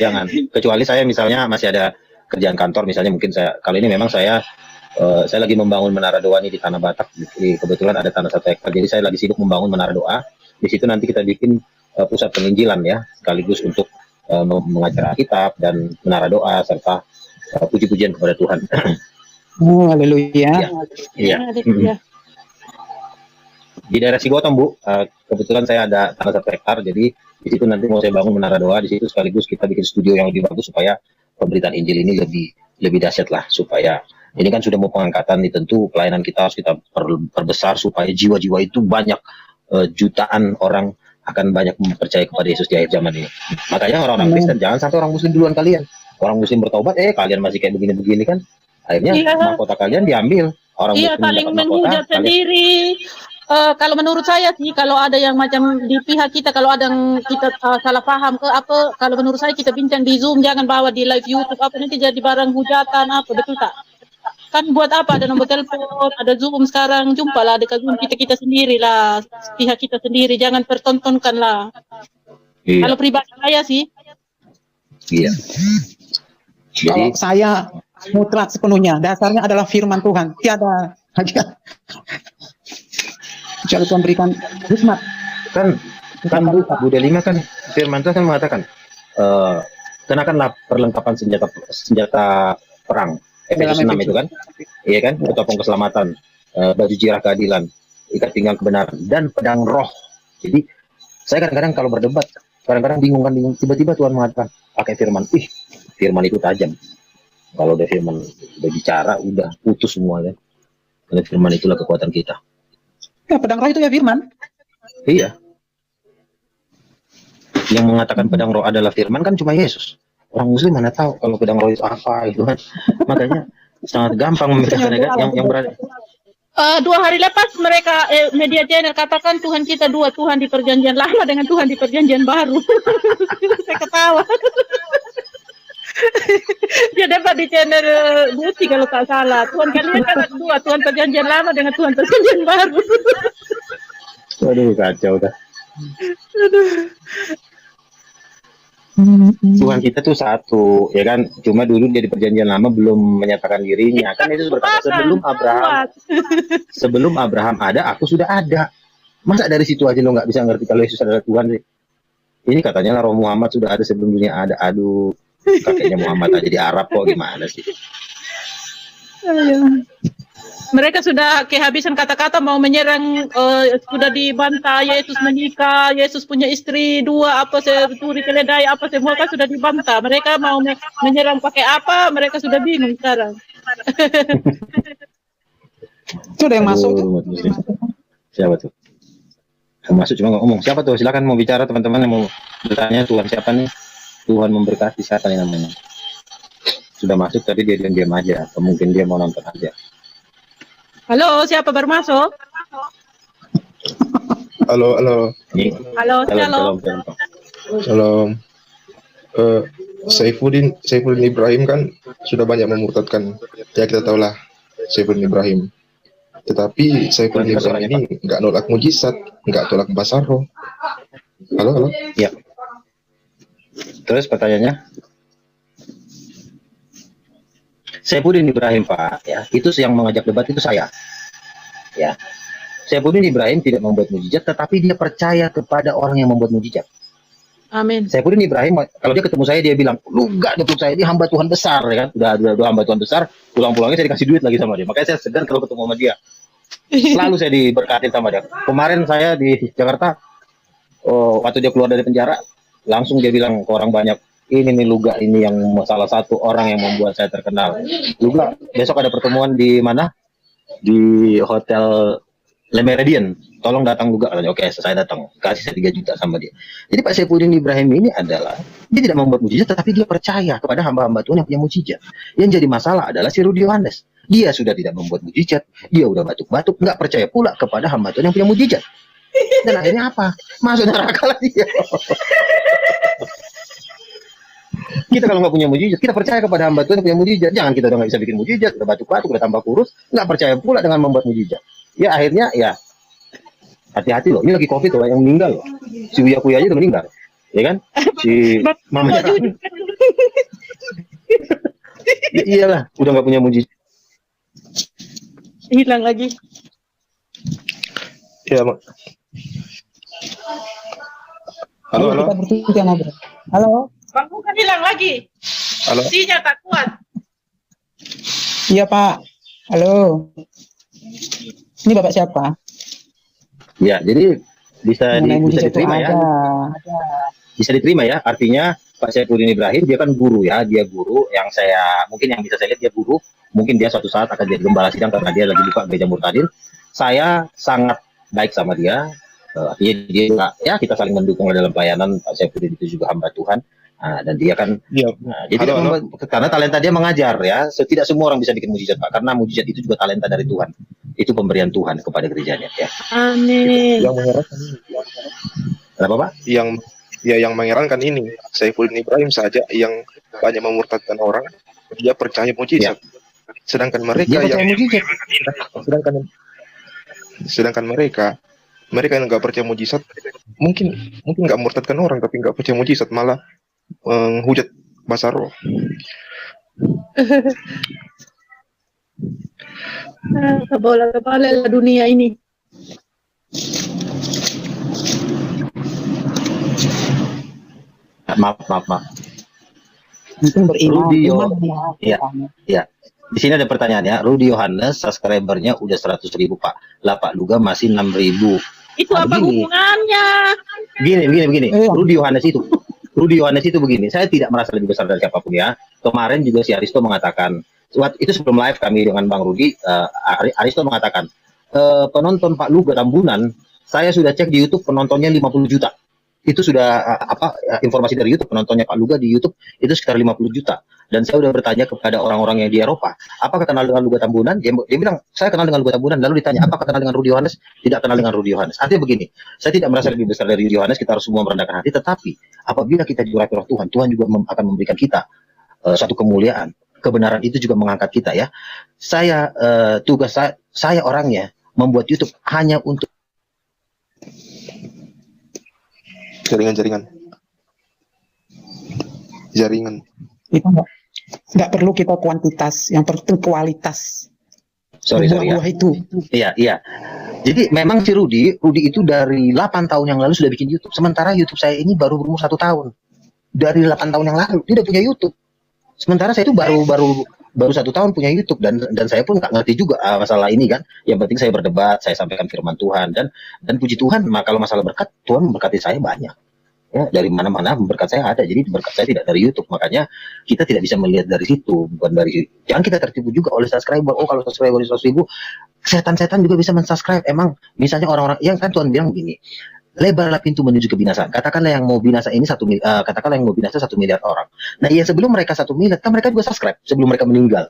Speaker 1: Jangan. Kecuali saya misalnya masih ada kerjaan kantor, misalnya mungkin saya kali ini memang saya lagi membangun menara doa nih di Tanah Batak. Kebetulan ada tanah 1 hektar, jadi saya lagi sibuk membangun menara doa. Di situ nanti kita bikin pusat penginjilan ya, sekaligus untuk mengajar kitab dan menara doa serta puji-pujian kepada Tuhan.
Speaker 6: Oh, haleluya.
Speaker 1: Iya.
Speaker 3: Haleluya.
Speaker 1: Di daerah Sigotong, Bu. Kebetulan saya ada tanah 1 hektar, jadi di situ nanti mau saya bangun menara doa di situ, sekaligus kita bikin studio yang lebih bagus supaya pemberitaan Injil ini lebih dahsyat lah, supaya ini kan sudah mau pengangkatan nih, tentu pelayanan kita harus kita perbesar supaya jiwa-jiwa itu banyak, jutaan orang akan banyak percaya kepada Yesus di akhir zaman ini. Makanya orang-orang Kristen jangan sampai orang Muslim duluan kalian. Orang Muslim bertobat, kalian masih kayak begini-begini kan. Akhirnya
Speaker 3: Iya.
Speaker 1: mahkota kalian diambil. Orang
Speaker 3: Iya,
Speaker 1: Muslim
Speaker 3: saling
Speaker 1: dapat mahkota,
Speaker 3: menghujat
Speaker 1: kalian
Speaker 3: sendiri. Kalau menurut saya sih, kalau ada yang macam di pihak kita, kalau ada yang kita salah paham ke apa, kalau menurut saya kita bincang di Zoom, jangan bawa di live YouTube, apa nanti jadi barang hujatan, apa, betul tak? Kan buat apa ada nomor telepon, ada Zoom sekarang, jumpalah dekat Zoom kita sendiri lah, pihak kita sendiri, jangan pertontonkan lah.
Speaker 1: Iya,
Speaker 3: Kalau pribadi saya sih,
Speaker 1: iya.
Speaker 6: Kalau
Speaker 1: Jadi
Speaker 6: saya mutlak sepenuhnya, dasarnya adalah firman Tuhan. Tiada kecuali Tuhan berikan hikmat.
Speaker 1: kan Bu Delima kan firman Tuhan kan mengatakan, kenakanlah perlengkapan senjata perang. Efesus 6 itu kan, iya kan, topeng keselamatan, baju jirah keadilan, ikat pinggang kebenaran, dan pedang roh. Jadi saya kadang-kadang kalau berdebat, kadang-kadang bingung, tiba-tiba Tuhan mengatakan pakai firman. Firman itu tajam. Kalau udah firman udah bicara, udah putus semua kan. Karena firman itulah kekuatan kita.
Speaker 6: Ya, pedang roh itu ya firman.
Speaker 1: Iya. Yang mengatakan pedang roh adalah firman kan cuma Yesus. Orang Muslim mana tahu kalau pedang roh itu apa itu kan. Makanya sangat gampang membedakan yang berada.
Speaker 3: 2 hari lepas mereka media channel katakan Tuhan kita 2 Tuhan di perjanjian lama dengan Tuhan di perjanjian baru. Saya ketawa. Dia debat di channel Gusti kalau tak salah. Tuhan kalian kan 2 Tuhan perjanjian lama dengan Tuhan perjanjian baru.
Speaker 1: Waduh, kacau dah. Tuhan kita tuh satu, ya kan? Cuma dulu dia di perjanjian lama belum menyatakan dirinya. Kan Yesus berkata sebelum Abraham ada, aku sudah ada. Masa dari situ aja lo nggak bisa ngerti kalau Yesus adalah Tuhan sih? Ini katanya lah Roh Muhammad sudah ada sebelum dunia ada. Aduh, kakeknya Muhammad aja di Arab kok, gimana sih?
Speaker 3: Mereka sudah kehabisan kata-kata mau menyerang, sudah dibantah Yesus menikah, Yesus punya istri 2, apa curi keledai, apa semua kan sudah dibantah. Mereka mau menyerang pakai apa? Mereka sudah bingung sekarang.
Speaker 6: Itu ada yang masuk.
Speaker 1: Siapa tuh? Yang masuk cuma ngomong. Siapa tuh? Silakan mau bicara teman-teman yang mau bertanya. Tuhan siapa nih? Tuhan memberkati, siapa nih namanya? Sudah masuk tapi dia diam-diam aja. Atau mungkin dia mau nonton aja.
Speaker 3: Halo, siapa baru masuk?
Speaker 5: Halo.
Speaker 3: Halo, shalom.
Speaker 5: Shalom. Saifuddin Ibrahim kan sudah banyak memurtadkan. Ya kita tahulah Saifuddin Ibrahim. Tetapi Saifuddin Ibrahim ini nggak nolak mujizat, nggak tolak bahasa roh. Halo.
Speaker 1: Ya. Terus pertanyaannya? Saifuddin Ibrahim, Pak, ya, itu yang mengajak debat itu saya. Ya. Saifuddin Ibrahim tidak membuat mujizat, tetapi dia percaya kepada orang yang membuat mujizat.
Speaker 3: Amin.
Speaker 1: Saifuddin Ibrahim, kalau dia ketemu saya, dia bilang, lu enggak ketemu saya, dia hamba Tuhan besar, ya kan? Udah hamba Tuhan besar, pulang-pulangnya saya dikasih duit lagi sama dia. Makanya saya segan kalau ketemu sama dia. Selalu saya diberkatin sama dia. Kemarin saya di Jakarta, waktu dia keluar dari penjara, langsung dia bilang ke orang banyak, ini nih Luga ini yang salah satu orang yang membuat saya terkenal. Luga, besok ada pertemuan di mana? Di Hotel Le Méridien. Tolong datang Luga. Oke, saya datang. Kasih saya 3 juta sama dia. Jadi Pak Saifuddin Ibrahim ini adalah, dia tidak membuat mujizat, tetapi dia percaya kepada hamba-hamba Tuhan yang punya mujizat. Yang jadi masalah adalah si Rudi Yohanes. Dia sudah tidak membuat mujizat. Dia udah batuk-batuk, nggak percaya pula kepada hamba Tuhan yang punya mujizat. Dan akhirnya apa? Masuk neraka lagi. Kita kalau nggak punya mujizat, kita percaya kepada hamba Tuhan yang punya mujizat. Jangan kita udah nggak bisa bikin mujizat, udah batuk-batuk, udah tambah kurus, nggak percaya pula dengan membuat mujizat. Ya akhirnya ya hati-hati loh. Ini lagi COVID loh, yang meninggal loh. Si Uya Kuya aja udah meninggal, ya kan? Si Mama Jara. Ya, iyalah, udah nggak punya mujizat.
Speaker 3: Hilang lagi.
Speaker 5: Ya, Mak. Halo.
Speaker 6: Kita bertiga ngobrol. Halo.
Speaker 3: Bang bukan hilang lagi.
Speaker 5: Halo.
Speaker 3: Sinyal tak kuat.
Speaker 6: Iya Pak. Halo. Ini Bapak siapa?
Speaker 1: Ya, jadi bisa
Speaker 6: Mengenai
Speaker 1: bisa
Speaker 6: mujizat itu
Speaker 1: diterima ya.
Speaker 6: ada.
Speaker 1: Bisa diterima ya. Artinya Pak Saifuddin Ibrahim dia kan guru ya, dia guru yang mungkin yang bisa saya lihat dia guru, mungkin dia suatu saat akan jadi gembala sidang karena dia lagi buka gereja Murtadin. Saya sangat baik sama dia. Artinya dia juga, ya kita saling mendukung dalam pelayanan. Pak Saifuddin itu juga hamba Tuhan. Dan dia kan
Speaker 5: Iya.
Speaker 1: jadi
Speaker 5: Halo.
Speaker 1: karena talenta dia mengajar ya. Tidak semua orang bisa bikin mujizat Pak, karena mujizat itu juga talenta dari Tuhan. Itu pemberian Tuhan kepada gerejanya ya.
Speaker 3: Amin.
Speaker 5: Yang mengerankan ini,
Speaker 1: Kenapa Pak?
Speaker 5: yang mengerankan ini, Saifuddin Ibrahim saja yang banyak memurtadkan orang, dia percaya mujizat. Sedangkan
Speaker 1: Dia
Speaker 5: mereka
Speaker 1: percaya
Speaker 5: yang
Speaker 1: mujizat.
Speaker 5: sedangkan mereka yang nggak percaya mujizat, mungkin nggak murtadkan orang, tapi nggak percaya mujizat, malah menghujat bahasa roh.
Speaker 3: Kebola kepala lah dunia ini.
Speaker 1: Maaf.
Speaker 6: Mungkin beriman.
Speaker 1: Rudy,
Speaker 6: Iman
Speaker 1: Iya. Ya. Di sini ada pertanyaan ya. Rudy Yohanes subscribernya udah 100.000 Pak. Lah Pak Luga masih 6.000.
Speaker 3: Itu apa hubungannya?
Speaker 1: Begini.
Speaker 6: Iya.
Speaker 1: Rudy Yohanes itu begini. Saya tidak merasa lebih besar dari siapapun ya. Kemarin juga si Aristo mengatakan, itu sebelum live kami dengan Bang Rudy, Aristo mengatakan, penonton Pak Luga Tambunan, saya sudah cek di YouTube penontonnya 50 juta. Itu sudah informasi dari YouTube, penontonnya Pak Luga di YouTube itu sekitar 50 juta. Dan saya sudah bertanya kepada orang-orang yang di Eropa, apakah kenal dengan Luga Tambunan? Dia bilang, saya kenal dengan Luga Tambunan. Lalu ditanya, apakah kenal dengan Rudy Yohanes? Tidak kenal dengan Rudy Yohanes. Artinya begini, saya tidak merasa lebih besar dari Rudy Yohanes, kita harus semua merendahkan hati. Tetapi apabila kita diurapi roh Tuhan, Tuhan juga akan memberikan kita satu kemuliaan. Kebenaran itu juga mengangkat kita ya. Tugas saya orangnya membuat YouTube hanya untuk
Speaker 5: Jaringan.
Speaker 6: Itu nggak perlu kita kuantitas, yang penting kualitas.
Speaker 1: sorry ya.
Speaker 6: Buah-buah itu.
Speaker 1: Iya. Jadi memang si Rudy itu dari 8 tahun yang lalu sudah bikin YouTube. Sementara YouTube saya ini baru berumur 1 tahun. Dari 8 tahun yang lalu dia udah punya YouTube. Sementara saya itu baru 1 tahun punya YouTube, dan saya pun nggak ngerti juga masalah ini kan. Yang penting saya berdebat, saya sampaikan firman Tuhan, dan puji Tuhan, kalau masalah berkat, Tuhan memberkati saya banyak. Ya, dari mana-mana berkat saya ada. Jadi berkat saya tidak dari YouTube. Makanya kita tidak bisa melihat dari situ, bukan dari. Jangan kita tertipu juga oleh subscriber. Oh, kalau subscriber 100.000, setan-setan juga bisa mensubscribe. Emang misalnya orang-orang yang kan Tuhan bilang gini, lebarlah pintu menuju kebinasaan. Katakanlah yang mau binasa ini 1 miliar orang. Nah, ya sebelum mereka 1 miliar, kan mereka juga subscribe sebelum mereka meninggal.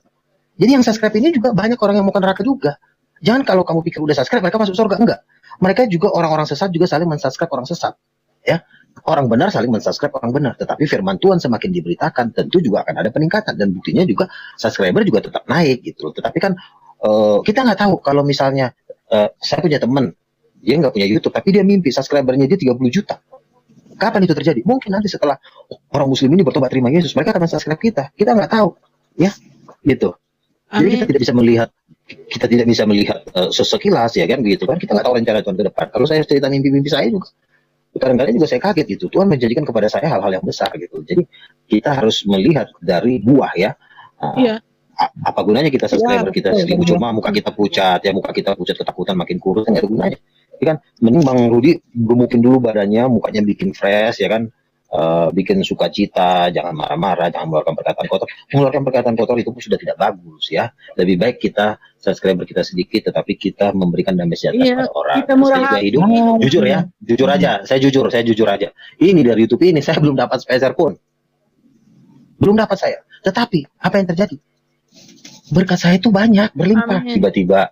Speaker 1: Jadi yang subscribe ini juga banyak orang yang mau ke neraka juga. Jangan kalau kamu pikir udah subscribe mereka masuk surga, enggak. Mereka juga orang-orang sesat juga saling mensubscribe orang sesat. Ya. Orang benar saling mensubscribe orang benar, tetapi firman Tuhan semakin diberitakan, tentu juga akan ada peningkatan, dan buktinya juga subscriber juga tetap naik gitu. Tetapi kan kita nggak tahu kalau misalnya saya punya teman, dia nggak punya YouTube, tapi dia mimpi subscribernya dia 30 juta. Kapan itu terjadi? Mungkin nanti setelah orang Muslim ini bertobat terima Yesus, mereka akan subscribe kita. Kita nggak tahu, ya, gitu. Jadi kita tidak bisa melihat sekilas ya kan, gitu kan. Kita nggak tahu rencana Tuhan ke depan. Kalau saya cerita mimpi-mimpi saya juga, kadang-kadang juga saya kaget gitu. Tuhan menjanjikan kepada saya hal-hal yang besar gitu. Jadi kita harus melihat dari buah ya.
Speaker 3: Iya.
Speaker 1: Apa gunanya kita subscriber kita 1.000 cuma muka kita pucat ya, ketakutan makin kurus, nggak ada gunanya. Jadi kan mending Bang Rudy gemukin dulu badannya, mukanya bikin fresh ya kan. Bikin sukacita, jangan marah-marah, jangan mengeluarkan perkataan kotor. Mengeluarkan perkataan kotor itu pun sudah tidak bagus ya. Lebih baik kita subscriber kita sedikit, tetapi kita memberikan damai sejahtera pada orang.
Speaker 3: Kita murah
Speaker 1: hati. Hidup. Jujur ya, jujur aja. Saya jujur aja. Ini dari YouTube ini saya belum dapat spesial pun, belum dapat saya. Tetapi apa yang terjadi? Berkat saya itu banyak, berlimpah. Tiba-tiba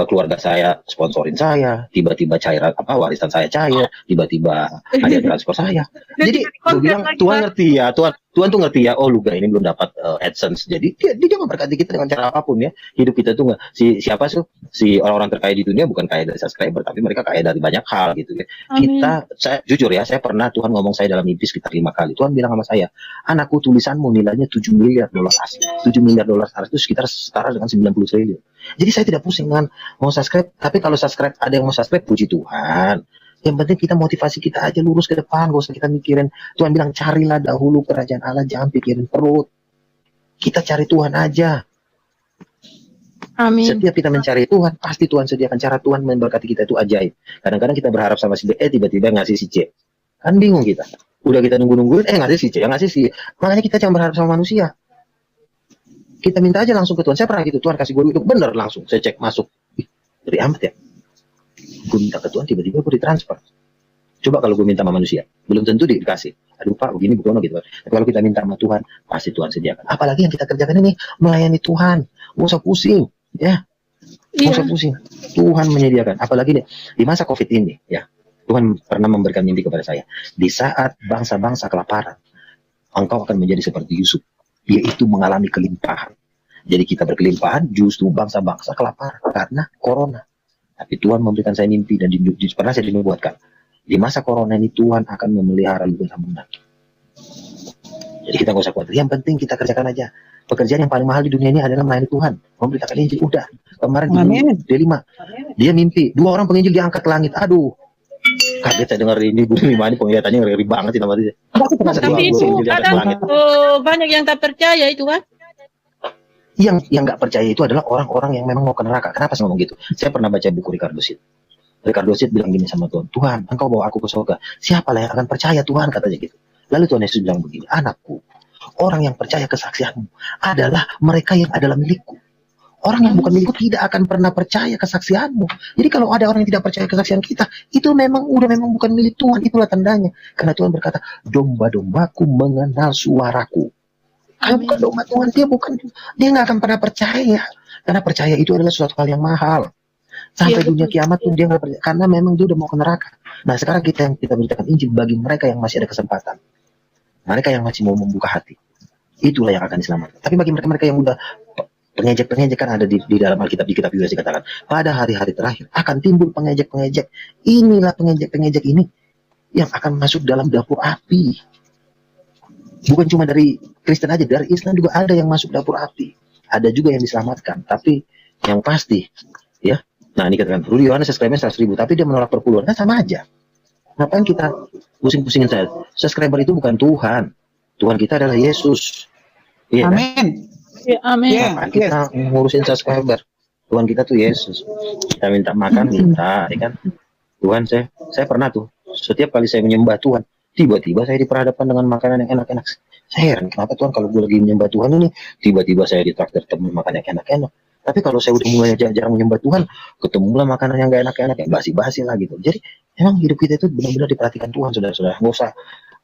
Speaker 1: keluarga saya sponsorin saya, tiba-tiba cairan warisan saya cair, tiba-tiba ada transfer saya. Jadi gue bilang Tuhan ngerti ya, Tuhan tuh ngerti ya. Oh Luga ini belum dapat AdSense, jadi dia memberkati kita dengan cara apapun ya. Hidup kita tuh siapa si orang-orang terkaya di dunia bukan kaya dari subscriber, tapi mereka kaya dari banyak hal gitu ya. Saya jujur ya, saya pernah Tuhan ngomong saya dalam mimpi sekitar 5 kali. Tuhan bilang sama saya, anakku tulisanmu nilainya $7 miliar asing. $7 miliar itu sekitar setara dengan 90 triliun. Jadi saya tidak pusing dengan mau subscribe, tapi kalau subscribe ada yang mau subscribe, puji Tuhan. Yang penting kita motivasi kita aja lurus ke depan, gak usah kita mikirin. Tuhan bilang carilah dahulu kerajaan Allah, jangan pikirin perut. Kita cari Tuhan aja.
Speaker 3: Amin.
Speaker 1: Setiap kita mencari Tuhan, pasti Tuhan sediakan cara. Tuhan memberkati kita itu ajaib. Kadang-kadang kita berharap sama si B, tiba-tiba ngasih si C. Kan bingung kita. Udah kita nunggu-nungguin, ngasih si C, ngasih si. Makanya kita jangan berharap sama manusia. Kita minta aja langsung ke Tuhan. Saya pernah gitu, Tuhan kasih gue itu bener langsung. Saya cek masuk. Ih, dari amat ya. Gue minta ke Tuhan, tiba-tiba gue ditransfer. Coba kalau gue minta sama manusia, belum tentu dikasih. Aduh Pak, begini begini gitu. Tapi kalau kita minta sama Tuhan, pasti Tuhan sediakan. Apalagi yang kita kerjakan ini melayani Tuhan. Gak usah pusing, ya. Gak usah pusing. Tuhan menyediakan. Apalagi di masa COVID ini, ya. Tuhan pernah memberikan mimpi kepada saya. Di saat bangsa-bangsa kelaparan, engkau akan menjadi seperti Yusuf. Yaitu mengalami kelimpahan. Jadi kita berkelimpahan, justru bangsa-bangsa kelaparan karena corona. Tapi Tuhan memberikan saya mimpi dan pernah saya dinubuatkan. Di masa corona ini Tuhan akan memelihara lumbung-lumbungan. Jadi kita nggak usah khawatir. Yang penting kita kerjakan aja. Pekerjaan yang paling mahal di dunia ini adalah melayani Tuhan. Memberitakan Injil. Udah. Kemarin di D5. Dia mimpi. 2 orang penginjil diangkat ke langit. Aduh. Kaget saya dengar ini. Bu Lima ini penglihatannya ngeri banget sih nama dia.
Speaker 3: Tapi itu kadang banyak yang tak percaya itu kan.
Speaker 1: Yang nggak percaya itu adalah orang-orang yang memang mau ke neraka. Kenapa saya ngomong gitu? Saya pernah baca buku Ricardo Sid. Ricardo Sid bilang gini sama Tuhan, Tuhan, engkau bawa aku ke surga. Siapalah yang akan percaya Tuhan, katanya gitu. Lalu Tuhan Yesus bilang begini, anakku, orang yang percaya kesaksianmu adalah mereka yang adalah milikku. Orang yang bukan milikku tidak akan pernah percaya kesaksianmu. Jadi kalau ada orang yang tidak percaya kesaksian kita, itu memang bukan milik Tuhan. Itulah tandanya. Karena Tuhan berkata, domba-dombaku mengenal suaraku. Kalau bukan domba Tuhan, dia nggak akan pernah percaya. Karena percaya itu adalah suatu hal yang mahal. Sampai dunia kiamat pun dia nggak percaya. Karena memang dia udah mau ke neraka. Nah sekarang kita beritakan Injil bagi mereka yang masih ada kesempatan. Mereka yang masih mau membuka hati. Itulah yang akan diselamatkan. Tapi bagi mereka yang udah pengejek-pengejek kan ada di dalam Alkitab, di kitab Yudas dikatakan. Pada hari-hari terakhir akan timbul pengejek-pengejek. Inilah pengejek-pengejek ini yang akan masuk dalam dapur api. Bukan cuma dari Kristen aja, dari Islam juga ada yang masuk dapur api. Ada juga yang diselamatkan. Tapi yang pasti, ya. Nah ini katakan, dulu Yohanes subscriber 100.000, tapi dia menolak perpuluhan. Kan sama aja. Ngapain kita pusing-pusingin saya? Subscriber itu bukan Tuhan. Tuhan kita adalah Yesus. Iya,
Speaker 6: Amin.
Speaker 1: kan?
Speaker 3: Ya, amin.
Speaker 1: Ngapain kita ngurusin subscriber? Tuhan kita tuh Yesus. Kita minta makan, minta, ya kan? Tuhan, saya pernah tuh, setiap kali saya menyembah Tuhan, tiba-tiba saya diperhadapkan dengan makanan yang enak-enak. Saya heran, kenapa Tuhan kalau gue lagi menyembah Tuhan ini, tiba-tiba saya ditraktir temen makan yang enak-enak. Tapi kalau saya udah mulai jarang menyembah Tuhan, ketemulah makanan yang gak enak-enak, yang basi-basi lah gitu. Jadi emang hidup kita itu benar-benar diperhatikan Tuhan, saudara-saudara. Nggak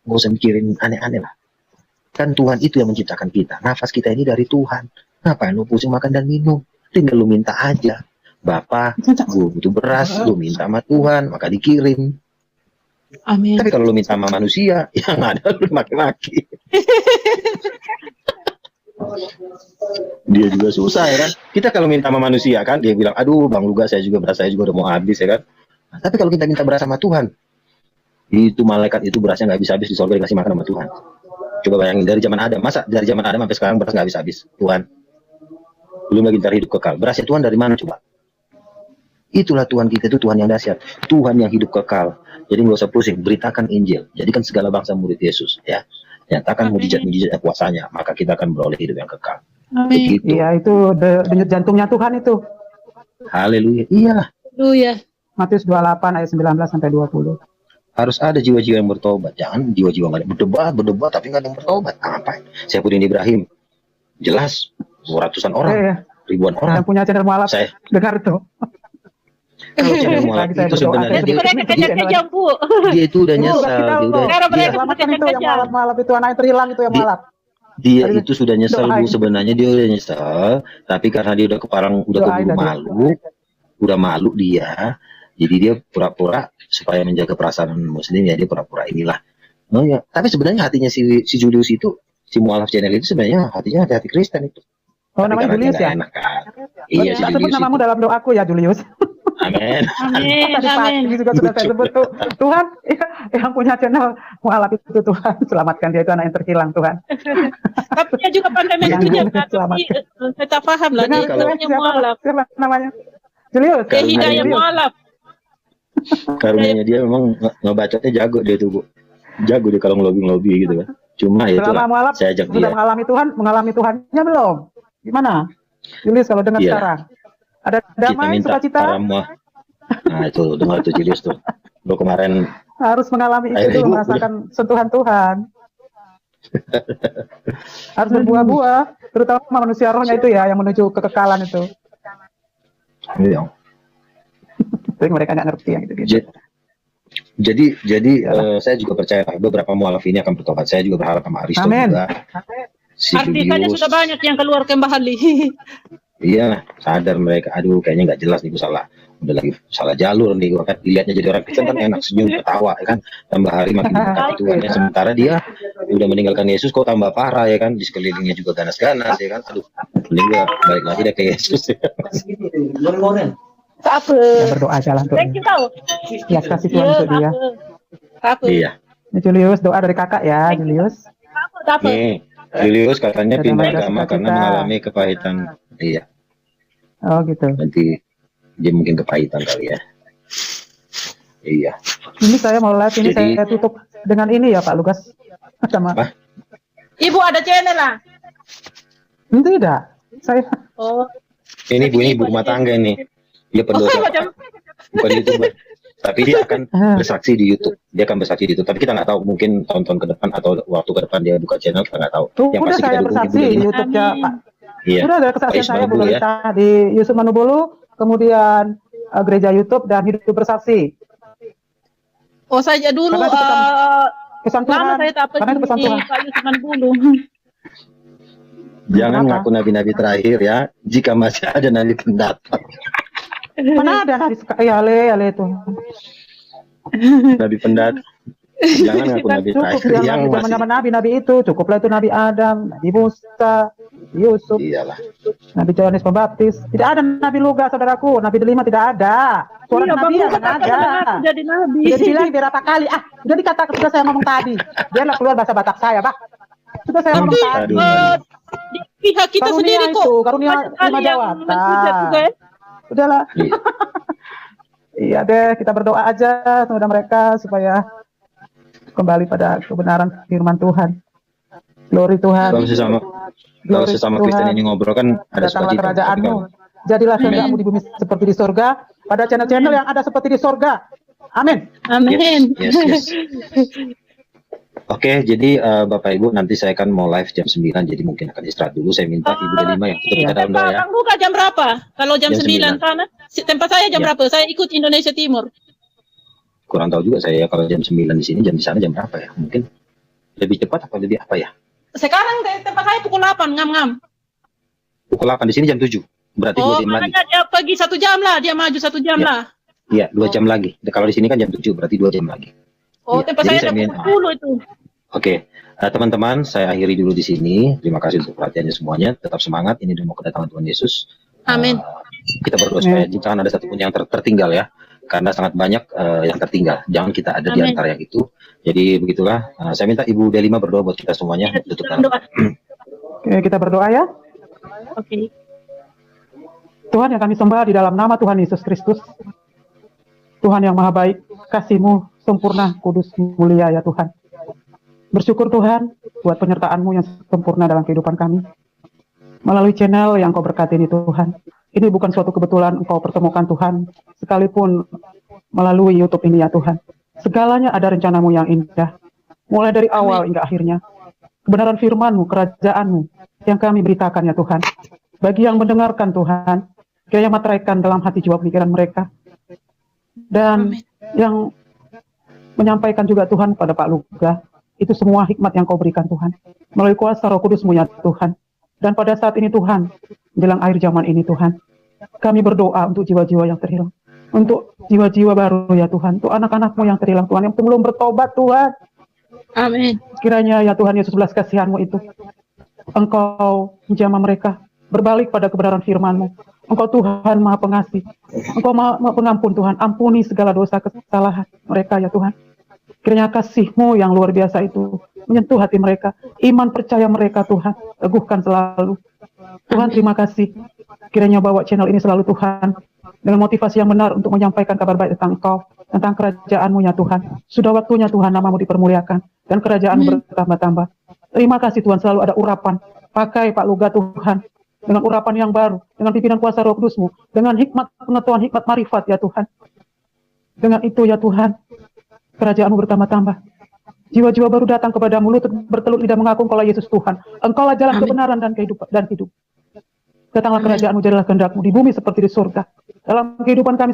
Speaker 1: usah mikirin aneh-aneh lah. Kan Tuhan itu yang menciptakan kita. Nafas kita ini dari Tuhan. Ngapain lu pusing makan dan minum? Tinggal lu minta aja. Bapak, gue butuh beras, lu minta sama Tuhan, maka dikirim.
Speaker 3: Amin.
Speaker 1: Tapi kalau lu minta sama manusia, yang ada lu maki-maki. Dia juga susah ya kan. Kita kalau minta sama manusia kan, dia bilang, aduh Bang Luga saya juga udah mau habis ya kan. Nah, tapi kalau kita minta beras sama Tuhan, itu malaikat itu berasnya nggak habis-habis di surga dikasih makan sama Tuhan. Coba bayangin dari zaman Adam, masa dari zaman Adam sampai sekarang beras nggak habis-habis Tuhan. Belum lagi ntar hidup kekal. Berasnya Tuhan dari mana coba? Itulah Tuhan kita, itu Tuhan yang dahsyat, Tuhan yang hidup kekal. Jadi nggak usah pusing, beritakan Injil. Jadikan segala bangsa murid Yesus ya. Nyatakan mujizat-mujizat kuasanya, maka kita akan beroleh hidup yang kekal.
Speaker 3: Amin.
Speaker 6: Iya, itu denyut jantungnya Tuhan itu.
Speaker 1: Haleluya. Iyalah.
Speaker 3: Haleluya.
Speaker 6: Matius 28 ayat 19 sampai 20.
Speaker 1: Harus ada jiwa-jiwa yang bertobat. Jangan jiwa-jiwa nggak ada berdebat tapi nggak ada yang bertobat. Ngapain? Saya Pudin Ibrahim. Jelas ratusan orang, ribuan orang.
Speaker 6: Yang punya channel mualaf,
Speaker 1: Saya
Speaker 6: dengar tuh.
Speaker 1: kalau channel mualaf itu sebenarnya dia itu udah nyesal.
Speaker 6: Selamatkan itu yang mualaf itu anak yang terhilang itu yang mualaf.
Speaker 1: Dia itu sudah nyesal Bu, sebenarnya dia udah nyesal, tapi karena dia udah keburu malu dia, jadi dia pura-pura supaya menjaga perasaan Muslim ya, dia pura-pura inilah. Oh ya, tapi sebenarnya hatinya si Julius itu, si mualaf channel itu sebenarnya hatinya hati Kristen itu.
Speaker 6: Oh, namanya Julius ya?
Speaker 1: Enak, kan? Iya, si
Speaker 6: sebut
Speaker 1: Julius
Speaker 6: namamu
Speaker 1: itu.
Speaker 6: dalam doaku ya, Julius.
Speaker 1: Amin.
Speaker 3: Amin.
Speaker 6: Tadi
Speaker 3: Amin.
Speaker 6: pagi juga sudah saya sebut tuh, Tuhan yang punya channel mualaf itu Tuhan, selamatkan dia, itu anak yang terhilang Tuhan.
Speaker 3: Tapi dia juga pandai mentunya, tapi saya tak paham lah dia namanya mualaf.
Speaker 6: Siapa namanya? Julius.
Speaker 3: Dia hidayah mualaf.
Speaker 1: Karunia dia memang ngebacotnya jago dia tuh Bu. Jago dia kalau ngelobi gitu kan. Cuma itu
Speaker 6: Selama mualaf
Speaker 1: saya ajak
Speaker 6: sudah
Speaker 1: dia.
Speaker 6: mengalami Tuhannya belum? Gimana? Julius kalau dengar
Speaker 1: Iya.
Speaker 6: sekarang. Ada
Speaker 1: Kita
Speaker 6: damai,
Speaker 1: minta
Speaker 6: sukacita,
Speaker 1: para nah itu dengar tuh Julius tuh. Lo kemarin
Speaker 6: harus mengalami itu
Speaker 1: akhirnya
Speaker 6: dulu, merasakan sentuhan Tuhan. Harus berbuah-buah, terutama manusia rohnya itu ya, yang menuju kekekalan itu.
Speaker 1: iya.
Speaker 6: Tapi mereka nggak ngerti yang gitu-gitu.
Speaker 1: Jadi saya juga percaya beberapa mualaf ini akan bertobat. Saya juga berharap sama Aristo
Speaker 6: Amin.
Speaker 1: juga. Si
Speaker 3: Artisanya
Speaker 1: Julius,
Speaker 3: sudah banyak yang keluar ke Bali.
Speaker 1: iya sadar mereka. Aduh kayaknya nggak jelas nih gue salah. Udah lagi salah jalur nih gue kan. Dilihatnya jadi orang Kristen kan enak senyum ketawa ya kan. Tambah hari makin dekat Tuhan ya. Sementara dia udah meninggalkan Yesus kok tambah parah ya kan. Di sekelilingnya juga ganas-ganas ya kan. Aduh mending gue balik lagi deh ke Yesus ya.
Speaker 3: Apa?
Speaker 6: Ya, berdoa aja lah untuk
Speaker 3: Thank you tau.
Speaker 6: ya kasih Tuhan untuk dia.
Speaker 3: Apa?
Speaker 1: Iya.
Speaker 6: Ini Julius, doa dari kakak ya, Julius.
Speaker 3: Apa?
Speaker 1: Nih Julius katanya
Speaker 6: Ada
Speaker 1: pindah
Speaker 6: mereka
Speaker 1: agama
Speaker 6: sukacita.
Speaker 1: karena mengalami kepahitan. Iya.
Speaker 6: Oh gitu.
Speaker 1: Nanti dia mungkin kepahitan kali ya. Iya.
Speaker 6: Ini saya mau live, ini
Speaker 1: Jadi-
Speaker 6: saya tutup dengan ini ya Pak Lukas. Sama.
Speaker 1: Apa?
Speaker 3: Ibu ada channel lah.
Speaker 6: Tidak. Saya
Speaker 3: Oh.
Speaker 1: Ini ibu rumah tangga ini. Dia
Speaker 3: Oh,
Speaker 1: pendosa,
Speaker 3: macam
Speaker 1: bukan YouTuber. Tapi dia akan bersaksi di YouTube. Dia akan bersaksi di YouTube. Tapi kita nggak tahu, mungkin tahun-tahun ke depan atau waktu ke depan dia buka channel, kita nggak tahu.
Speaker 6: tuh
Speaker 1: Yang
Speaker 6: udah
Speaker 1: pasti kita
Speaker 6: saya
Speaker 1: dukung
Speaker 6: bersaksi
Speaker 1: Ibu
Speaker 6: di
Speaker 1: Delima.
Speaker 6: YouTube-nya
Speaker 3: Amin.
Speaker 6: Pak.
Speaker 1: Iya.
Speaker 6: Sudah ada kesaksian
Speaker 1: Pak
Speaker 6: saya
Speaker 1: Ismail
Speaker 6: Bu
Speaker 1: dulu ya.
Speaker 6: Lolita di Yusuf Manubulu, kemudian gereja YouTube dan hidup bersaksi.
Speaker 3: Oh saja dulu
Speaker 6: Karena itu pesan Tuhan.
Speaker 3: lama saya tak
Speaker 6: Karena itu pesan
Speaker 3: di
Speaker 6: Tuhan.
Speaker 3: Pak Yusman dulu.
Speaker 1: Jangan
Speaker 6: Kenapa?
Speaker 1: ngaku nabi-nabi terakhir ya. Jika masih ada nabi pendatang.
Speaker 6: Mana ada nabi ya ale itu.
Speaker 1: Nabi pendatang. Jangan ngaku nabi
Speaker 6: Cukup
Speaker 1: terakhir yang masih.
Speaker 6: zaman nabi itu, cukuplah itu Nabi Adam, Nabi Musa, Yusuf,
Speaker 1: Iyalah.
Speaker 6: Nabi Yohanes Pembaptis. Tidak ada Nabi Luga, saudaraku. Nabi Delima tidak ada. Suara
Speaker 3: Iya,
Speaker 6: Nabi
Speaker 3: Bang
Speaker 6: yang
Speaker 3: Luka
Speaker 6: ada.
Speaker 3: katakan jadi nabi.
Speaker 6: Sudah dibilang berapa kali? Sudah dikatakan, sudah saya ngomong tadi. Biarlah keluar bahasa Batak saya, Pak. Sudah saya ngomong tadi.
Speaker 3: Eh, di pihak kita
Speaker 6: Karunia
Speaker 3: sendiri kok.
Speaker 6: itu, karunia
Speaker 3: banyak kali
Speaker 6: lima
Speaker 3: yang
Speaker 6: jawatan.
Speaker 3: menghujat juga ya.
Speaker 6: Sudahlah.
Speaker 1: Iya.
Speaker 6: Iya deh, kita berdoa aja kepada mereka supaya kembali pada kebenaran firman Tuhan. Glory Tuhan.
Speaker 1: Kalau sesama
Speaker 6: Glory
Speaker 1: sesama
Speaker 6: Tuhan.
Speaker 1: Kristen ini ngobrol kan ada
Speaker 6: Datanglah
Speaker 1: sukacita. Tapi
Speaker 6: kerajaanmu.
Speaker 1: kalau-
Speaker 6: Jadilah kehendakmu di bumi seperti di sorga. Pada channel-channel yang ada seperti di sorga. Amin.
Speaker 3: Amin.
Speaker 1: Yes. Oke, jadi Bapak Ibu nanti saya akan mau live jam 9, jadi mungkin akan istirahat dulu. Saya minta Ibu Delima yang tutup
Speaker 6: Iya.
Speaker 1: kita dalam doa
Speaker 3: Tempat
Speaker 1: ya.
Speaker 3: Bang Luka jam berapa? Kalau jam
Speaker 1: Jam
Speaker 3: 9 sana. Tempat saya jam
Speaker 1: Ya.
Speaker 3: berapa? Saya ikut Indonesia Timur.
Speaker 1: Kurang tahu juga saya kalau jam 9 di sini, jam di sana jam berapa ya? Mungkin lebih cepat atau lebih apa ya?
Speaker 3: Sekarang tempat saya pukul 8, ngam-ngam.
Speaker 1: Pukul 8 di sini jam 7. Berarti 2
Speaker 3: Oh,
Speaker 1: jam lagi.
Speaker 3: makanya dia pergi 1 jam lah. Dia maju 1 jam
Speaker 1: Ya.
Speaker 3: lah.
Speaker 1: Iya, 2 jam lagi. Kalau di sini kan jam 7, berarti 2 jam lagi.
Speaker 3: Oh,
Speaker 1: Iya,
Speaker 3: tempat
Speaker 1: jadi
Speaker 3: saya
Speaker 1: saya
Speaker 3: ada
Speaker 1: minta-
Speaker 3: pukul dulu itu.
Speaker 1: Oke, teman-teman, saya akhiri dulu di sini. Terima kasih untuk perhatiannya semuanya. Tetap semangat. Ini demo kedatangan Tuhan Yesus.
Speaker 3: Amin.
Speaker 1: Kita berdoa supaya jangan ada satupun yang tertinggal ya, karena sangat banyak yang tertinggal. Jangan kita ada di
Speaker 3: Amin.
Speaker 1: antara yang itu. Jadi begitulah. Saya minta Ibu Delima berdoa buat kita semuanya. Tutup dalam
Speaker 3: Doa.
Speaker 6: Oke, kita berdoa ya.
Speaker 3: Oke.
Speaker 6: Tuhan yang kami sembah di dalam nama Tuhan Yesus Kristus. Tuhan yang maha baik, kasih-Mu sempurna, kudus, mulia ya Tuhan. Bersyukur Tuhan buat penyertaan-Mu yang sempurna dalam kehidupan kami. Melalui channel yang Kau berkati ini Tuhan. Ini bukan suatu kebetulan Engkau pertemukan Tuhan, sekalipun melalui YouTube ini ya Tuhan. Segalanya ada rencana-Mu yang indah. Mulai dari awal hingga akhirnya. Kebenaran firman-Mu, kerajaan-Mu yang kami beritakan ya Tuhan. Bagi yang mendengarkan Tuhan, kiranya materaikan dalam hati jiwa pikiran mereka. Dan
Speaker 3: Amin.
Speaker 6: yang menyampaikan juga Tuhan pada Pak Luga, itu semua hikmat yang Kau berikan Tuhan. Melalui kuasa Roh Kudus-Mu ya Tuhan. Dan pada saat ini Tuhan, menjelang akhir zaman ini Tuhan, kami berdoa untuk jiwa-jiwa yang terhilang. Untuk jiwa-jiwa baru ya Tuhan, untuk anak-anak-Mu yang terhilang Tuhan, yang belum bertobat Tuhan.
Speaker 3: Amin.
Speaker 6: Kiranya ya Tuhan Yesus belas kasihan-Mu itu, Engkau menjamah mereka, berbalik pada kebenaran firman-Mu. Engkau Tuhan maha pengasih, Engkau maha pengampun Tuhan, ampuni segala dosa kesalahan mereka ya Tuhan. Kiranya kasih-Mu yang luar biasa itu menyentuh hati mereka, iman percaya mereka Tuhan, teguhkan selalu. Tuhan terima kasih, kiranya bawa channel ini selalu Tuhan, dengan motivasi yang benar untuk menyampaikan kabar baik tentang Engkau, tentang kerajaan-Mu ya Tuhan. Sudah waktunya Tuhan nama-Mu dipermuliakan, dan kerajaan-Mu bertambah-tambah. Terima kasih Tuhan, selalu ada urapan, pakai Pak Luga Tuhan, dengan urapan yang baru, dengan pimpinan kuasa Roh Kudus-Mu, dengan hikmat pengetahuan, hikmat marifat ya Tuhan. Dengan itu ya Tuhan, kerajaan-Mu bertambah-tambah. Jiwa-jiwa baru datang kepadamu, lutut bertelut lidah mengaku Engkaulah Yesus Tuhan. Engkaulah jalan kebenaran dan kehidupan dan hidup. Datanglah kerajaan-Mu, jadilah kehendak-Mu di bumi seperti di surga. Dalam kehidupan kami